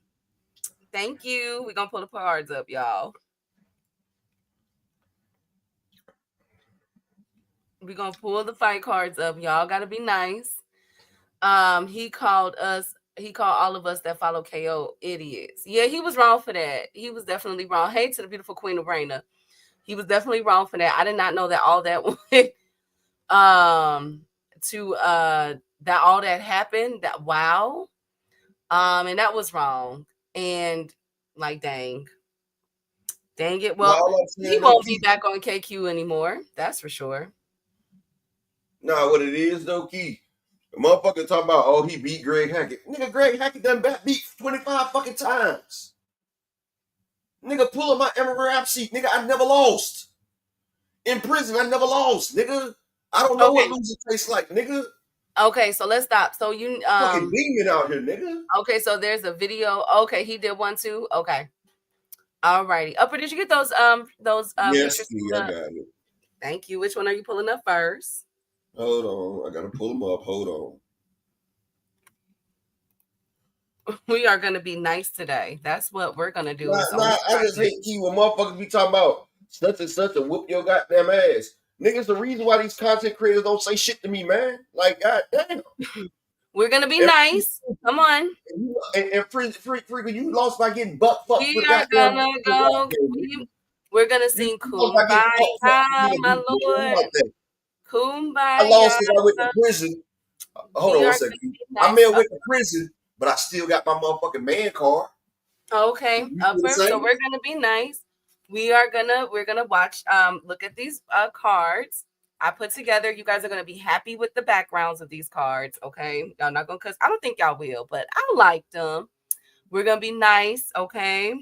Thank you. We're gonna pull the cards up, y'all. We're gonna pull the fight cards up. Y'all gotta be nice. He called all of us that follow KO idiots. Yeah, he was wrong for that. He was definitely wrong. Hey to the beautiful Queen of Raina. He was definitely wrong for that. I did not know that all that went that all that happened. That wow. And that was wrong. And like dang it. Well, he won't be back on KQ anymore. That's for sure. Nah, what it is though, Key. The motherfucker talking about, oh, he beat Greg Hackett. Nigga, Greg Hackett done beat 25 fucking times. Nigga, pulling my emerald rap sheet. Nigga, I never lost. In prison, I never lost. Nigga, I don't know what losing tastes like, nigga. Okay, so let's stop. So you fucking demon out here, nigga. Okay, so there's a video. Okay, he did one too. Okay. All righty. Upper, did you get those yes, pictures? I got it. Thank you. Which one are you pulling up first? Hold on. I gotta pull them up. Hold on. We are gonna be nice today. That's what we're gonna do. I just hate Key when motherfuckers be talking about such and such and whoop your goddamn ass. Niggas, the reason why these content creators don't say shit to me, man. Like, goddamn. We're gonna be nice. Come on. And freaking, you lost by getting butt fucked We with are goddamn. gonna go. We're gonna sing Kumbaya, my Lord. Kumbaya. I lost because I went to prison. Hold on one second. I may have went to prison, but I still got my motherfucking man card. Okay, Upper. So we're gonna be nice. We're gonna watch. Look at these cards I put together. You guys are gonna be happy with the backgrounds of these cards. Okay, y'all not gonna cuss. I don't think y'all will, but I like them. We're gonna be nice. Okay.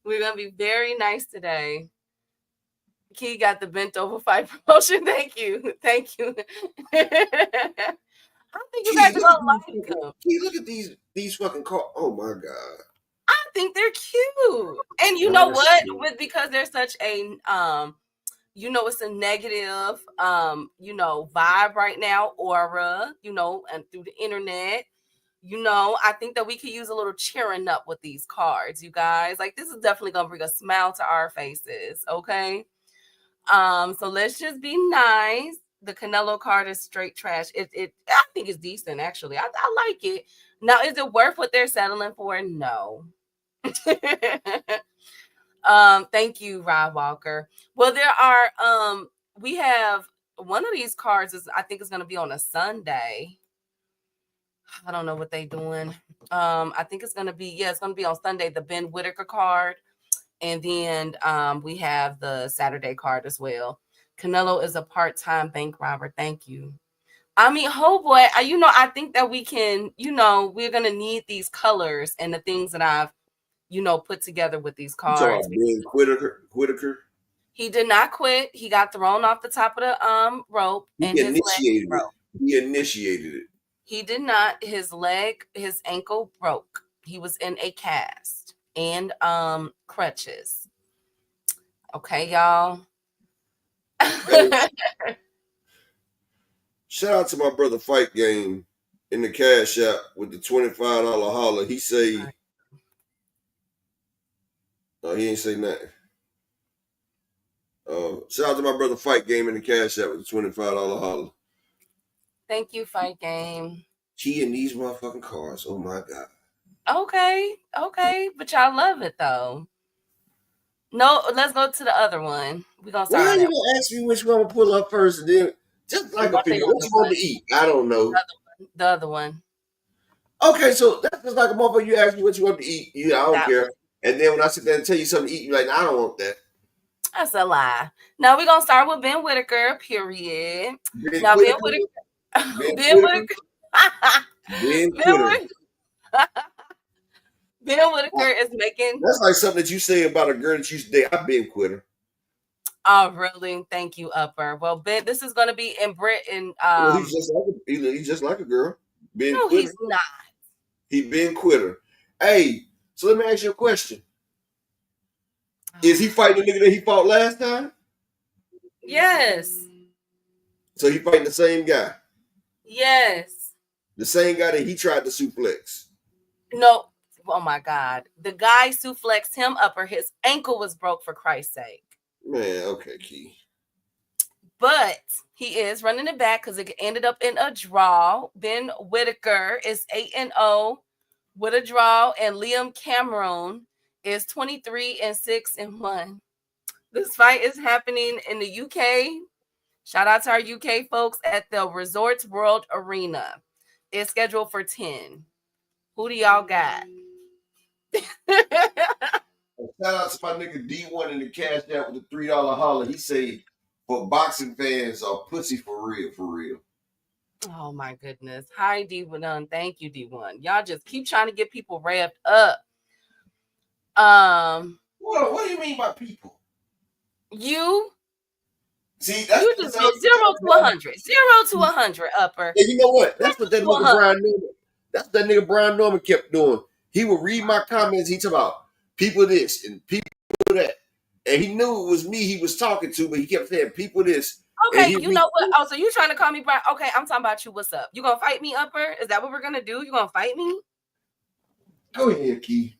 We're gonna be very nice today. Key got the bent over fight promotion. Thank you. Thank you. I think you guys are gonna like them. Look at these fucking cards. Oh my god. I think they're cute. And you know what? Because they're such a it's a negative vibe right now, aura, and through the internet. I think that we could use a little cheering up with these cards, you guys. Like, this is definitely gonna bring a smile to our faces, okay? So let's just be nice. The Canelo card is straight trash. I think it's decent, actually. I like it. Now, is it worth what they're settling for? No. Thank you, Rob Walker. Well, there are we have one of these cards I think is going to be on a Sunday. I don't know what they're doing. I think it's going to be on Sunday, the Ben Whitaker card. And then we have the Saturday card as well. Canelo is a part-time bank robber. Thank you. I mean, oh boy, I think that we can, we're going to need these colors and the things that I've, put together with these cards. Ben Whitaker? He did not quit. He got thrown off the top of the rope. He initiated it. He did not. His ankle broke. He was in a cast and crutches. Okay, y'all. Shout out to my brother Fight Game in the cash app with the $25 holler. He say, no, he ain't say nothing. Shout out to my brother Fight Game in the cash app with the $25 holler. Thank you, Fight Game. Key in these motherfucking cars. Oh my god. Okay, but y'all love it though. No, let's go to the other one. We're gonna start. Why you gonna ask me which one to pull up first, and then just like a figure, what you want to eat? I don't know. The other one. Okay, so that's just like a motherfucker. You ask me what you want to eat. I don't care. And then when I sit there and tell you something to eat, you're like, nah, I don't want that. That's a lie. Now we're gonna start with Ben Whitaker. Period. Ben Whitaker. Ben Whitaker is making. That's like something that you say about a girl that you say, I've been quitter. Oh, really? Thank you, Upper. Well, Ben, this is going to be in Britain. He's just like a girl. No, quitter. He's not. He been quitter. Hey, so let me ask you a question. Is he fighting the nigga that he fought last time? Yes. So he fighting the same guy? Yes. The same guy that he tried to suplex? No. Oh, my God. The guy suplexed him, Upper. His ankle was broke, for Christ's sake. Man, okay, Key. But he is running it back because it ended up in a draw. Ben Whitaker is 8-0 with a draw, and Liam Cameron is 23-6-1. This fight is happening in the UK. Shout out to our UK folks at the Resorts World Arena. It's scheduled for 10. Who do y'all got? Shout out to my nigga D1 in the cash app with the $3 holler. He say, for boxing fans are pussy for real, for real. Oh my goodness. Hi, D1. Thank you, D1. Y'all just keep trying to get people revved up. What do you mean by people? You? See, that's you just go 0 to 100. 0 to 100, Upper. And you know what? That's what that nigga Brian Norman. That's what that nigga Brian Norman kept doing. He would read my comments. He talk about people this and people that. And he knew it was me he was talking to, but he kept saying people this Okay, you know what? Oh, so you trying to call me Brian? Okay, I'm talking about you. What's up? You gonna fight me, Upper? Is that what we're gonna do? You gonna fight me? Go ahead, Key.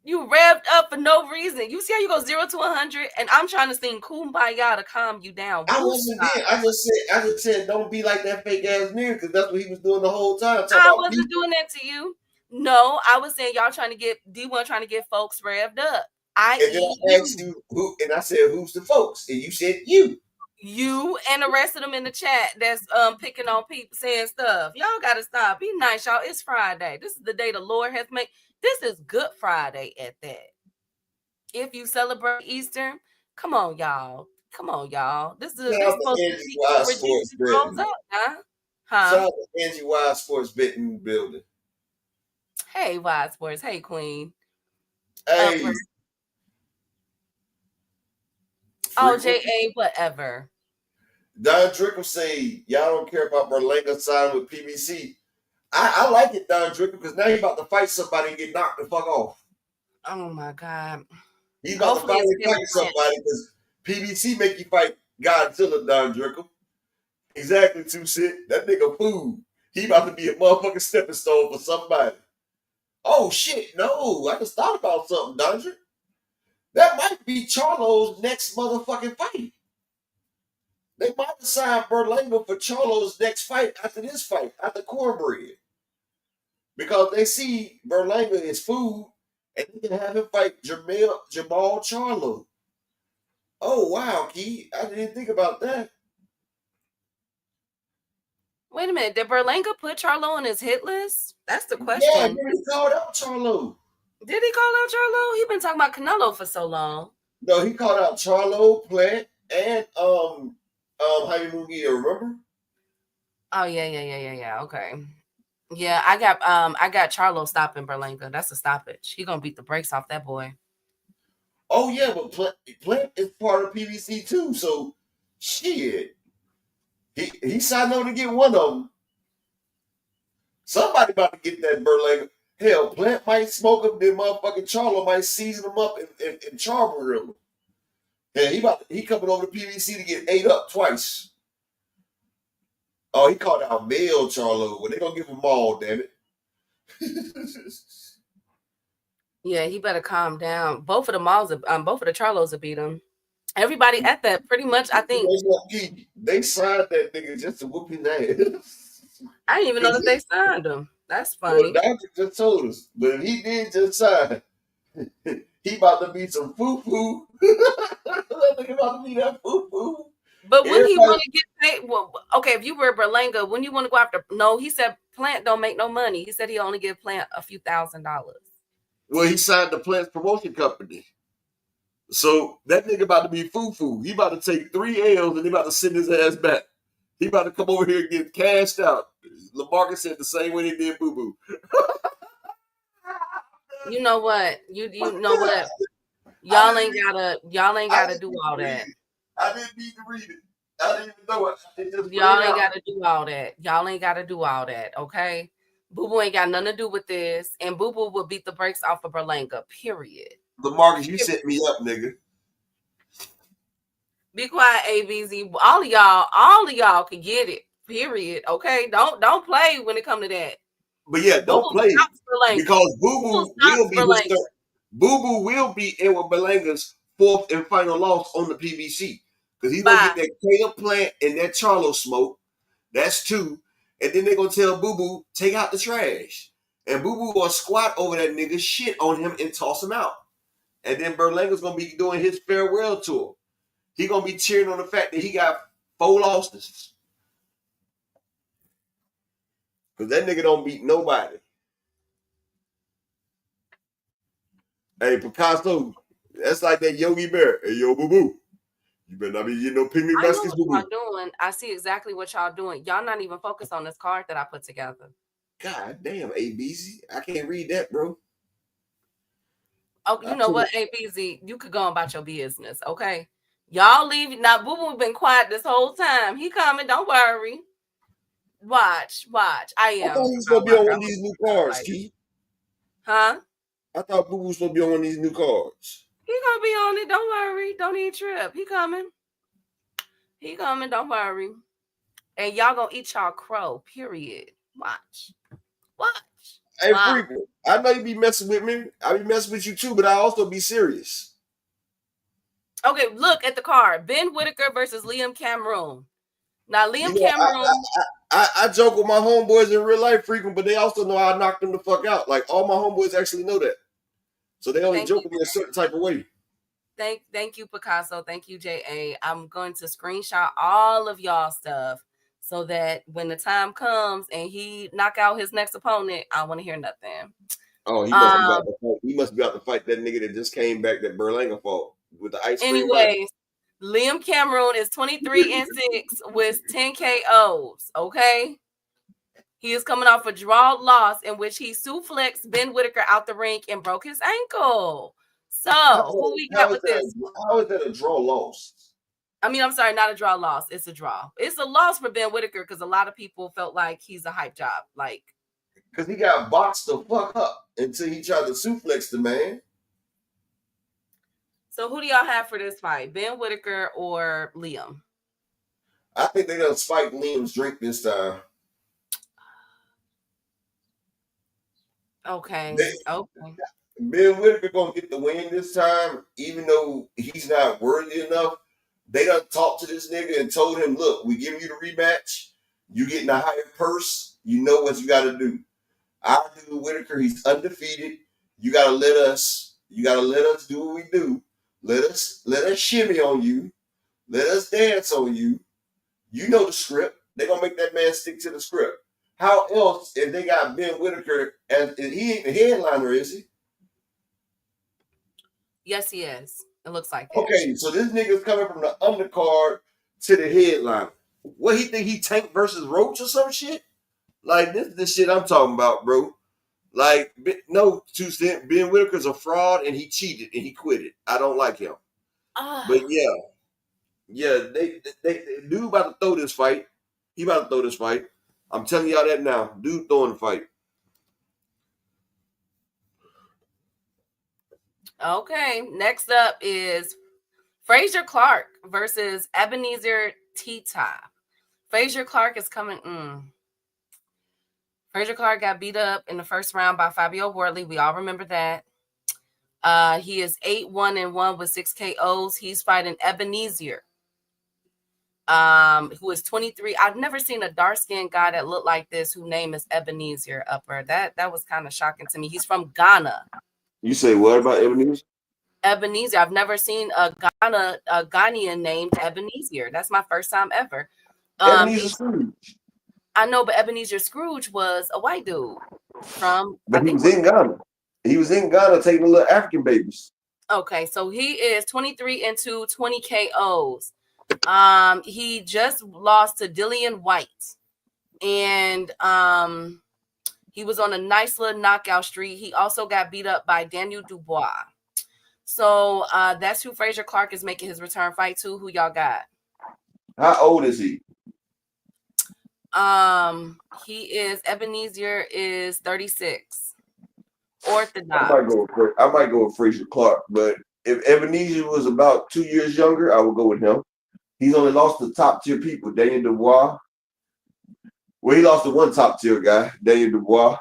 You revved up for no reason. You see how you go 0 to 100, and I'm trying to sing "Kumbaya" to calm you down. I wasn't there. I just said, don't be like that fake ass nigga, because that's what he was doing the whole time. I wasn't doing that to you. No, I was saying y'all trying to get D1 trying to get folks revved up. And then I asked you who, and I said, who's the folks? And you said you. You and the rest of them in the chat that's picking on people saying stuff. Y'all gotta stop. Be nice, y'all. It's Friday. This is the day the Lord has made. This is Good Friday at that. If you celebrate Easter, come on, y'all. Come on, y'all. This is supposed to be where Jesus grows up, huh? Shout out to Angie Wise Sports Betting Building. Hey, Wise Sports. Hey, Queen. Hey. J.A., whatever. Don Drickle say, y'all don't care about Berlanga signing with PBC. I like it, Don Drickle, because now he's about to fight somebody and get knocked the fuck off. Oh, my God. He's about to finally fight somebody, because PBC make you fight Godzilla, Don Drickle. Exactly, too shit. That nigga fool. He about to be a motherfucking stepping stone for somebody. Oh, shit, no. I just thought about something, Don Drickle. That might be Charlo's next motherfucking fight. They might decide Berlanga for Charlo's next fight after this fight, after Cornbread. Because they see Berlanga is food, and they can have him fight Jamal Charlo. Oh, wow, Key. I didn't think about that. Wait a minute. Did Berlanga put Charlo on his hit list? That's the question. Yeah, he called out Charlo. Did he call out Charlo? He been talking about Canelo for so long. No, he called out Charlo, Plant, and Jaime Munguia, remember? Oh yeah. Okay. Yeah, I got Charlo stopping Berlanga. That's a stoppage. He gonna beat the brakes off that boy. Oh yeah, but Plant is part of PBC too, so shit. He signed on to get one of them. Somebody about to get that Berlanga. Hell, Plant might smoke him, then motherfucking Charlo might season him up and charbroil him. Yeah, he coming over to PBC to get ate up twice. Oh, he called out male Charlo. Well, they gonna give him all, damn it. Yeah, he better calm down. Both of the Charlos will beat him. Everybody at that pretty much, I think. They signed that nigga just to whoop his ass. I didn't even know that they signed him. That's funny. Well, doctor just told us, but if he did just sign, he about to be some foo-foo. That nigga about to be that foo-foo. But when he want to get paid, well, okay, if you were Berlanga, when you want to go after, no, he said Plant don't make no money. He said he only give Plant a few $1,000s. Well, he signed the Plant's promotion company. So that nigga about to be foo-foo. He about to take 3 L's and he about to send his ass back. He about to come over here and get cashed out. LaMarcus said the same way they did Boo Boo. You know what? You know what? Y'all ain't gotta do all that. I didn't need to read it. I didn't even know it. Y'all ain't gotta do all that. Y'all ain't gotta do all that, okay? Boo Boo ain't got nothing to do with this, and Boo Boo will beat the brakes off of Berlanga, period. LaMarcus, you set me up, nigga. Be quiet, ABZ. All of y'all can get it, period, okay? Don't play when it come to that. But yeah, don't play because Boo Boo will be in with Berlanga's fourth and final loss on the PBC because he's gonna get that Caleb Plant and that Charlo smoke. That's 2, and then they're gonna tell Boo Boo take out the trash, and Boo Boo gonna squat over that nigga, shit on him, and toss him out. And then Berlanga's gonna be doing his farewell tour. He gonna be cheering on the fact that he got 4 losses. Because that nigga don't beat nobody. Hey, Picasso, that's like that Yogi Bear. Hey, yo, Boo Boo. You better not be getting no pygmy baskets, Boo Boo. Y'all doing. I see exactly what y'all doing. Y'all not even focused on this card that I put together. God damn, ABZ. I can't read that, bro. Oh, you know what, ABZ? You could go about your business, okay? Y'all leave. Now, Boo Boo been quiet this whole time. He coming. Don't worry. Watch. I am. I thought he was supposed to be on one of these new cards, Key. Huh? I thought Boo Boo was supposed to be on one of these new cards. He gonna be on it. Don't worry. Don't even trip. He coming. He coming, don't worry. And y'all gonna eat y'all crow, period. Watch. Hey, Wow. Frequent, I know you be messing with me. I be messing with you too, but I also be serious. Okay, look at the card. Ben Whitaker versus Liam Cameron. Now, Liam You know, Cameron. I joke with my homeboys in real life, Frequent, but they also know I knocked them the fuck out. Like, all my homeboys actually know that. So they only Thank joke you. with me a certain type of way. Thank you, Picasso. Thank you, JA. I'm going to screenshot all of y'all stuff so that when the time comes and he knock out his next opponent, I want to hear nothing. Oh, he must be about to fight. He must be about to fight that nigga that just came back that Berlanga fought with the ice cream body. Anyways, Liam Cameron is 23-6 with 10 KOs. Okay. He is coming off a draw loss in which he suplexed Ben Whitaker out the ring and broke his ankle. So, who we got with this? How is that a draw loss? I mean, I'm sorry, not a draw loss. It's a draw. It's a loss for Ben Whitaker because a lot of people felt like he's a hype job. Like, because he got boxed the fuck up until he tried to suplex the man. So who do y'all have for this fight? Ben Whitaker or Liam? I think they're gonna spike Liam's drink this time. Okay. Ben Whitaker gonna get the win this time, even though he's not worthy enough. They done talked to this nigga and told him, look, we give you the rematch. You getting a higher purse. You know what you got to do. Our dude Whitaker, he's undefeated. You gotta let us do what we do. Let us shimmy on you. Let us dance on you. You know the script. They're gonna make that man stick to the script. How else if they got Ben Whitaker as he ain't the headliner, is he? Yes, he is. It looks like it. Okay, so this nigga's coming from the undercard to the headliner. What he think he Tank versus Roach or some shit? Like this is the shit I'm talking about, bro. Like no 2 cent. Ben Whitaker's a fraud and he cheated and he quit it. I don't like him. But yeah, they dude about to throw this fight. He about to throw this fight. I'm telling y'all that now. Dude throwing the fight. Okay, next up is Frazier Clark versus Ebenezer T-Top. Frazier Clark is coming. Frazier Clark got beat up in the first round by Fabio Wardley. We all remember that. He is 8-1-1 with 6 KOs. He's fighting Ebenezer, who is 23. I've never seen a dark-skinned guy that looked like this, whose name is Ebenezer Upper. That was kind of shocking to me. He's from Ghana. You say what about Ebenezer? Ebenezer. I've never seen a Ghanaian named Ebenezer. That's my first time ever. Ebenezer Scrooge. I know, but Ebenezer Scrooge was a white dude from. But he was in Ghana. He was in Ghana taking the little African babies. Okay, so he is 23-2, 20 KOs. He just lost to Dillian White, and he was on a nice little knockout streak. He also got beat up by Daniel Dubois. So that's who Frazier Clark is making his return fight to. Who y'all got? How old is he? Ebenezer is 36. Orthodox. I might go with Frazier Clark, but if Ebenezer was about 2 years younger, I would go with him. He's only lost to top tier people, Daniel Dubois. Well, he lost to one top tier guy, Daniel Dubois.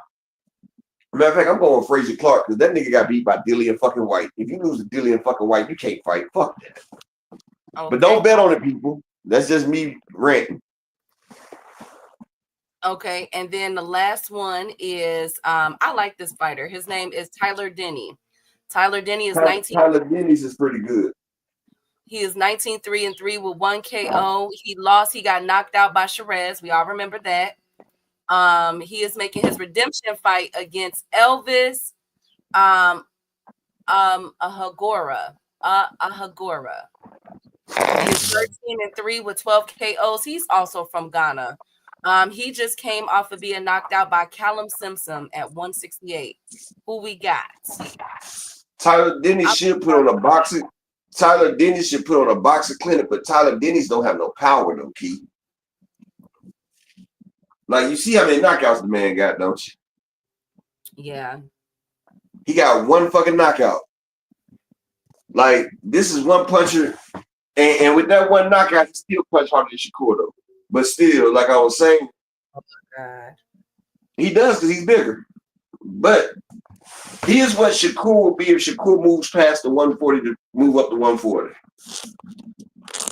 Matter of fact, I'm going with Frazier Clark because that nigga got beat by Dillian fucking White. If you lose to Dillian fucking White, you can't fight. Fuck that. Okay. But don't bet on it, people. That's just me ranting. Okay, and then the last one is I like this fighter. His name is Tyler Denny. Tyler Denny is 19. Tyler Denny's is pretty good. He is 19-3-3 with 1 KO. He lost. He got knocked out by Sherez. We all remember that. He is making his redemption fight against Elvis Ahagora. He is 13-3 with 12 KOs. He's also from Ghana. He just came off of being knocked out by Callum Simpson at 168. Who we got? Tyler Denny should put on a boxing. Tyler Denny should put on a boxing clinic, but Tyler Denny's don't have no power, though, Keith. Like, you see how many knockouts the man got, don't you? Yeah. He got one fucking knockout. Like, this is one puncher. And with that one knockout, he still punched harder than Shakur though. But still, like I was saying, Oh my God. he does because he's bigger. But here's what Shakur will be if Shakur moves past the 140 to move up to 140.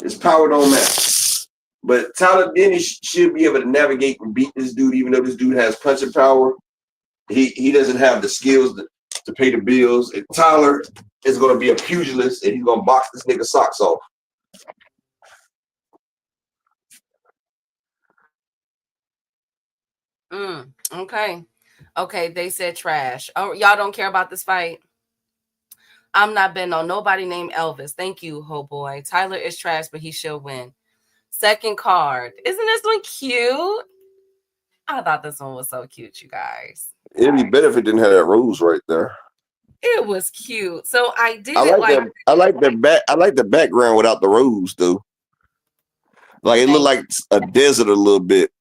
His power don't matter. But Tyler Denny should be able to navigate and beat this dude, even though this dude has punching power. He doesn't have the skills to pay the bills. And Tyler is going to be a pugilist, and he's going to box this nigga socks off. Okay. Okay, they said trash. Oh, y'all don't care about this fight? I'm not betting on nobody named Elvis. Thank you, ho boy. Tyler is trash, but he should win. Second card. Isn't this one cute? I thought this one was so cute, you guys. It'd be better if it didn't have that rose right there. It was cute. So I did I like the background without the rose though. Like it looked like a desert a little bit,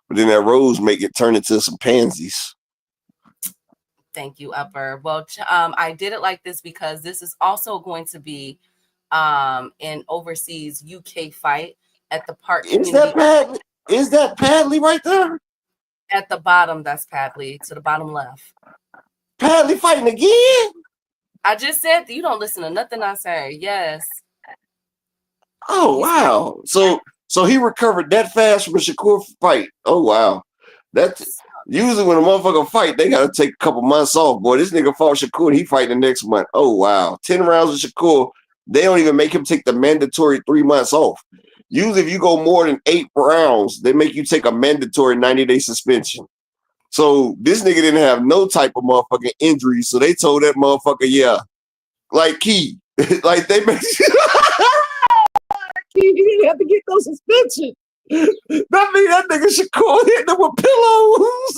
but then that rose make it turn into some pansies. Thank you, Upper. Well, I did it like this because this is also going to be an overseas UK fight at the Park Community. Is that Padley right there? At the bottom, that's Padley, to the bottom left. Padley fighting again? I just said that you don't listen to nothing I say. Yes. Oh, wow. So he recovered that fast from a Shakur fight. Oh, wow. That's usually when a motherfucker fight, they got to take a couple months off. Boy, this nigga fought Shakur, he fight the next month. Oh, wow. 10 rounds with Shakur, they don't even make him take the mandatory 3 months off. Usually if you go more than 8 rounds, they make you take a mandatory 90-day suspension. So this nigga didn't have no type of motherfucking injury. So they told that motherfucker, yeah, like Key. Like they made Key didn't have to get no suspension. That mean that nigga Shakur hit them with pillows.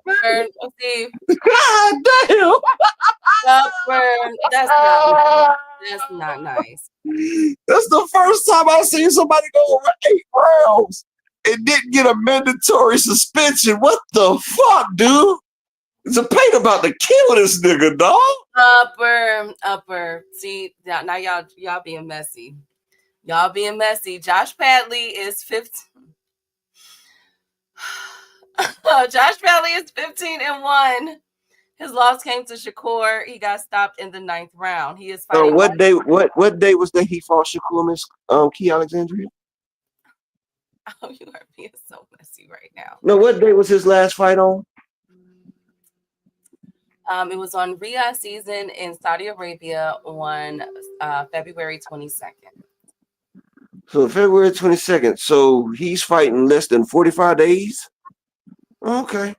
Burn, Steve. God damn. That's not nice. That's the first time I seen somebody go over 8 rounds and didn't get a mandatory suspension. What the fuck, dude? Zepeda about to kill this nigga, dog. Upper. See, now y'all being messy. Y'all being messy. Josh Padley is 15. Josh Padley is 15-1. His loss came to Shakur. He got stopped in the 9th round. He is fighting. What day was that he fought Shakur, Miss Key Alexandria? Oh, you are being so messy right now. No, what day was his last fight on? It was on Riyadh season in Saudi Arabia on February 22nd. So February 22nd. So he's fighting less than 45 days? Okay.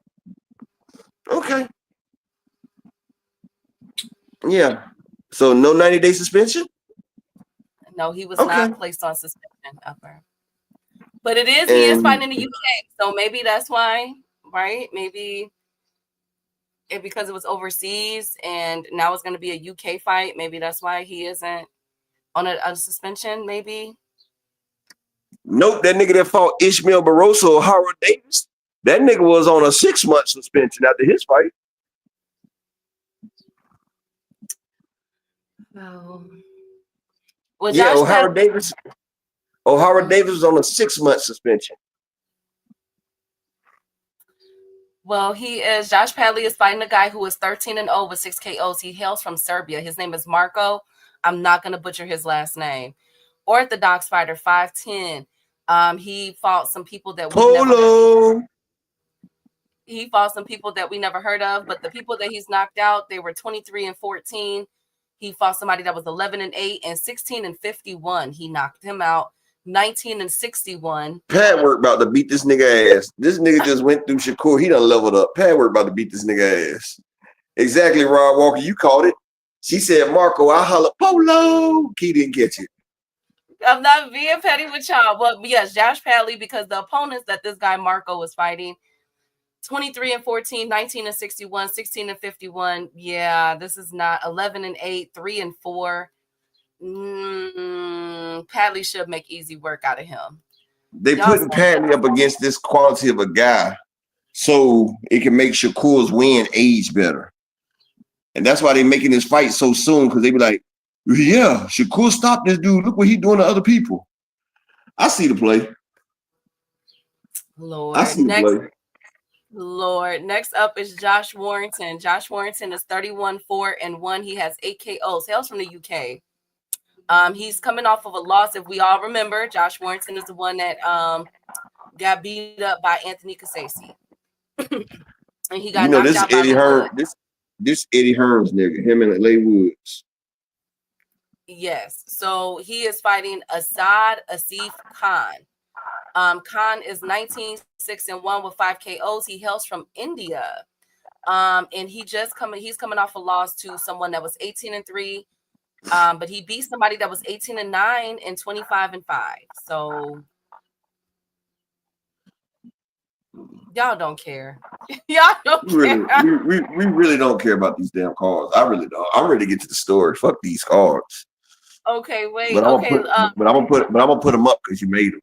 Yeah. So no 90-day suspension? No, he was not placed on suspension, Upper. But he is fighting in the UK. So maybe that's why, right? Maybe because it was overseas and now it's going to be a UK fight. Maybe that's why he isn't on a suspension, maybe. Nope, that nigga that fought Ishmael Barroso or Howard Davis, that nigga was on a 6-month suspension after his fight. Well, yeah, Howard Davis was on a 6-month suspension. Well, Josh Padley is fighting a guy who is 13-0 with 6 KOs. He hails from Serbia. His name is Marko. I'm not going to butcher his last name. Orthodox fighter, 5'10". He fought some people that we never heard of, but the people that he's knocked out, they were 23-14. He fought somebody that was 11-8 and 16-51. He knocked him out. 19-61. Pat work about to beat this nigga ass. This nigga just went through Shakur. He done leveled up. Pat work about to beat this nigga ass. Exactly, Rod Walker. You called it. She said, Marco, I holla Polo. Key didn't get you. I'm not being petty with y'all. But yes, Josh Padley, because the opponents that this guy Marco was fighting, 23-14, 19-61, 16-51. Yeah, this is not 11-8, 3-4. Padley should make easy work out of him. They putting Padley up against this quality of a guy so it can make Shakur's win age better. And that's why they making this fight so soon, because they be like, Yeah, Shakur stopped this dude. Look what he doing to other people. I see the play. Lord. I see the play. Lord. Next up is Josh Warrington. Josh Warrington is 31-4-1. He has 8 KOs. Hails from the UK. He's coming off of a loss. If we all remember, Josh Warrington is the one that got beat up by Anthony Kasasi. And he got knocked this out by Eddie Lee Hearn. Wood. This Eddie Hearn's nigga. Him and Leigh Woods. Yes. So he is fighting Asad Asif Khan. Khan is 19-6-1 with 5 KOs. He hails from India. And he's coming off a loss to someone that was 18-3. But he beat somebody that was 18-9 and 25-5. So y'all don't care. Y'all don't care. We really don't care about these damn cards. I really don't. I'm ready to get to the story. Fuck these cards. Okay, wait. But I'm gonna put them up because you made them.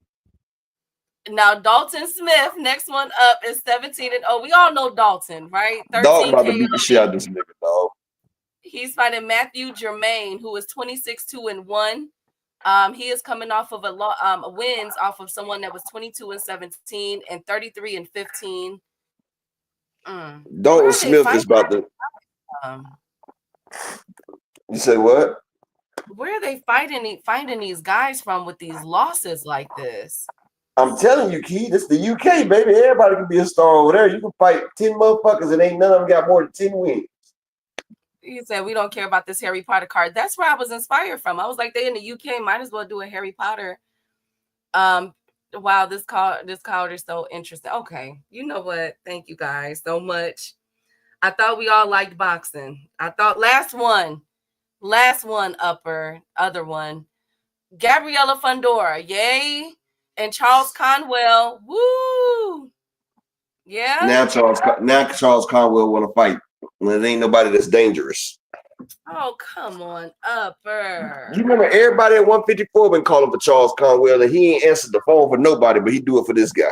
Now Dalton Smith, next one up is 17-0. We all know Dalton, right? 13 Dog about to KOs. beat the shit out of this nigga, dog. He's fighting Matthew Germain, who is 26-2-1. He is coming off of wins off of someone that was 22-17 and 33-15. Dalton Smith is about to. You say what? Where are they finding these guys from with these losses like this? I'm telling you, Key, this is the UK, baby. Everybody can be a star over there. You can fight 10 motherfuckers and ain't none of them got more than 10 wins. You said we don't care about this Harry Potter card. That's where I was inspired from. I was like, they in the UK might as well do a Harry Potter. Wow, this card is so interesting. Okay, you know what? Thank you guys so much. I thought we all liked boxing. I thought last one, other one, Gabriella Fundora, yay, and Charles Conwell, woo, yeah. Now Charles Conwell want to fight when it ain't nobody that's dangerous. Oh, come on, Upper. You remember everybody at 154 been calling for Charles Conwell, and he ain't answered the phone for nobody, but he do it for this guy.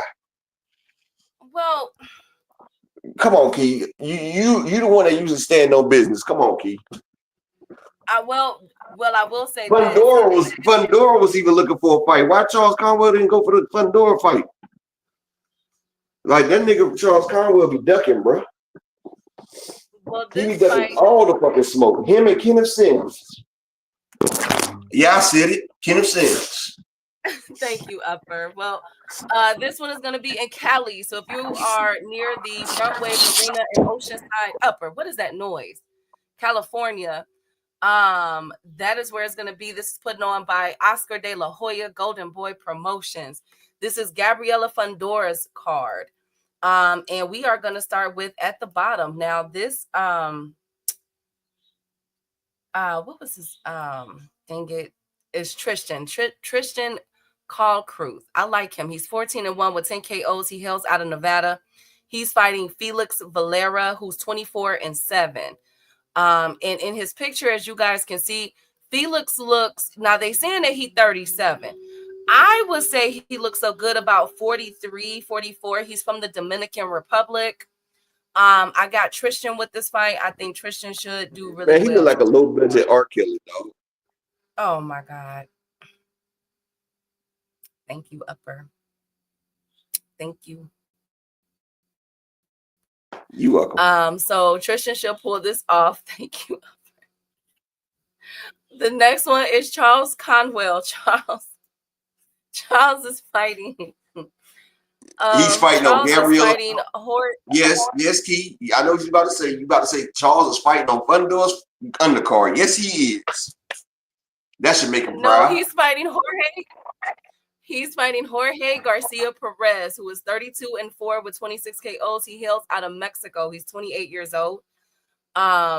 Well, come on, Key. You the one that usually stand on business. Come on, Key. I will say Fundora was even looking for a fight. Why Charles Conwell didn't go for the Fundora fight? Like that nigga Charles Conwell be ducking, bro. Well, he be ducking all the fucking smoke. Him and Kenneth Sims. Yeah, I said it. Kenneth Sims. Thank you, Upper. Well, this one is going to be in Cali. So if you are near the Front Wave Arena in Oceanside, Upper, what is that noise? California. That is where it's going to be. This is put on by Oscar de la Hoya Golden Boy Promotions. This is Gabriella Fundora's card. And we are going to start with at the bottom. Now this, what was his, dang it, is Tristan Carlcruth. I like him. He's 14-1 with 10 KOs. He hails out of Nevada. He's fighting Felix Valera, who's 24-7. And in his picture, as you guys can see, Felix looks, now they saying that he's 37. I would say he looks so good about 43, 44. He's from the Dominican Republic. I got Tristan with this fight. I think Tristan should do really well. Man, he look like a low budget R. Kelly, dog. Oh my God. Thank you, Upper. Thank you. You welcome. So Tristan should pull this off. Thank you. The next one is Charles Conwell. Charles is fighting. He's fighting on Gabriella. Yes, Key. I know what you're about to say. You about to say Charles is fighting on Fundora's undercard. Yes, he is. That should make him proud. No, he's fighting Jorge. He's fighting Jorge Garcia Perez, who is 32-4 with 26 KOs. He hails out of Mexico. He's 28 years old.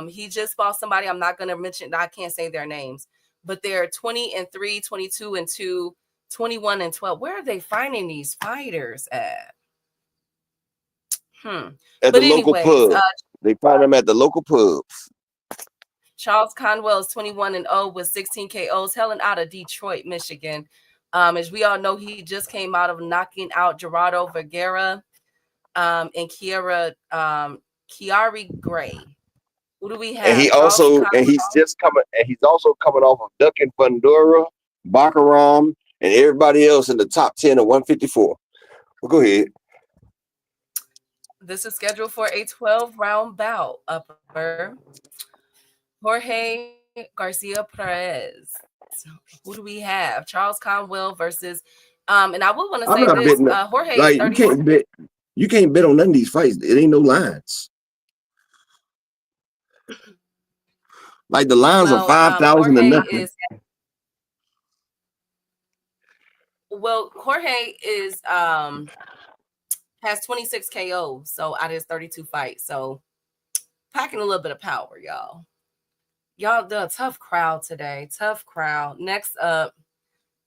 He just fought somebody. I'm not going to mention. I can't say their names, but they're 20-3, 22-2, 21-12. Where are they finding these fighters at? At the local pub. They find them at the local pubs. Charles Conwell is 21-0 with 16 KOs, hailing out of Detroit, Michigan. As we all know, he just came out of knocking out Gerardo Vergara and Kiari Gray. Who do we And have? Charles he's also coming off of ducking Fundora, Bakaram, and everybody else in the top 10 of 154. Well, go ahead. This is scheduled for a 12-round bout. Upper Jorge Garcia Perez. Who do we have? Charles Conwell versus and I would want to say I'm not this. betting Jorge is like 36. you can't bet on none of these fights. It ain't no lines. Like the lines are Well, 5,000 to Jorge nothing. is Jorge is has 26 KOs, so out of his 32 fights. So packing a little bit of power, y'all. Y'all, the tough crowd today. Tough crowd. Next up,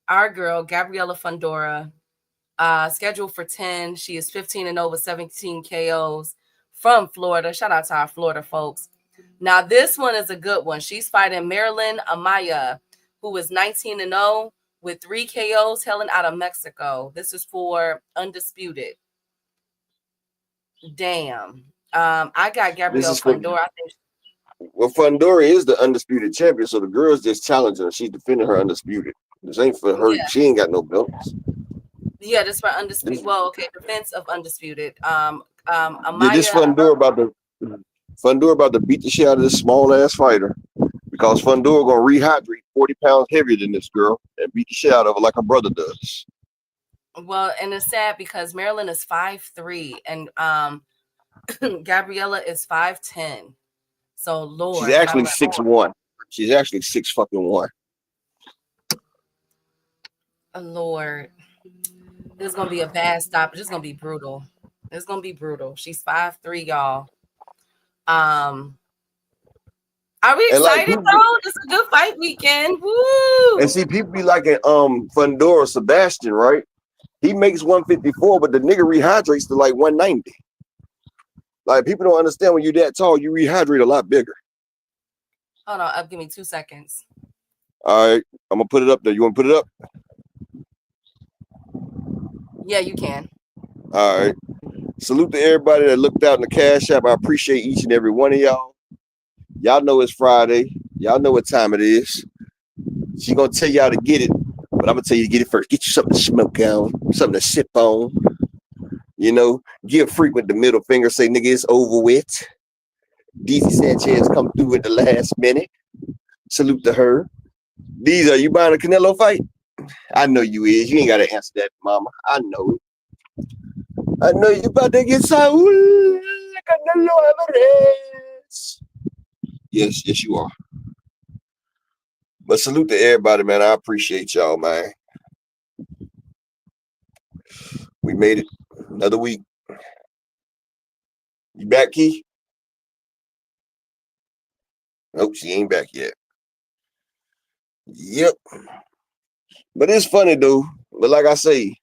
our girl, Gabriela Fundora, scheduled for 10. She is 15-0 with 17 KOs from Florida. Shout out to our Florida folks. Now, this one is a good one. She's fighting Marilyn Amaya, who is 19-0 with 3 KOs, hailing out of Mexico. This is for Undisputed. Damn. I got Gabrielle Fundora. I think Fundora is the undisputed champion, so the girl's just challenging her. She's defending her undisputed. This ain't for her. Yeah. She ain't got no belts. Yeah, this for Undisputed. Well, okay, defense of Undisputed. Yeah, this Fundora about to beat the shit out of this small ass fighter because Fundora gonna rehydrate 40 pounds heavier than this girl and beat the shit out of her like her brother does. Well, and it's sad because Marilyn is 5'3" and Gabriella is 5'10". So Lord, she's actually 6'1". She's actually 6'1". Lord, this is gonna be a bad stop. It's gonna be brutal. It's gonna be brutal. She's 5'3", y'all. Are we excited though? This is a good fight weekend. Woo! And see, people be like Fundora Sebastian, right? He makes 154, but the nigga rehydrates to like 190. Like, people don't understand when you're that tall, you rehydrate a lot bigger. Hold on, give me 2 seconds. All right, I'm gonna put it up there. You want to put it up? Yeah, you can. All right. Salute to everybody that looked out in the Cash App. I appreciate each and every one of y'all. Y'all know it's Friday. Y'all know what time it is. She gonna tell y'all to get it, but I'm gonna tell you to get it first. Get you something to smoke on, something to sip on. You know, give Frequent the middle finger. Say, nigga, it's over with. DC Sanchez come through at the last minute. Salute to her. These, are you buying a Canelo fight? I know you is. You ain't got to answer that, mama. I know it. I know you about to get Saul Canelo Alvarez. Yes, you are. But salute to everybody, man. I appreciate y'all, man. We made it. Another week. You back, Key? Nope, she ain't back yet. Yep. But it's funny, though. But like I say,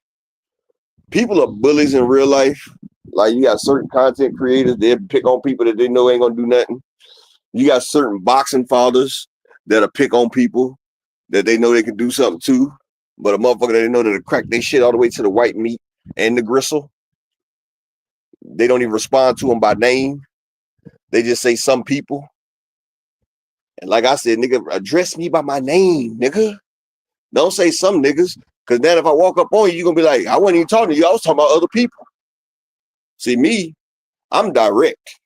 people are bullies in real life. Like, you got certain content creators, they pick on people that they know ain't gonna do nothing. You got certain boxing fathers that'll pick on people that they know they can do something to. But a motherfucker that they know that'll crack their shit all the way to the white meat and the gristle. They don't even respond to them by name. They just say some people. And like I said, nigga, address me by my name, nigga. Don't say some niggas. Because then if I walk up on you, you're going to be like, I wasn't even talking to you. I was talking about other people. See, me, I'm direct.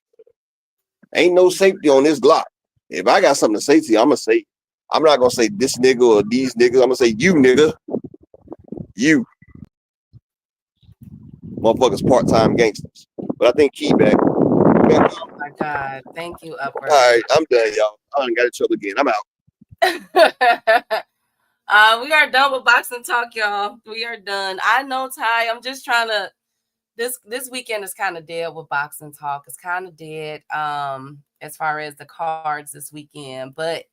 Ain't no safety on this Glock. If I got something to say to you, I'm going to say, I'm not going to say this nigga or these niggas. I'm going to say you, nigga. You. Motherfuckers part-time gangsters. But I think Key back. Oh my God. Thank you, Upper. All right, I'm done, y'all. I ain't got in trouble again. I'm out. We are done with boxing talk, y'all. We are done. I know, Ty. I'm just trying to. This weekend is kind of dead with boxing talk. It's kind of dead as far as the cards this weekend, but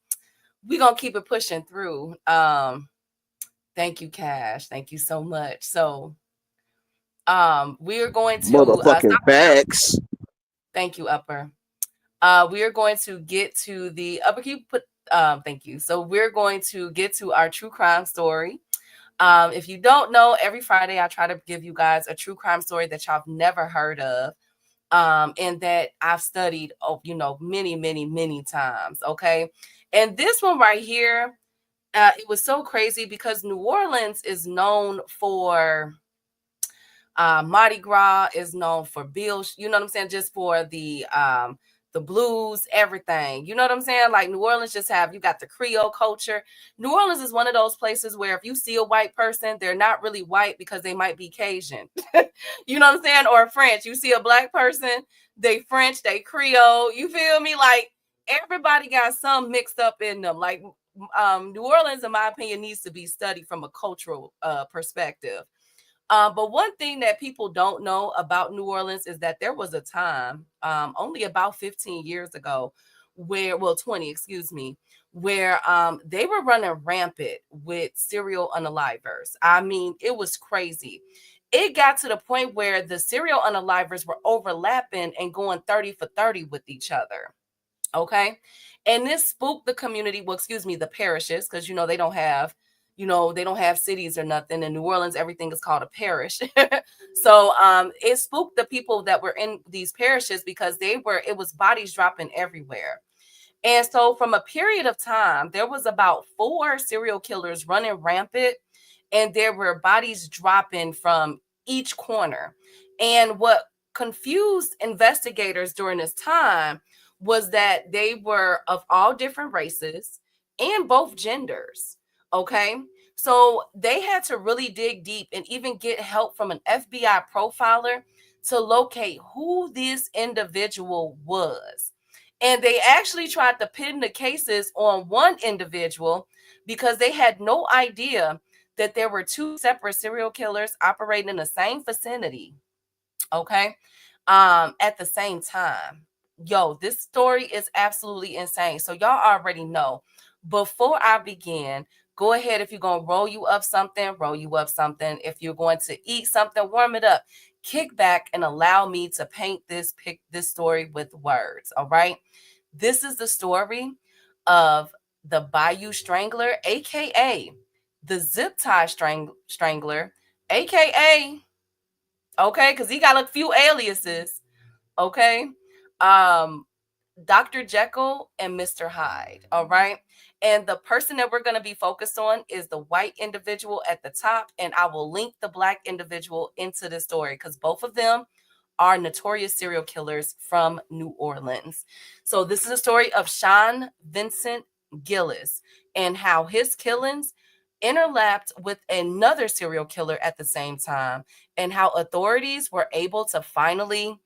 we're gonna keep it pushing through. Thank you, Cash. Thank you so much. So we're going to motherfucking facts. Thank you, Upper. We are going to get to the Upper. Can you put thank you. So we're going to get to our true crime story. If you don't know, every Friday I try to give you guys a true crime story that y'all have never heard of. and that I've studied, many, many, many times. Okay. And this one right here, it was so crazy because New Orleans is known for Mardi Gras, is known for Bill, you know what I'm saying? Just for the blues, everything. You know what I'm saying? Like New Orleans just have, you got the Creole culture. New Orleans is one of those places where if you see a white person, they're not really white because they might be Cajun. You know what I'm saying? Or French. You see a black person, they French, they Creole. You feel me? Like everybody got some mixed up in them. Like New Orleans, in my opinion, needs to be studied from a cultural perspective. But one thing that people don't know about New Orleans is that there was a time, only about 15 years ago, where, well, 20, excuse me, where they were running rampant with serial unalivers. I mean, it was crazy. It got to the point where the serial unalivers were overlapping and going 30 for 30 with each other. Okay. And this spooked the community. Well, excuse me, the parishes, because they don't have, they don't have cities or nothing. In New Orleans, everything is called a parish. So it spooked the people that were in these parishes because it was bodies dropping everywhere. And so from a period of time, there was about 4 serial killers running rampant, and there were bodies dropping from each corner. And what confused investigators during this time was that they were of all different races and both genders. Okay. So they had to really dig deep and even get help from an FBI profiler to locate who this individual was. And they actually tried to pin the cases on one individual because they had no idea that there were 2 separate serial killers operating in the same vicinity. Okay. At the same time. Yo, this story is absolutely insane. So y'all already know. Before I begin, go ahead. If you're going to roll you up something, roll you up something. If you're going to eat something, warm it up. Kick back and allow me to paint this story with words. All right. This is the story of the Bayou Strangler, aka the Zip Tie Strangler, aka, okay, because he got a few aliases, okay, Dr. Jekyll and Mr. Hyde. All right. And the person that we're going to be focused on is the white individual at the top. And I will link the black individual into the story because both of them are notorious serial killers from New Orleans. So this is a story of Sean Vincent Gillis and how his killings interlapped with another serial killer at the same time, and how authorities were able to finally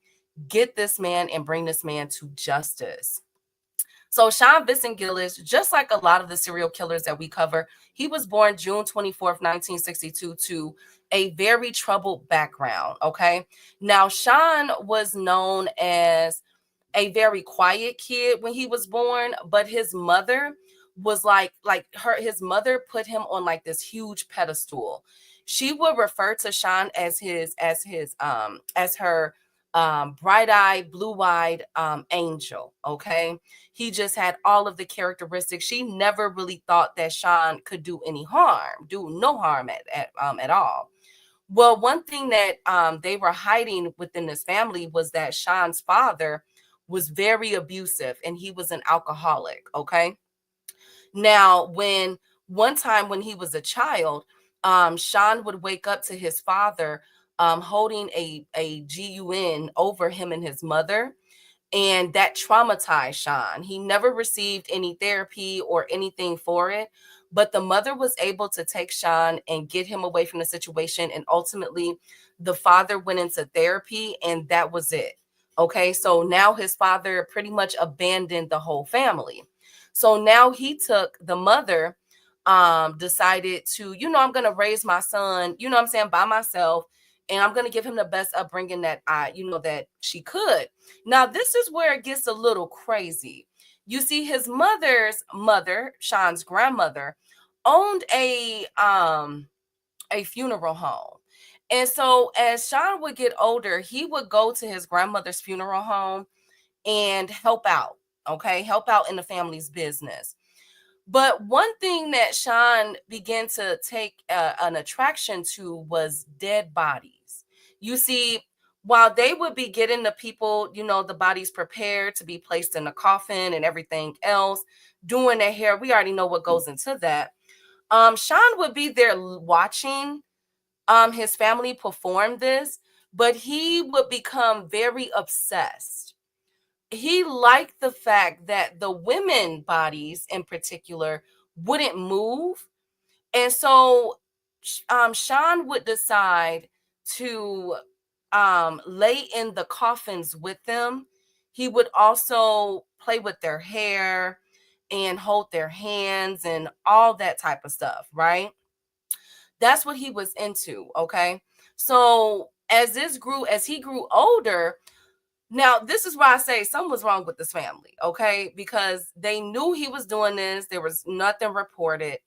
get this man and bring this man to justice. So Sean Vincent Gillis, just like a lot of the serial killers that we cover, he was born June 24th, 1962 to a very troubled background. Okay. Now, Sean was known as a very quiet kid when he was born, but his mother was his mother put him on like this huge pedestal. She would refer to Sean as her bright-eyed, blue-eyed angel. Okay. He just had all of the characteristics. She never really thought that Sean could do no harm at all. Well, one thing that they were hiding within this family was that Sean's father was very abusive and he was an alcoholic. Okay. Now, one time when he was a child, Sean would wake up to his father holding a GUN over him and his mother. And that traumatized Sean. He never received any therapy or anything for it. But the mother was able to take Sean and get him away from the situation. And ultimately, the father went into therapy, and that was it. Okay. So now his father pretty much abandoned the whole family. So now he took the mother, decided to, I'm going to raise my son, what I'm saying, by myself. And I'm going to give him the best upbringing that that she could. Now, this is where it gets a little crazy. You see, his mother's mother, Sean's grandmother, owned a funeral home. And so as Sean would get older, he would go to his grandmother's funeral home and help out, okay? Help out in the family's business. But one thing that Sean began to take an attraction to was dead bodies. You see, while they would be getting the people, the bodies prepared to be placed in a coffin and everything else, doing their hair, we already know what goes into that. Sean would be there watching his family perform this, but he would become very obsessed. He liked the fact that the women bodies in particular wouldn't move. And so Sean would decide to lay in the coffins with them. He would also play with their hair and hold their hands and all that type of stuff, right? That's what he was into, okay? So as he grew older, now this is why I say something was wrong with this family, okay? Because they knew he was doing this. There was nothing reported.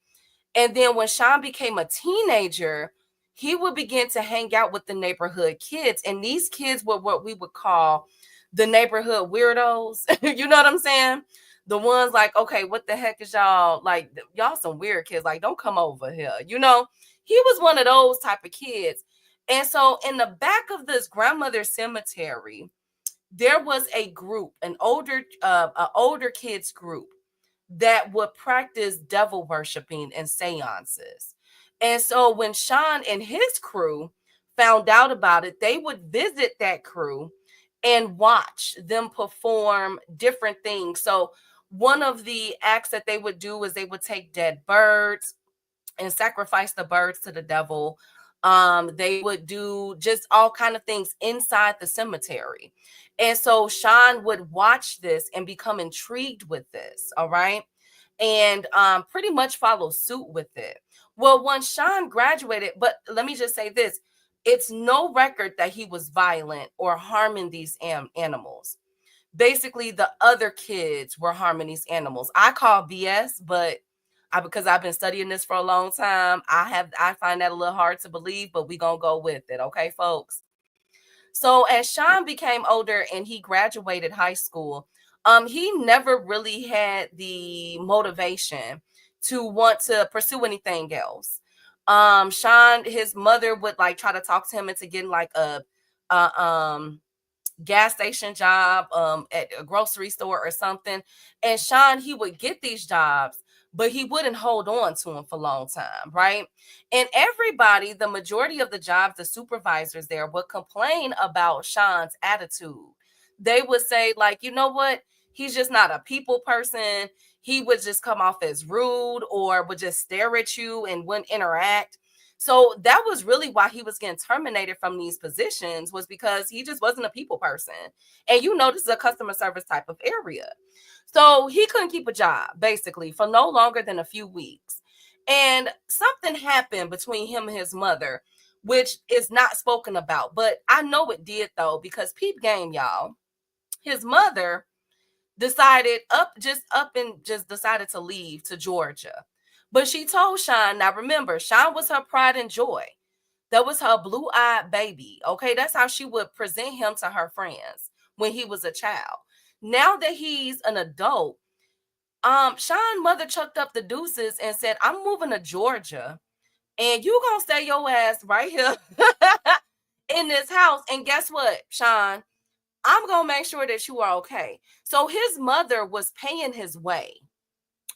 And then when Sean became a teenager, he would begin to hang out with the neighborhood kids. And these kids were what we would call the neighborhood weirdos. You know what I'm saying? The ones like, okay, what the heck is y'all? Like, y'all some weird kids. Like, don't come over here. He was one of those type of kids. And so in the back of this grandmother's cemetery, there was a group, an older kids group that would practice devil worshiping and seances. And so when Sean and his crew found out about it, they would visit that crew and watch them perform different things. So one of the acts that they would do is they would take dead birds and sacrifice the birds to the devil. They would do just all kind of things inside the cemetery. And so Sean would watch this and become intrigued with this, all right? And pretty much follow suit with it. Well, once Sean graduated, but let me just say this, it's no record that he was violent or harming these animals. Basically, the other kids were harming these animals. I call BS, but because I've been studying this for a long time, I find that a little hard to believe, but we're gonna go with it, okay, folks? So as Sean became older and he graduated high school, he never really had the motivation to want to pursue anything else. Sean, his mother would like try to talk to him into getting like a gas station job at a grocery store or something. And Sean, he would get these jobs, but he wouldn't hold on to them for a long time, right? And everybody, the majority of the jobs, the supervisors there would complain about Sean's attitude. They would say, like, you know what? He's just not a people person. He would just come off as rude or would just stare at you and wouldn't interact. So that was really why he was getting terminated from these positions, was because he just wasn't a people person. And this is a customer service type of area. So he couldn't keep a job basically for no longer than a few weeks. And something happened between him and his mother, which is not spoken about, but I know it did though, because peep game, y'all. His mother decided decided to leave to Georgia. But she told Sean, now remember, Sean was her pride and joy. That was her blue-eyed baby. Okay, that's how she would present him to her friends when he was a child. Now that he's an adult, Sean's mother chucked up the deuces and said, I'm moving to Georgia, and you gonna stay your ass right here in this house. And guess what, Sean? I'm gonna make sure that you are okay. So his mother was paying his way,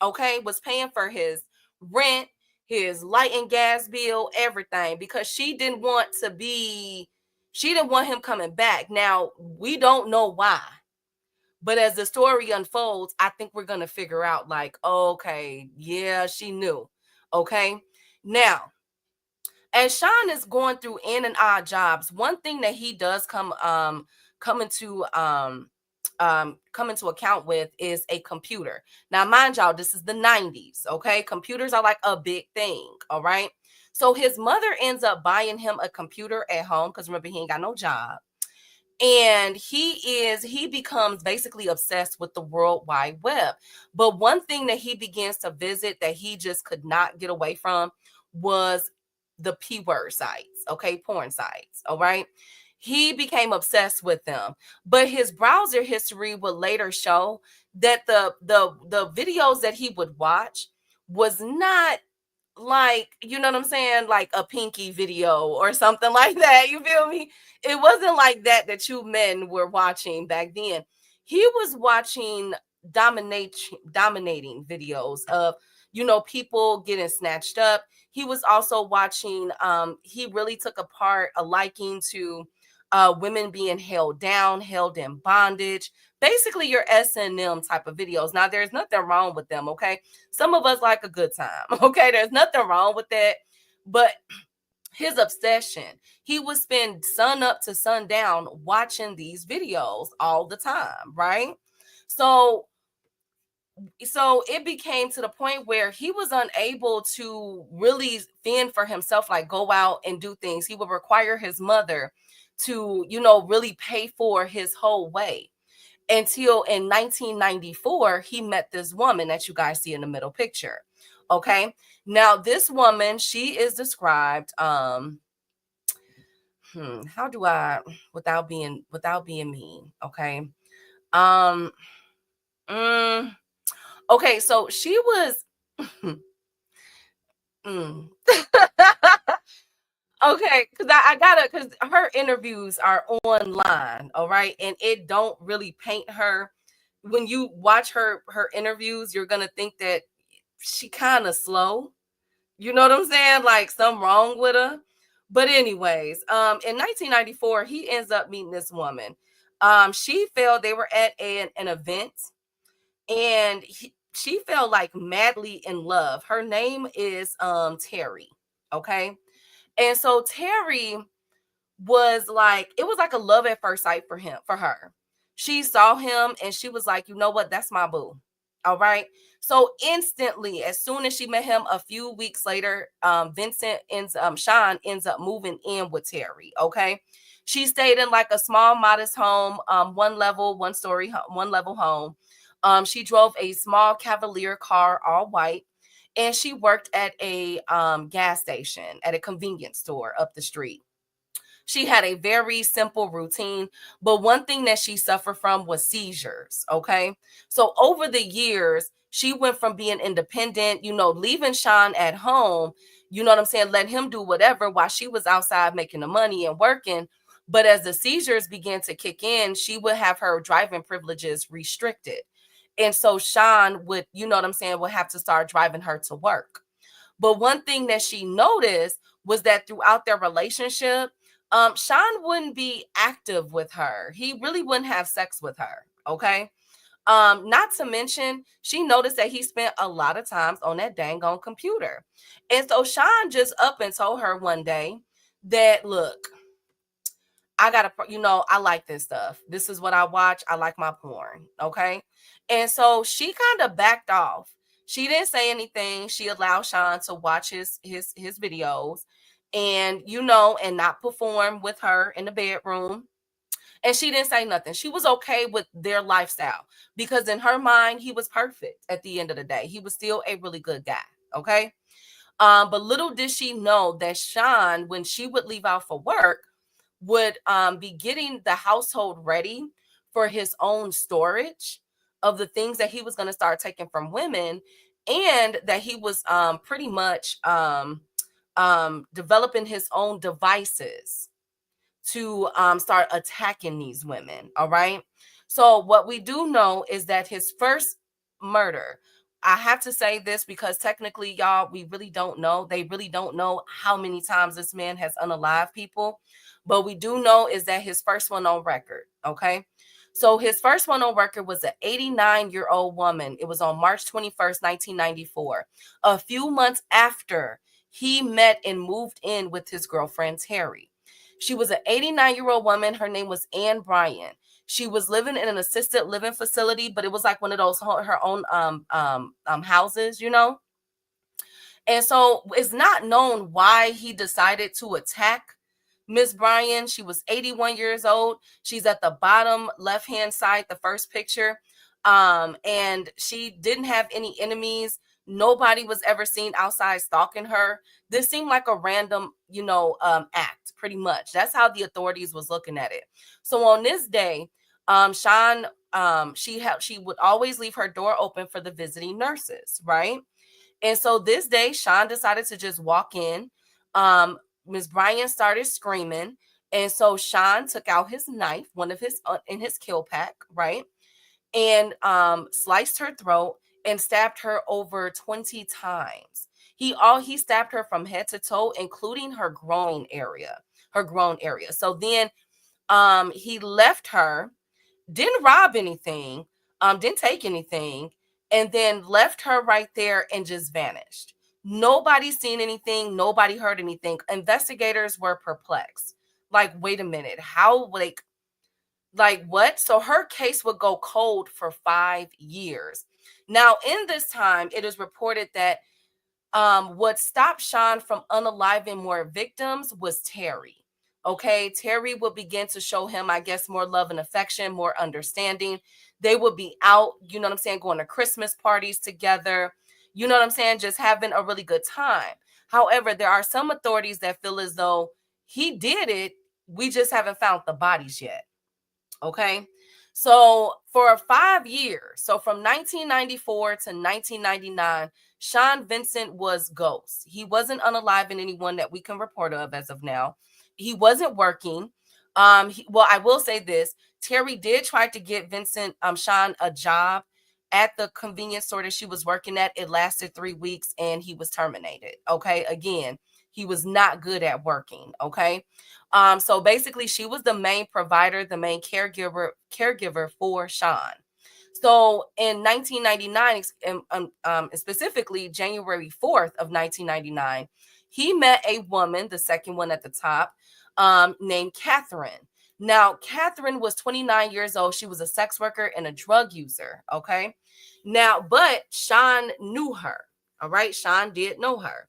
okay, was paying for his rent, his light and gas bill, everything, because she didn't want him coming back. Now, we don't know why, but as the story unfolds, I think we're going to figure out like, okay, yeah, she knew. Okay. Now, as Sean is going through in and odd jobs, one thing that he does come into account with is a computer. Now, mind y'all, this is the 90s, okay? Computers are like a big thing, all right? So his mother ends up buying him a computer at home, because remember, he ain't got no job. And he becomes basically obsessed with the World Wide Web. But one thing that he begins to visit that he just could not get away from was the P-word sites, okay? Porn sites, all right? He became obsessed with them. But his browser history would later show that the videos that he would watch was not like, you know what I'm saying, like a Pinky video or something like that. You feel me? It wasn't like that you men were watching back then. He was watching dominating videos of, you know, people getting snatched up. He was also watching, he really took a liking to women being held down, held in bondage, basically your S&M type of videos. Now, there's nothing wrong with them, okay? Some of us like a good time, okay? There's nothing wrong with that. But his obsession, he would spend sun up to sundown watching these videos all the time, right? So it became to the point where he was unable to really fend for himself, like go out and do things. He would require his mother to, you know, really pay for his whole way, until in 1994 he met this woman that you guys see in the middle picture. Okay, now this woman, she is described how do I, without being mean, okay, um okay, so she was mm. Okay, because I gotta, because her interviews are online, all right, and it don't really paint her. When you watch her interviews, you're gonna think that she kind of slow. You know what I'm saying? Like something wrong with her. But anyways, in 1994, he ends up meeting this woman. She fell. They were at an event, and she fell like madly in love. Her name is Terry. Okay, and so Terry was like, it was like a love at first sight for her. She saw him and she was like, you know what, that's my boo. All right, so instantly, as soon as she met him, a few weeks later, Sean ends up moving in with Terry. Okay, she stayed in like a small modest home, one level home. She drove a small Cavalier car, all white, and she worked at a gas station, at a convenience store up the street. She had a very simple routine, but one thing that she suffered from was seizures. Okay, so over the years, she went from being independent, you know, leaving Sean at home, you know what I'm saying, let him do whatever while she was outside making the money and working. But as the seizures began to kick in, she would have her driving privileges restricted. And so Sean would, you know what I'm saying, would have to start driving her to work. But one thing that she noticed was that throughout their relationship, Sean wouldn't be active with her. He really wouldn't have sex with her. Okay. Not to mention, she noticed that he spent a lot of times on that dang on computer. And so Sean just up and told her one day that, look, I gotta, you know, I like this stuff. This is what I watch. I like my porn. Okay. And so she kind of backed off. She didn't say anything. She allowed Sean to watch his videos and, you know, and not perform with her in the bedroom. And she didn't say nothing. She was okay with their lifestyle because in her mind, he was perfect at the end of the day. He was still a really good guy. Okay. But little did she know that Sean, when she would leave out for work, would be getting the household ready for his own storage of the things that he was going to start taking from women, and that he was pretty much developing his own devices to start attacking these women. All right. So what we do know is that his first murder, I have to say this because technically, y'all, we really don't know. They really don't know how many times this man has unalived people. But we do know is that his first one on record. Okay. So his first one on record was an 89-year-old woman. It was on March 21st, 1994, a few months after he met and moved in with his girlfriend, Terry. She was an 89-year-old woman. Her name was Ann Bryan. She was living in an assisted living facility, but it was like one of those her own houses, you know. And so it's not known why he decided to attack Miss Bryan. She was 81 years old. She's at the bottom left-hand side, the first picture. And she didn't have any enemies. Nobody was ever seen outside stalking her. This seemed like a random, you know, act, pretty much. That's how the authorities was looking at it. So on this day, she would always leave her door open for the visiting nurses, right? And so this day, Sean decided to just walk in. Ms. Bryan started screaming. And so Sean took out his knife, one of his in his kill pack, right? And sliced her throat and stabbed her over 20 times. He stabbed her from head to toe, including her groin area. So then he left her, didn't rob anything, didn't take anything, and then left her right there and just vanished. Nobody seen anything, nobody heard anything. Investigators were perplexed. Like, wait a minute, how, like what? So her case would go cold for 5 years. Now, in this time, it is reported that what stopped Sean from unaliving more victims was Terry. Okay, Terry would begin to show him, I guess, more love and affection, more understanding. They would be out, you know what I'm saying, going to Christmas parties together, you know what I'm saying, just having a really good time. However, there are some authorities that feel as though he did it, we just haven't found the bodies yet. Okay. So for 5 years, so from 1994 to 1999, Sean Vincent was ghost. He wasn't unaliving anyone that we can report of as of now. He wasn't working. Well, I will say this: Terry did try to get Sean a job at the convenience store that she was working at. It lasted 3 weeks, and he was terminated. Okay, again, he was not good at working. Okay. So basically, she was the main provider, the main caregiver for Sean. So in 1999, specifically January 4th of 1999, he met a woman, the second one at the top, named Catherine. Now, Catherine was 29 years old. She was a sex worker and a drug user. Okay. Now, but Sean knew her. All right. Sean did know her.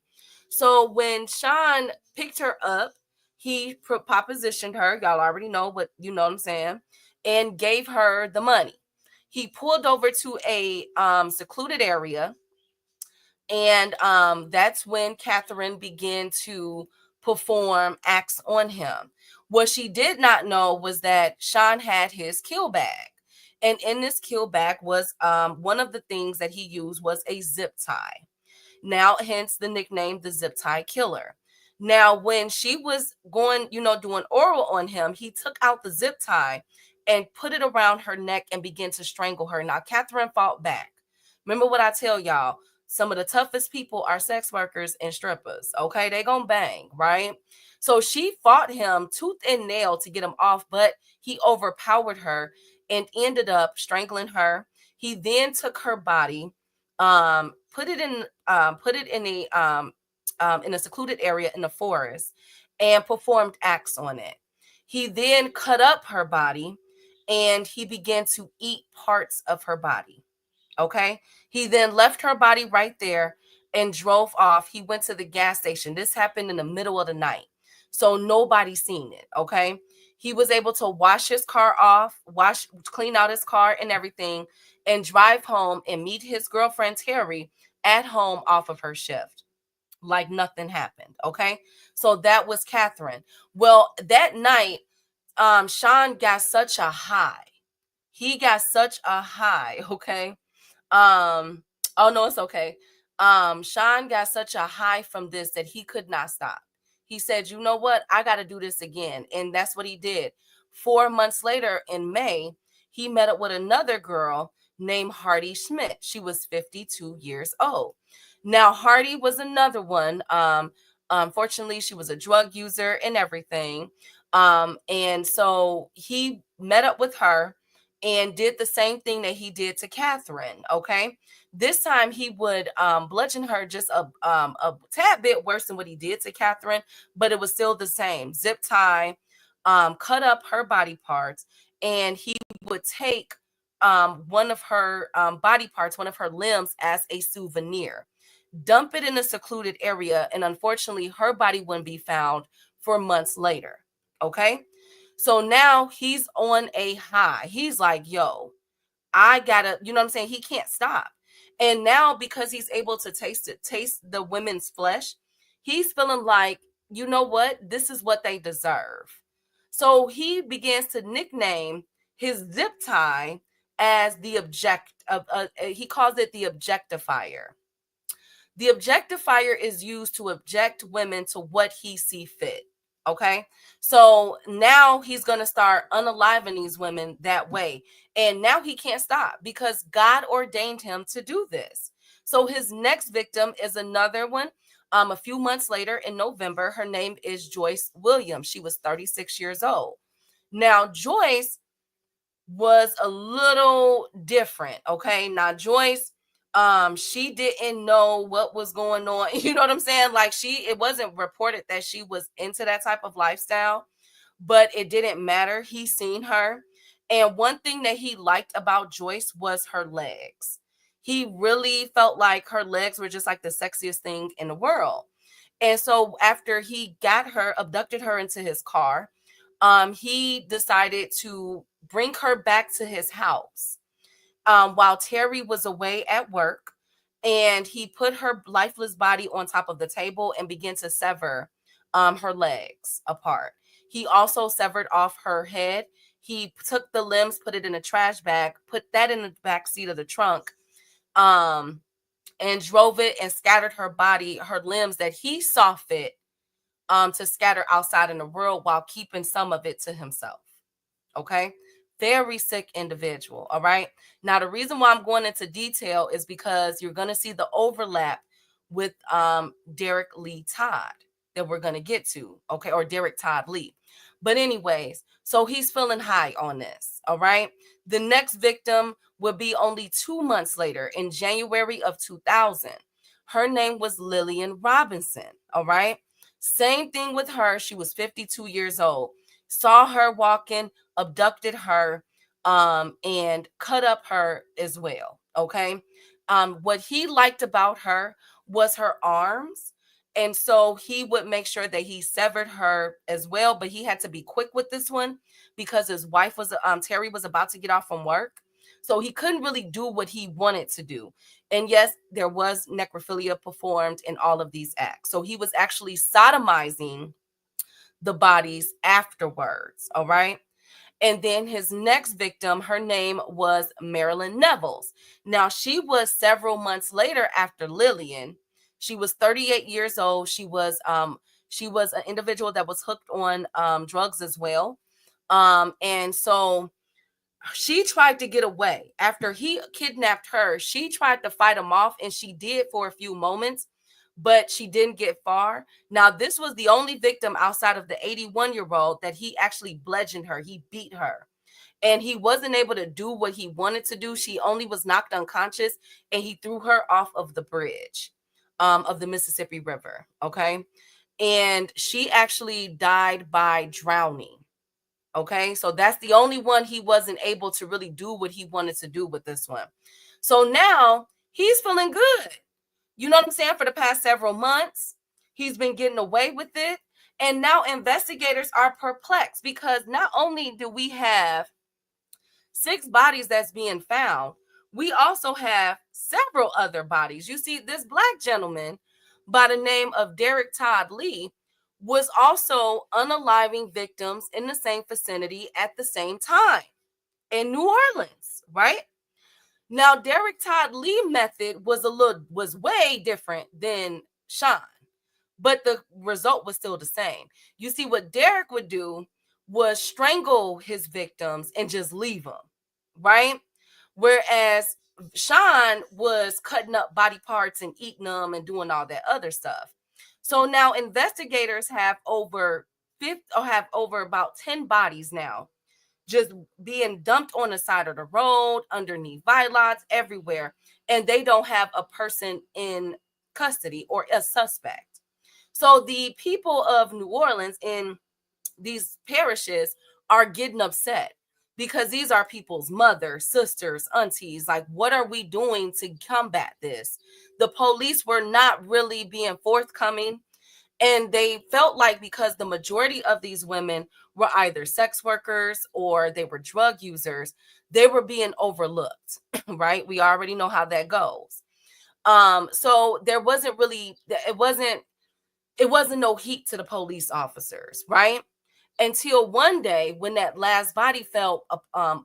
So when Sean picked her up, he propositioned her. Y'all already know what, you know what I'm saying, and gave her the money. He pulled over to a secluded area, and that's when Catherine began to perform acts on him. What she did not know was that Sean had his kill bag. And in this kill bag was one of the things that he used was a zip tie. Now, hence the nickname, the zip tie killer. Now, when she was going, doing oral on him, he took out the zip tie and put it around her neck and began to strangle her. Now, Catherine fought back. Remember what I tell y'all, some of the toughest people are sex workers and strippers. Okay, they gonna bang, right? So she fought him tooth and nail to get him off, but he overpowered her and ended up strangling her. He then took her body, put it in a secluded area in the forest, and performed acts on it. He then cut up her body and he began to eat parts of her body. Okay. He then left her body right there and drove off. He went to the gas station. This happened in the middle of the night, so nobody seen it. Okay. He was able to wash his car off, clean out his car and everything, and drive home and meet his girlfriend Terry at home off of her shift, like nothing happened. Okay. So that was Catherine. Well, that night, Sean got such a high. He got such a high. Okay. Oh no, it's okay. Sean got such a high from this that he could not stop. He said, you know what? I got to do this again. And that's what he did. 4 months later in May, he met up with another girl named Hardy Schmidt. She was 52 years old. Now, Hardy was another one. Unfortunately, she was a drug user and everything. And so he met up with her and did the same thing that he did to Catherine. Okay. This time he would bludgeon her just a tad bit worse than what he did to Catherine, but it was still the same. Zip tie, cut up her body parts, and he would take one of her body parts, one of her limbs, as a souvenir, dump it in a secluded area, and unfortunately her body wouldn't be found for months later. Okay. So now he's on a high. He's like, yo, I gotta, you know what I'm saying? He can't stop. And now because he's able to taste the women's flesh, he's feeling like, you know what? This is what they deserve. So he begins to nickname his zip tie as the he calls it the objectifier. The objectifier is used to object women to what he see fit. Okay. So now he's going to start unaliving these women that way. And now he can't stop because God ordained him to do this. So his next victim is another one. A few months later in November, her name is Joyce Williams. She was 36 years old. Now, Joyce was a little different. Okay. Now, Joyce, she didn't know what was going on. You know what I'm saying? Like it wasn't reported that she was into that type of lifestyle, but it didn't matter. He seen her. And one thing that he liked about Joyce was her legs. He really felt like her legs were just like the sexiest thing in the world. And so after he got her, abducted her into his car, he decided to bring her back to his house while Terry was away at work. And he put her lifeless body on top of the table and began to sever her legs apart. He also severed off her head. He took the limbs, put it in a trash bag, put that in the back seat of the trunk, and drove it and scattered her body, her limbs that he saw fit to scatter outside in the world while keeping some of it to himself. Okay. Very sick individual. All right. Now, the reason why I'm going into detail is because you're going to see the overlap with Derek Lee Todd that we're going to get to. Okay. Or Derek Todd Lee. But anyways, so he's feeling high on this. All right. The next victim will be only 2 months later in January of 2000. Her name was Lillian Robinson. All right. Same thing with her. She was 52 years old. Saw her walking, abducted her, and cut up her as well. Okay. What he liked about her was her arms. And so he would make sure that he severed her as well. But he had to be quick with this one because his wife was, Terry was about to get off from work. So he couldn't really do what he wanted to do. And yes, there was necrophilia performed in all of these acts. So he was actually sodomizing the bodies afterwards. All right. And then his next victim, her name was Marilyn Nevels. Now, she was several months later after Lillian. She was 38 years old. She was an individual that was hooked on drugs as well. And so she tried to get away. After he kidnapped her, she tried to fight him off, and she did for a few moments, but she didn't get far. Now, this was the only victim outside of the 81-year-old that he actually bludgeoned her. He beat her, and he wasn't able to do what he wanted to do. She only was knocked unconscious, and he threw her off of the bridge of the Mississippi River. Okay. And she actually died by drowning. Okay, so that's the only one he wasn't able to really do what he wanted to do with this one. So now he's feeling good. You know what I'm saying? For the past several months, he's been getting away with it. And now investigators are perplexed because not only do we have 6 bodies that's being found, we also have several other bodies. You see, this black gentleman by the name of Derek Todd Lee was also unaliving victims in the same vicinity at the same time in New Orleans, right? Now, Derek Todd Lee method was way different than Sean, but the result was still the same. You see, what Derek would do was strangle his victims and just leave them, right? Whereas Sean was cutting up body parts and eating them and doing all that other stuff. So now investigators have over about 10 bodies now just being dumped on the side of the road, underneath viaducts, everywhere, and they don't have a person in custody or a suspect. So the people of New Orleans in these parishes are getting upset because these are people's mothers, sisters, aunties. Like, what are we doing to combat this? The police were not really being forthcoming. And they felt like because the majority of these women were either sex workers or they were drug users, they were being overlooked, right? We already know how that goes. So there wasn't really, it wasn't no heat to the police officers, right? Until one day when that last body fell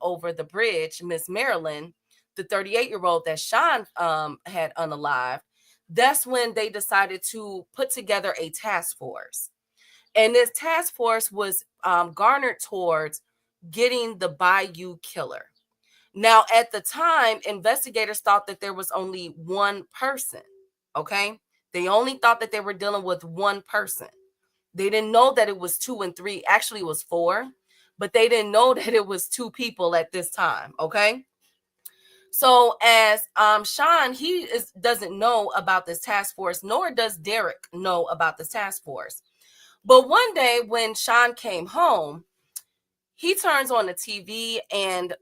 over the bridge, Miss Marilyn, the 38-year-old that Sean had unalived, that's when they decided to put together a task force. And this task force was garnered towards getting the Bayou killer. Now, at the time, investigators thought that there was only one person. Okay. They only thought that they were dealing with one person. They didn't know that it was 2 and 3. Actually, it was 4, but they didn't know that it was 2 people at this time. Okay. So as Sean, doesn't know about this task force, nor does Derek know about this task force. But one day when Sean came home, he turns on the TV, and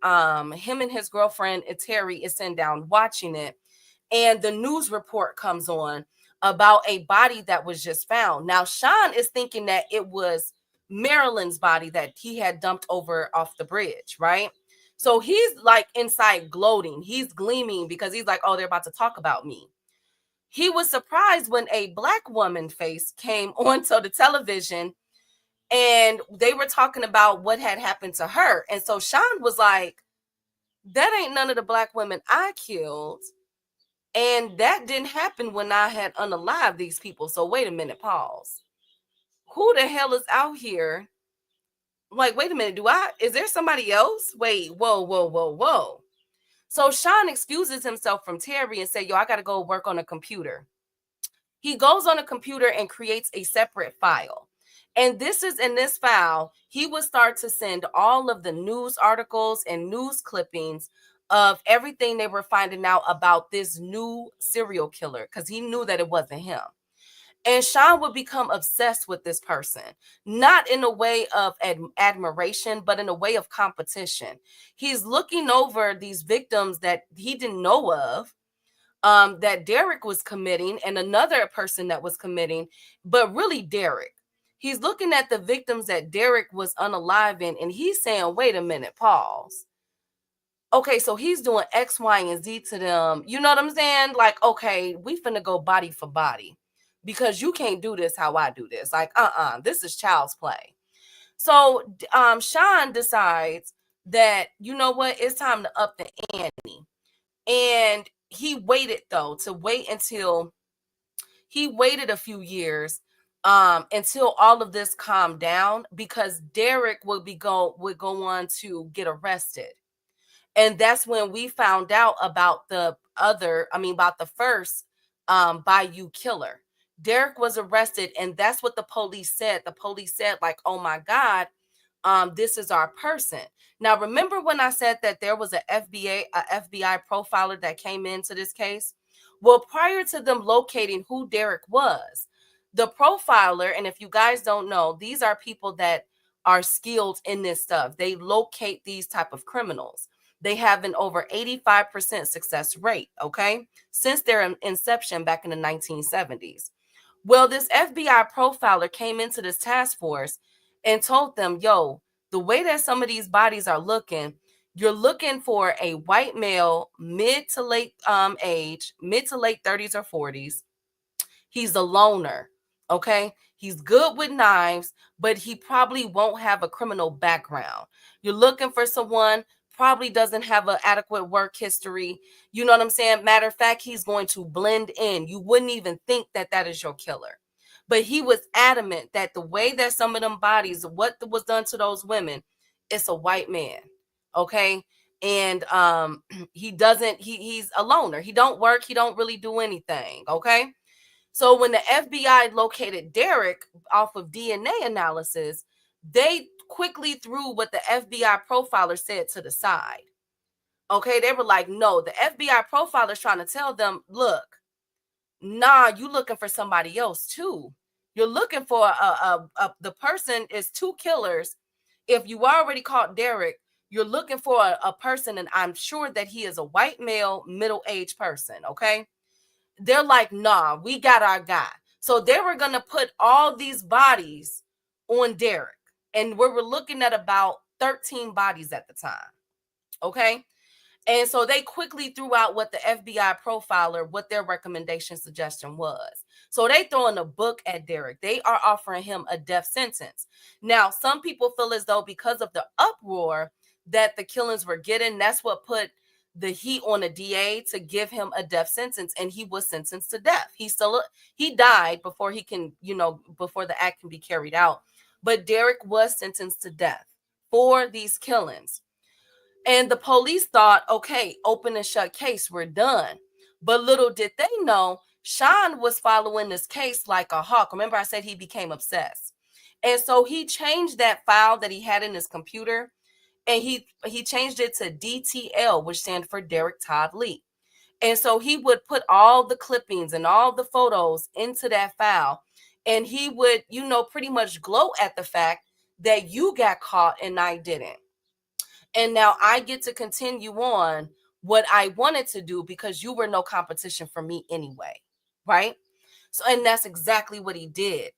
him and his girlfriend Terry is sitting down watching it, and the news report comes on about a body that was just found. Now Sean is thinking that it was Marilyn's body that he had dumped over off the bridge, right? So he's like inside gloating. He's gleaming because he's like, oh, they're about to talk about me. He was surprised when a black woman face came onto the television, and they were talking about what had happened to her. And so Sean was like, that ain't none of the black women I killed. And that didn't happen when I had unalived these people. So wait a minute, pause. Who the hell is out here? Like, wait a minute, is there somebody else? Wait, whoa. So Sean excuses himself from Terry and said, yo, I got to go work on a computer. He goes on a computer and creates a separate file. And this is in this file, he would start to send all of the news articles and news clippings of everything they were finding out about this new serial killer, because he knew that it wasn't him. And Sean would become obsessed with this person, not in a way of admiration, but in a way of competition. He's looking over these victims that he didn't know of, that Derek was committing, and another person that was committing, but really Derek. He's looking at the victims that Derek was unaliving, and he's saying, wait a minute, pause. Okay, so he's doing X, Y, and Z to them. You know what I'm saying? Like, okay, we finna go body for body, because you can't do this how I do this. Like, this is child's play. So Sean decides that, you know what, it's time to up the ante. And he waited a few years until all of this calmed down, because Derek would go on to get arrested. And that's when we found out about the first Bayou killer. Derek was arrested, and that's what the police said. The police said, like, oh my God, this is our person. Now, remember when I said that there was a FBI profiler that came into this case? Well, prior to them locating who Derek was, the profiler, and if you guys don't know, these are people that are skilled in this stuff. They locate these type of criminals. They have an over 85% success rate, okay, since their inception back in the 1970s. Well, this FBI profiler came into this task force and told them, yo, the way that some of these bodies are looking, you're looking for a white male, mid to late 30s or 40s. He's a loner, okay? He's good with knives, but he probably won't have a criminal background. You're looking for someone probably doesn't have an adequate work history. You know what I'm saying? Matter of fact, he's going to blend in. You wouldn't even think that that is your killer. But he was adamant that the way that some of them bodies, what was done to those women, it's a white man, okay? And he's a loner. He don't work. He don't really do anything, okay? So when the FBI located Derek off of DNA analysis, they quickly threw what the FBI profiler said to the side. Okay, they were like, no, the FBI profiler is trying to tell them, look, nah, you looking for somebody else too. You're looking for the person is 2 killers. If you already caught Derek, you're looking for a person, and I'm sure that he is a white male, middle-aged person, okay? They're like, nah, we got our guy. So they were going to put all these bodies on Derek. And we were looking at about 13 bodies at the time. Okay. And so they quickly threw out what the FBI profiler, what their recommendation suggestion was. So they throwing a book at Derek. They are offering him a death sentence. Now, some people feel as though because of the uproar that the killings were getting, that's what put the heat on a DA to give him a death sentence, and he was sentenced to death. He died before he can, before the act can be carried out. But Derek was sentenced to death for these killings. And the police thought, okay, open and shut case, we're done. But little did they know, Sean was following this case like a hawk. Remember, I said he became obsessed. And so he changed that file that he had in his computer, and he changed it to DTL, which stands for Derek Todd Lee. And so he would put all the clippings and all the photos into that file, and he would, pretty much gloat at the fact that you got caught and I didn't. And now I get to continue on what I wanted to do because you were no competition for me anyway, right? So, and that's exactly what he did.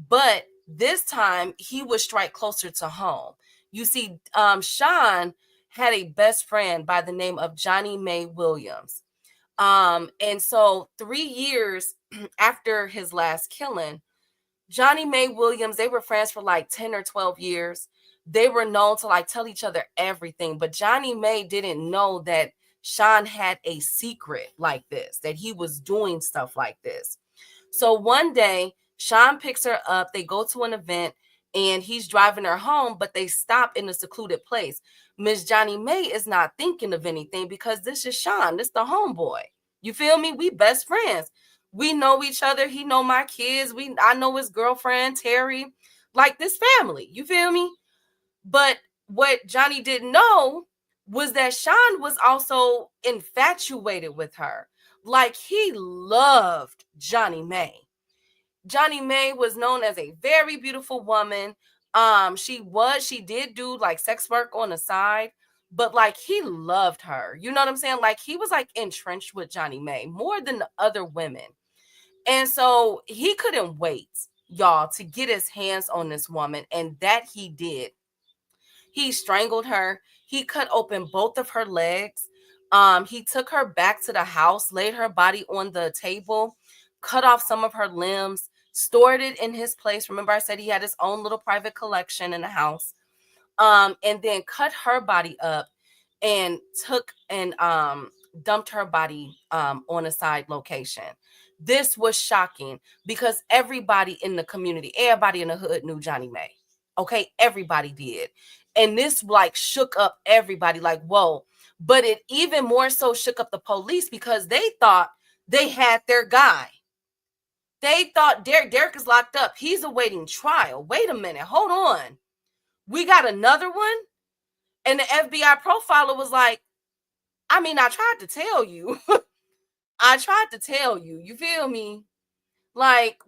But this time he would strike closer to home. You see, Sean had a best friend by the name of Johnny May Williams. And so 3 years after his last killing, Johnny May Williams, they were friends for like 10 or 12 years. They were known to like tell each other everything, but Johnny May didn't know that Sean had a secret like this, that he was doing stuff like this. So one day, Sean picks her up, they go to an event, and he's driving her home, but they stop in a secluded place. Miss Johnny May is not thinking of anything because this is Sean, this the homeboy. You feel me? We best friends. We know each other. He know my kids. I know his girlfriend, Terry, like this family. You feel me? But what Johnny didn't know was that Sean was also infatuated with her. Like he loved Johnny May. Johnny May was known as a very beautiful woman. She did do like sex work on the side, but like he loved her. You know what I'm saying? Like he was like entrenched with Johnny May more than the other women. And so he couldn't wait, y'all, to get his hands on this woman. And that he did. He strangled her. He cut open both of her legs. He took her back to the house, laid her body on the table, cut off some of her limbs, stored it in his place. Remember, I said he had his own little private collection in the house. And then cut her body up and took and dumped her body on a side location. This was shocking because everybody in the community, everybody in the hood knew Johnny May. Okay, everybody did. And this like shook up everybody, like, whoa. But it even more so shook up the police because they thought they had their guy. They thought Derek is locked up. He's awaiting trial. Wait a minute. Hold on. We got another one? And the FBI profiler was like, I mean, I tried to tell you. I tried to tell you. You feel me? Like,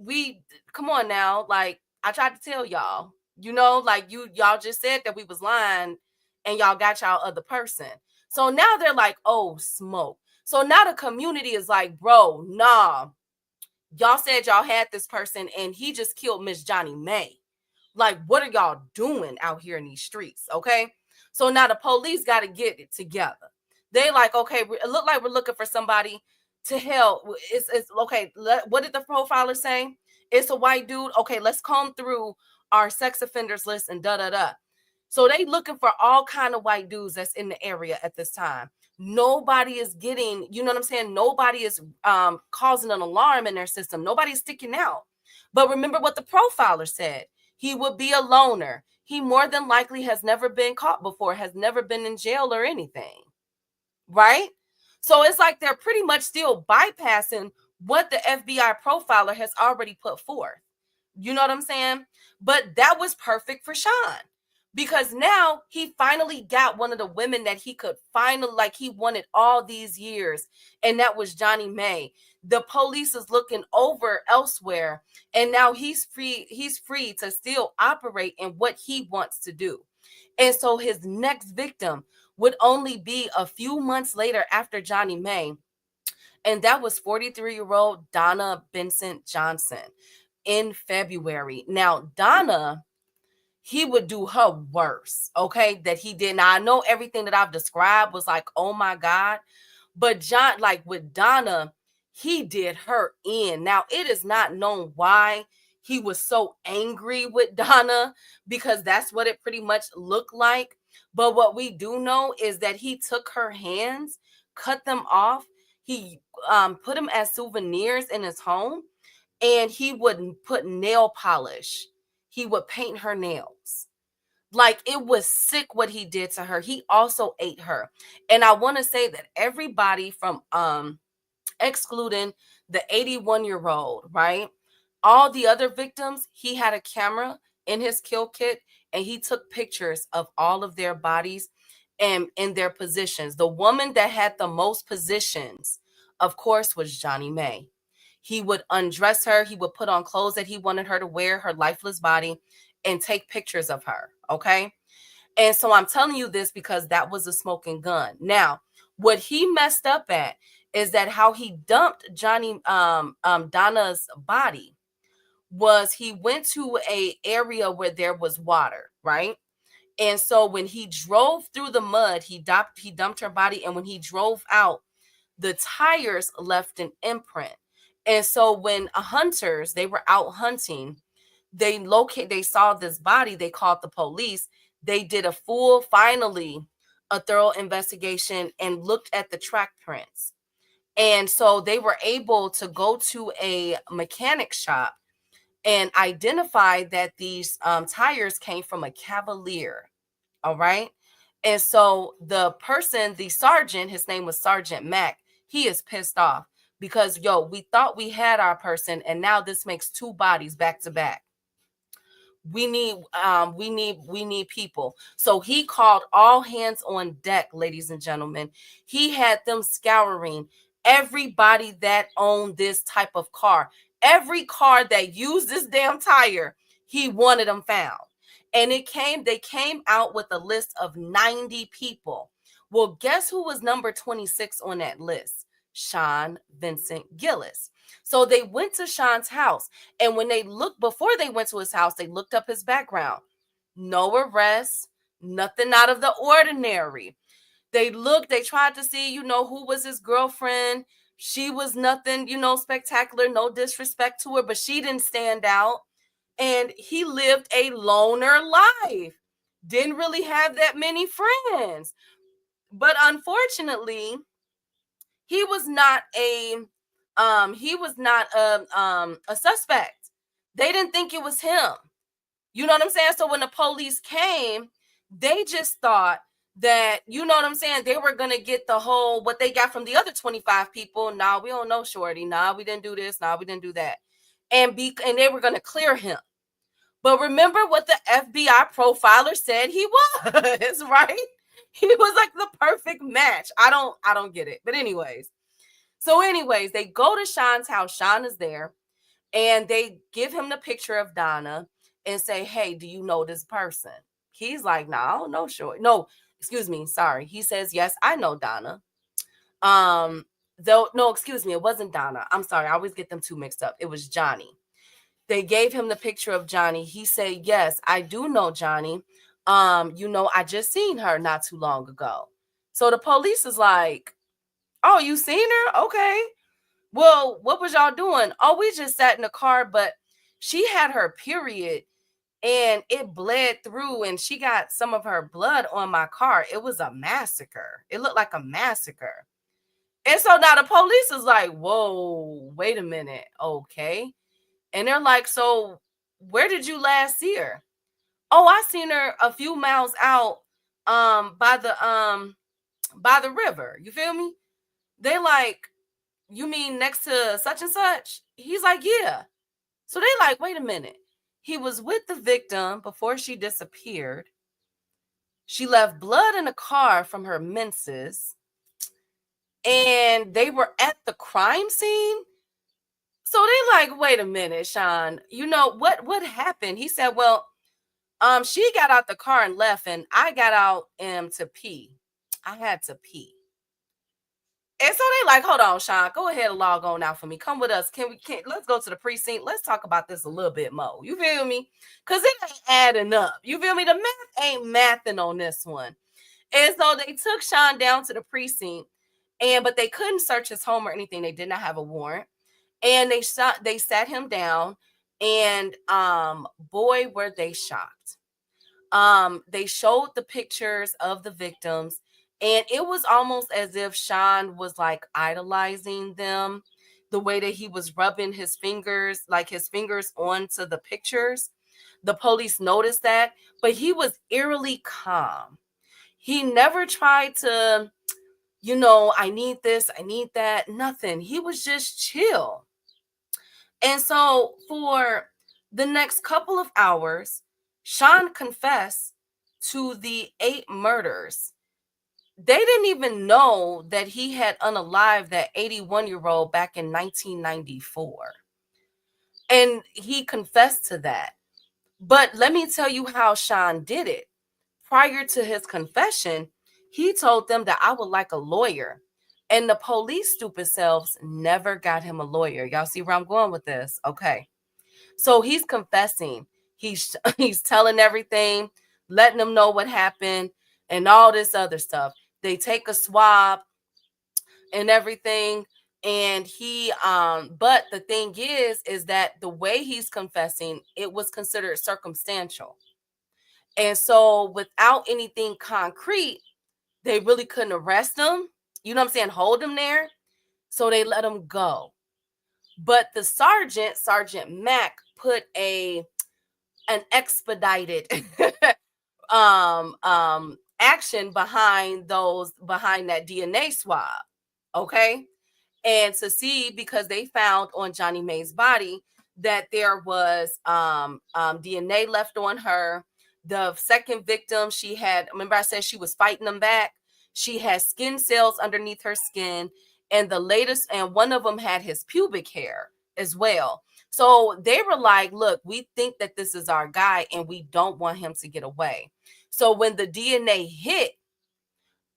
come on now. Like, I tried to tell y'all. Like y'all just said that we was lying and y'all got y'all other person. So now they're like, oh, smoke. So now the community is like, bro, nah. Y'all said y'all had this person and he just killed Miss Johnny May. Like, what are y'all doing out here in these streets? Okay. So now the police got to get it together. They like, okay, it look like we're looking for somebody to help. It's okay. What did the profiler say? It's a white dude. Okay, let's comb through our sex offenders list and da-da-da. So they looking for all kind of white dudes that's in the area at this time. Nobody is getting, you know what I'm saying? Nobody is causing an alarm in their system. Nobody's sticking out. But remember what the profiler said. He would be a loner. He more than likely has never been caught before, has never been in jail or anything. Right? So it's like they're pretty much still bypassing what the FBI profiler has already put forth. You know what I'm saying? But that was perfect for Sean because now he finally got one of the women that he could finally, like he wanted all these years. And that was Johnny May. The police is looking over elsewhere. And now he's free to still operate in what he wants to do. And so his next victim would only be a few months later after Johnny May. And that was 43-year-old Donna Benson Johnson in February. Now, Donna, he would do her worst, okay, that he did. Now, I know everything that I've described was like, oh my God. But like with Donna, he did her in. Now, it is not known why he was so angry with Donna because that's what it pretty much looked like. But what we do know is that he took her hands, cut them off. He put them as souvenirs in his home, and he would put nail polish. He would paint her nails. Like, it was sick what he did to her. He also ate her. And I want to say that everybody from excluding the 81-year-old, right? All the other victims, he had a camera in his kill kit, and he took pictures of all of their bodies and in their positions. The woman that had the most positions, of course, was Johnny Mae. He would undress her. He would put on clothes that he wanted her to wear, her lifeless body, and take pictures of her. Okay. And so I'm telling you this because that was a smoking gun. Now, what he messed up at is that how he dumped Donna's body was he went to a area where there was water, right? And so when he drove through the mud, he dumped her body, and when he drove out, the tires left an imprint. And so when hunters, they were out hunting, they saw this body, they called the police. They did a thorough investigation and looked at the track prints. And so they were able to go to a mechanic shop and identify that these tires came from a Cavalier. All right. And so the sergeant, his name was Sergeant Mack, he is pissed off because, we thought we had our person, and now this makes two bodies back to back. We need people. So he called all hands on deck, ladies and gentlemen. He had them scouring everybody that owned this type of car. Every car that used this damn tire, he wanted them found. And they came out with a list of 90 people. Well, guess who was number 26 on that list? Sean Vincent Gillis. So they went to Sean's house, and when before they went to his house, they looked up his background. No arrests, nothing out of the ordinary. They tried to see, who was his girlfriend. She was nothing, spectacular, no disrespect to her, but she didn't stand out. And he lived a loner life. Didn't really have that many friends. But unfortunately, he was not a suspect. They didn't think it was him. You know what I'm saying? So when the police came, they just thought that, you know what I'm saying, they were gonna get the whole what they got from the other 25 people. Nah, we don't know, shorty. Nah, we didn't do this. Nah, we didn't do that. And they were gonna clear him. But remember what the FBI profiler said he was, right? He was like the perfect match. I don't get it. But anyways, they go to Sean's house. Sean is there, and they give him the picture of Donna and say, "Hey, do you know this person?" He's like, "No, I don't know, sure. No, excuse me, sorry." He says, "Yes, I know Donna." Excuse me, it wasn't Donna. I'm sorry, I always get them two mixed up. It was Johnny. They gave him the picture of Johnny. He said, "Yes, I do know Johnny. I just seen her not too long ago." So the police is like, "Oh, you seen her? Okay. Well, what was y'all doing?" "Oh, we just sat in the car, but she had her period and it bled through and she got some of her blood on my car. It was a massacre. It looked like a massacre." And so now the police is like, "Whoa, wait a minute. Okay." And they're like, "So where did you last see her?" "Oh, I seen her a few miles out by the river." You feel me? They like, "You mean next to such and such?" He's like, "Yeah." So they like, "Wait a minute. He was with the victim before she disappeared. She left blood in the car from her menses, and they were at the crime scene." So they like, "Wait a minute, Sean, what happened?" He said, "Well, she got out the car and left, and I got out to pee. I had to pee." And so they like, "Hold on, Sean, go ahead and log on out for me. Come with us. Let's go to the precinct. Let's talk about this a little bit more." You feel me? Because it ain't adding up. You feel me? The math ain't mathing on this one. And so they took Sean down to the precinct, but they couldn't search his home or anything. They did not have a warrant. And they sat him down, and boy, were they shocked. They showed the pictures of the victims, And it was almost as if Sean was like idolizing them, the way that he was rubbing his fingers, like his fingers onto the pictures. The police noticed that, but he was eerily calm. He never tried to, I need this, I need that, nothing. He was just chill. And so for the next couple of hours, Sean confessed to the 8 murders. They didn't even know that he had unalived that 81-year-old back in 1994. And he confessed to that. But let me tell you how Sean did it. Prior to his confession, he told them that I would like a lawyer. And the police stupid selves never got him a lawyer. Y'all see where I'm going with this? Okay. So he's confessing. He's he's telling everything, letting them know what happened and all this other stuff. They take a swab and everything. And he but the thing is that the way he's confessing, it was considered circumstantial. And so without anything concrete, they really couldn't arrest him. You know what I'm saying? Hold him there. So they let him go. But the Sergeant Mack, put an expedited action behind that DNA swab. Okay. And to see, because they found on Johnny Mae's body that there was DNA left on her. The second victim, she had, remember I said she was fighting them back. She had skin cells underneath her skin. And the latest, and one of them had his pubic hair as well. So they were like, look, we think that this is our guy and we don't want him to get away. So when the DNA hit,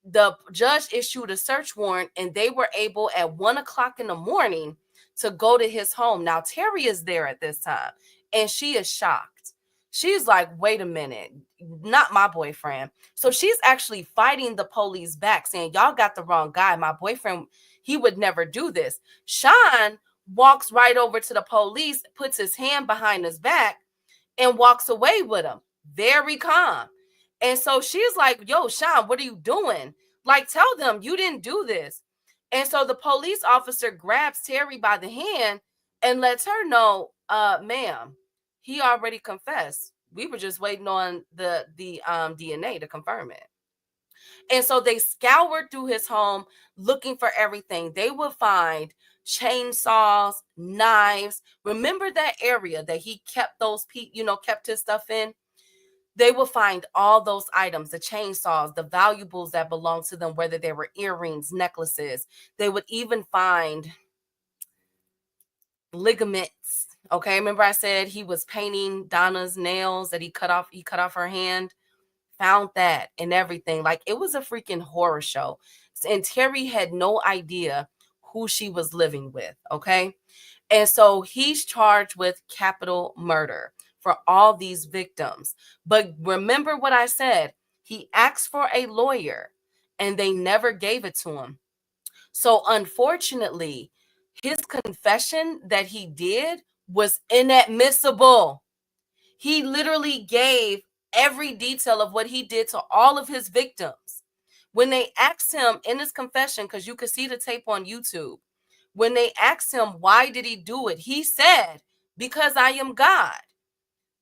the judge issued a search warrant and they were able at 1:00 in the morning to go to his home. Now, Terry is there at this time and she is shocked. She's like, wait a minute, not my boyfriend. So she's actually fighting the police back, saying, y'all got the wrong guy. My boyfriend, he would never do this. Sean walks right over to the police, puts his hand behind his back and walks away with him. Very calm. And so she's like, yo, Sean, what are you doing? Like, tell them you didn't do this. And so the police officer grabs Terry by the hand and lets her know, ma'am, he already confessed. We were just waiting on the DNA to confirm it. And so they scoured through his home looking for everything. They would find chainsaws, knives. Remember that area that he kept kept his stuff in? They will find all those items, the chainsaws, the valuables that belong to them, whether they were earrings, necklaces. They would even find ligaments. Okay, remember I said he was painting Donna's nails that he cut off her hand? Found that and everything. Like, it was a freaking horror show. And Terry had no idea who she was living with, okay? And so he's charged with capital murder for all these victims. But remember what I said, he asked for a lawyer and they never gave it to him. So unfortunately, his confession that he did was inadmissible. He literally gave every detail of what he did to all of his victims. When they asked him in his confession, because you could see the tape on YouTube, when they asked him why did he do it, he said, because I am God.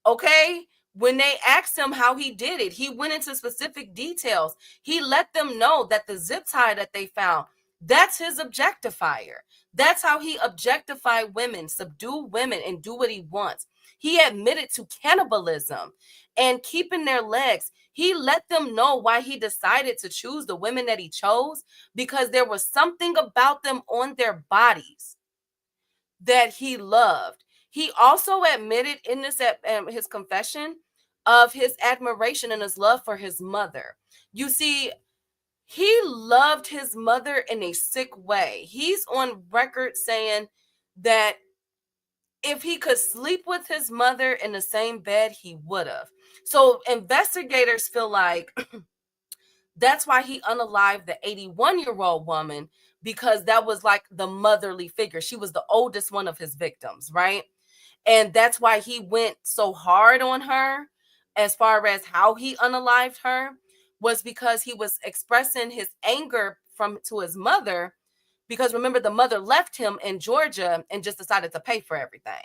Okay? When they asked him how he did it, he went into specific details. He let them know that the zip tie that they found, that's his objectifier. That's how he objectified women, subdue women, and do what he wants. He admitted to cannibalism and keeping their legs. He let them know why he decided to choose the women that he chose, because there was something about them on their bodies that he loved. He also admitted in his confession of his admiration and his love for his mother. You see, he loved his mother in a sick way. He's on record saying that if he could sleep with his mother in the same bed, he would have. So investigators feel like that's why he unalived the 81-year-old woman, because that was like the motherly figure. She was the oldest one of his victims, right? And that's why he went so hard on her as far as how he unalived her, was because he was expressing his anger to his mother, because remember, the mother left him in Georgia and just decided to pay for everything.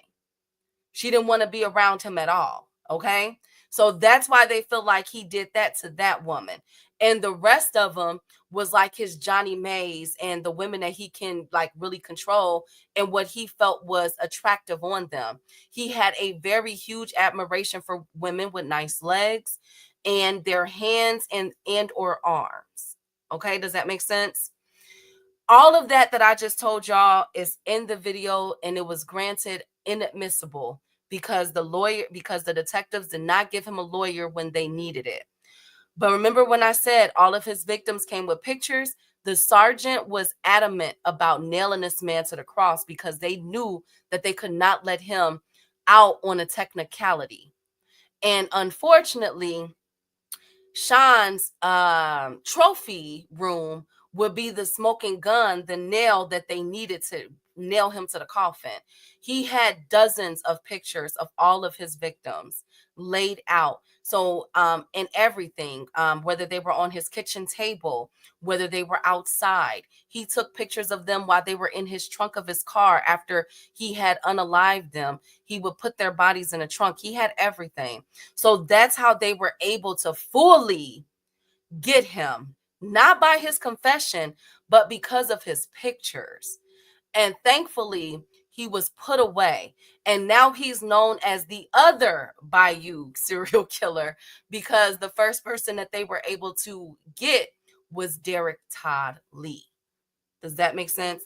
She didn't want to be around him at all. Okay. So that's why they feel like he did that to that woman. And the rest of them was like his Johnny Mays and the women that he can like really control and what he felt was attractive on them. He had a very huge admiration for women with nice legs and their hands and or arms. Okay. Does that make sense? All of that I just told y'all is in the video, and it was granted inadmissible because the detectives did not give him a lawyer when they needed it. But remember when I said all of his victims came with pictures? The sergeant was adamant about nailing this man to the cross because they knew that they could not let him out on a technicality. And unfortunately, Sean's trophy room would be the smoking gun, the nail that they needed to nail him to the coffin. He had dozens of pictures of all of his victims laid out. So, in everything, whether they were on his kitchen table, whether they were outside, he took pictures of them while they were in his trunk of his car after he had unalived them. He would put their bodies in a trunk. He had everything. So that's how they were able to fully get him, not by his confession, but because of his pictures. And thankfully, he was put away. And now he's known as the other Bayou serial killer because the first person that they were able to get was Derek Todd Lee. Does that make sense?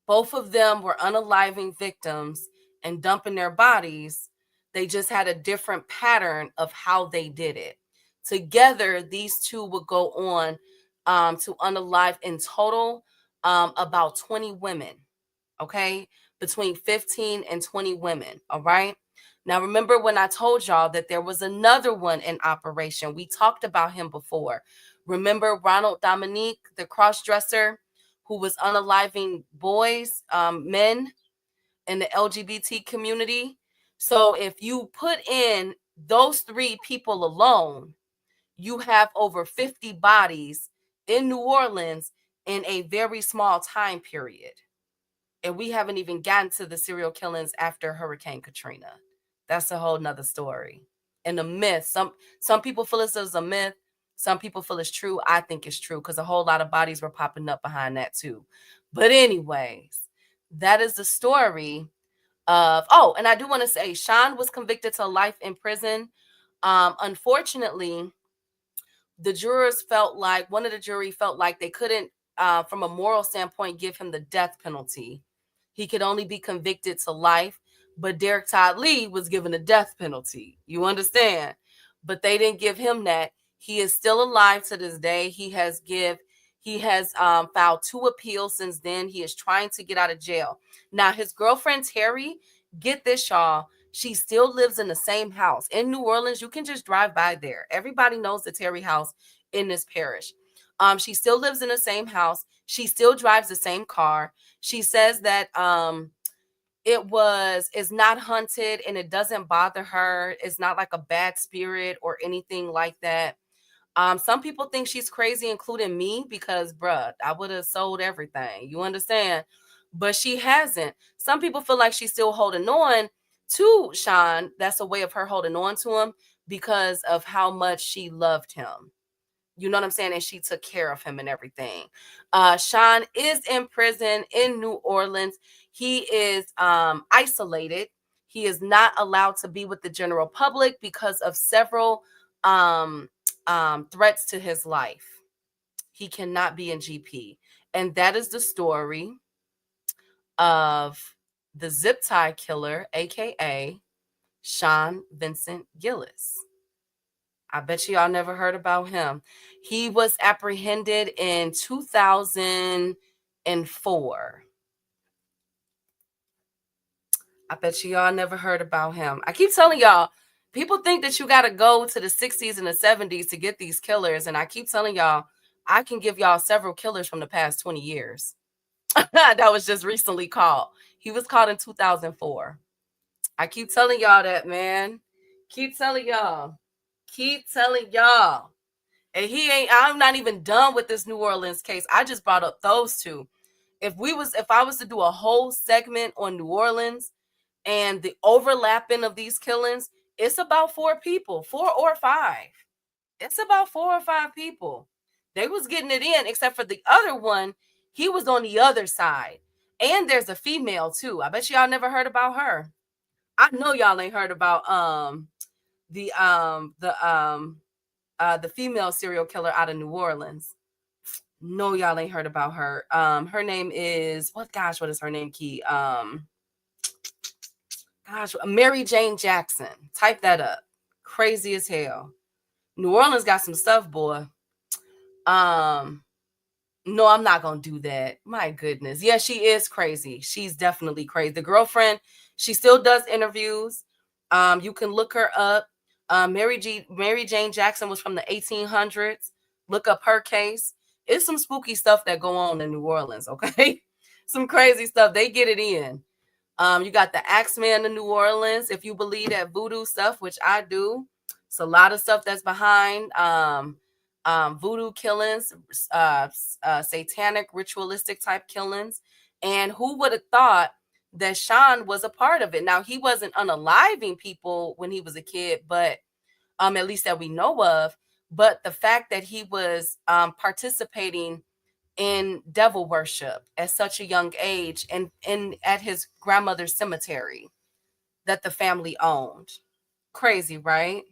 Both of them were unaliving victims and dumping their bodies. They just had a different pattern of how they did it. Together, these two would go on to unalive in total about 20 women, okay? Between 15 and 20 women, all right? Now, remember when I told y'all that there was another one in operation? We talked about him before. Remember Ronald Dominique, the cross-dresser who was unaliving boys, men in the LGBT community? So if you put in those three people alone, you have over 50 bodies in New Orleans in a very small time period. And we haven't even gotten to the serial killings after Hurricane Katrina. That's a whole nother story. And the myth, some people feel this is a myth. Some people feel it's true. I think it's true because a whole lot of bodies were popping up behind that too. But anyways, that is the story of, oh, and I do want to say Sean was convicted to life in prison. Unfortunately, the jurors felt like, one of the jury felt like they couldn't, from a moral standpoint, give him the death penalty. He could only be convicted to life, but Derek Todd Lee was given a death penalty. You understand? But they didn't give him that. He is still alive to this day. He has filed 2 appeals since then. He is trying to get out of jail. Now, his girlfriend, Terry, get this, y'all. She still lives in the same house in New Orleans. You can just drive by there. Everybody knows the Terry house in this parish. She still lives in the same house. She still drives the same car. She says that it's not haunted and it doesn't bother her. It's not like a bad spirit or anything like that. Some people think she's crazy, including me, because bruh, I would have sold everything. You understand? But she hasn't. Some people feel like she's still holding on to Sean. That's a way of her holding on to him because of how much she loved him. You know what I'm saying? And she took care of him and everything. Sean is in prison in New Orleans. He is isolated. He is not allowed to be with the general public because of several threats to his life. He cannot be in GP. And that is the story of the zip tie killer, aka Sean Vincent Gillis. I bet y'all never heard about him. He was apprehended in 2004. I bet y'all never heard about him. I keep telling y'all, people think that you got to go to the 60s and the 70s to get these killers. And I keep telling y'all, I can give y'all several killers from the past 20 years. That was just recently caught. He was caught in 2004. I keep telling y'all that, man. Keep telling y'all. Keep telling y'all. And I'm not even done with this New Orleans case. I just brought up those two. If I was to do a whole segment on New Orleans and the overlapping of these killings, it's about 4 people, 4 or 5. It's about 4 or 5 people. They was getting it in, except for the other one. He was on the other side. And there's a female too. I bet y'all never heard about her. I know y'all ain't heard about the female serial killer out of New Orleans. No, y'all ain't heard about her. Her name is what is her name, Key? Mary Jane Jackson. Type that up. Crazy as hell. New Orleans got some stuff, boy. No, I'm not gonna do that. My goodness. Yeah, she is crazy. She's definitely crazy. The girlfriend, she still does interviews. You can look her up. Mary Jane Jackson was from the 1800s. Look up her case. It's some spooky stuff that go on in New Orleans, okay? Some crazy stuff. They get it in. You got the Axeman in New Orleans. If you believe that voodoo stuff, which I do, it's a lot of stuff that's behind voodoo killings, satanic ritualistic type killings. And who would have thought that Sean was a part of it? Now, he wasn't unaliving people when he was a kid, but at least that we know of. But the fact that he was participating in devil worship at such a young age and at his grandmother's cemetery that the family owned. Crazy, right?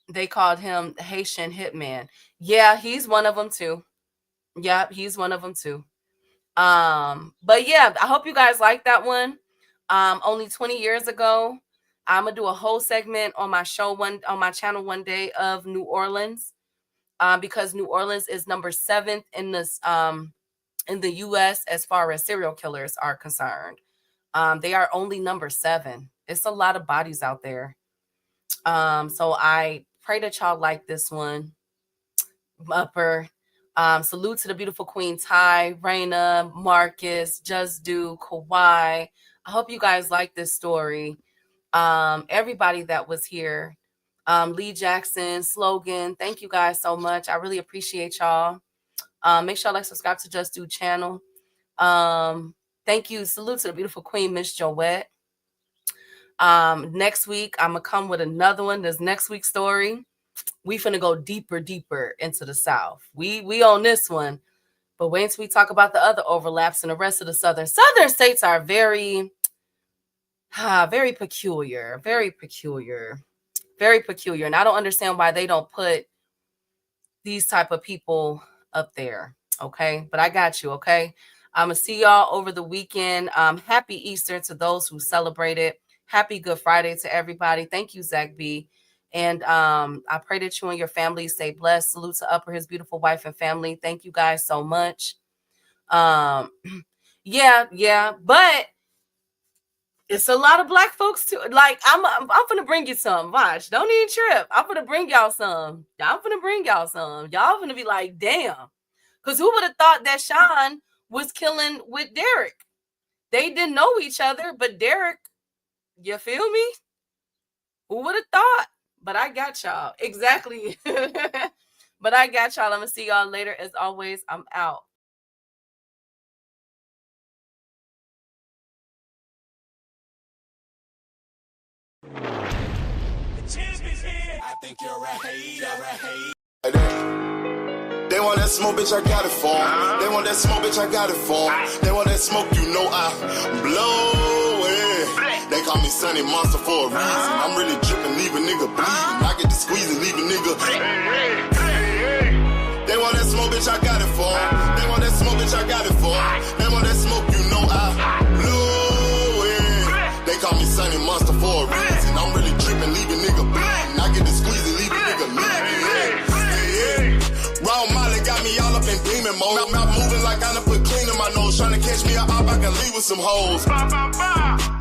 They called him the Haitian hitman. Yeah, he's one of them too. Yeah, he's one of them too. But yeah, I hope you guys like that one. Only 20 years ago, I'm gonna do a whole segment on my channel one day of New Orleans, because New Orleans is number 7 in this in the U.S. as far as serial killers are concerned. They are only number 7. It's a lot of bodies out there. So I pray that y'all like this one. Upper. Salute to the beautiful Queen Ty, Raina, Marcus, Just Do, Kawhi. I hope you guys like this story. Everybody that was here. Lee Jackson, Slogan. Thank you guys so much. I really appreciate y'all. Make sure y'all subscribe to Just Do channel. Thank you. Salute to the beautiful Queen, Miss Joette. Next week, I'm gonna come with another one. This next week's story, we finna go deeper into the South. We on this one, but wait until we talk about the other overlaps and the rest of the southern states are very peculiar, very peculiar, and I don't understand why they don't put these type of people up there. Okay, but I got you. Okay, I'm gonna see y'all over the weekend. Happy Easter to those who celebrate it. Happy Good Friday to everybody. Thank you, Zach B. And I pray that you and your family stay blessed. Salute to Upper, his beautiful wife and family. Thank you guys so much. Yeah, but it's a lot of black folks too. Like I'm gonna bring you some. Watch, don't even trip. I'm gonna bring y'all some. Y'all gonna be like, damn, because who would have thought that Sean was killing with Derek? They didn't know each other, but Derek. You feel me? Who would have thought? But I got y'all. Exactly. But I got y'all. I'm going to see y'all later. As always, I'm out. I think you're a hater. They want that smoke, bitch, I got it for 'em. They want that smoke, bitch, I got it for 'em. They want that smoke, you know I blow it. They call me Sunny Monster for a reason. I'm really dripping, leave a nigga bleeding. I get to squeeze and leave a nigga. They want that smoke, bitch, I got it for 'em. They want that smoke, bitch, I got it for 'em. They want that smoke, you know I blow it. They call me Sunny Monster for a reason. I'm really dripping, leave a nigga bleeding. I get to squeeze and leave a nigga bleeding. Raw Molly got me all up in demon mode. Mouth moving like I done put clean in my nose. Tryna catch me a op, I can leave with some hoes.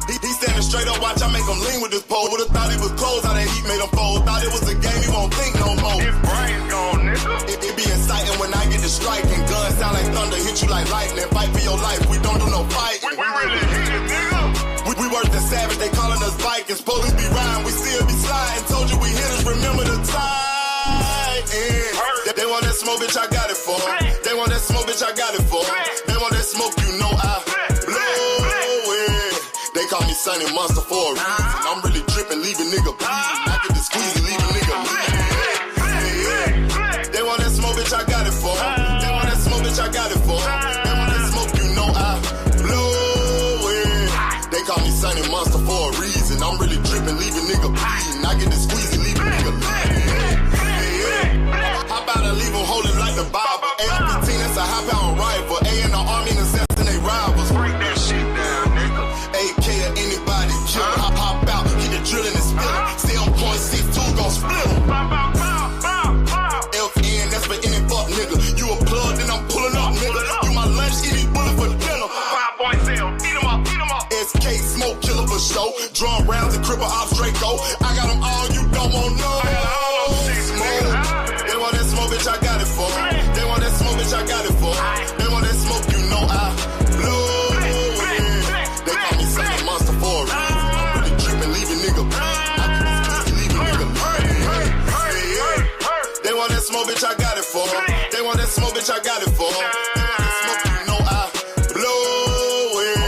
He standing straight up, watch I make him lean with this pole. Would've thought he was closed, how that heat made him fold. Thought it was a game, he won't think no more. His brain's gone, nigga. It be exciting when I get to striking. Guns sound like thunder, hit you like lightning. Fight for your life, we don't do no fighting. We really hit it, nigga. We worse than savage. They calling us Vikings, police be riding, we still be sliding. Told you we hitters, remember the time. They want that smoke, bitch, I got it for 'em. They want that smoke, bitch, I got it for 'em. They want that smoke, you know I blow it. They call me Sunny Monster for a reason. I'm really tripping, leave a nigga bleeding. I get the squeeze and leave a nigga bleeding. They want that smoke, bitch, I got it for 'em. They want that smoke, bitch, I got it for 'em. They want that smoke, you know I blow it. They call me Sunny Monster for a reason. I'm really tripping, leave a nigga bleeding. I get the squeeze and leave a nigga bleeding. How about I leave them holding like the Bible? AR-15, that's a high-pound rifle. A in the army and assassinate rivals. Break that shit down, nigga. AK or anybody kill. Hop out, keep the drilling and spilling. Stay on point 6-2, gon' split 'em. FN, that's for any fuck nigga. You a plug, then I'm pulling up, nigga. You my lunch, eating bullet for dinner. 5.0, eat 'em up, eat 'em up. SK, smoke killer for show. Drum rounds and cripple ops, Draco. I got them all, you don't want no. They want that smoke, bitch, I got it for 'em. They want that smoke, bitch, I got it for 'em. They want that smoke, you know I blow it. They call me Sunny Monster for a reason. I'm really tripping, leave a nigga bleeding. I can leave a nigga bleeding. They want that smoke, bitch, I got it for 'em. They want that smoke, bitch, I got it for 'em. They want that smoke, you know I blow it.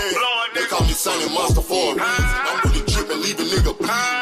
They call me Sunny Monster for a reason. I'm really tripping, leave a nigga bleeding.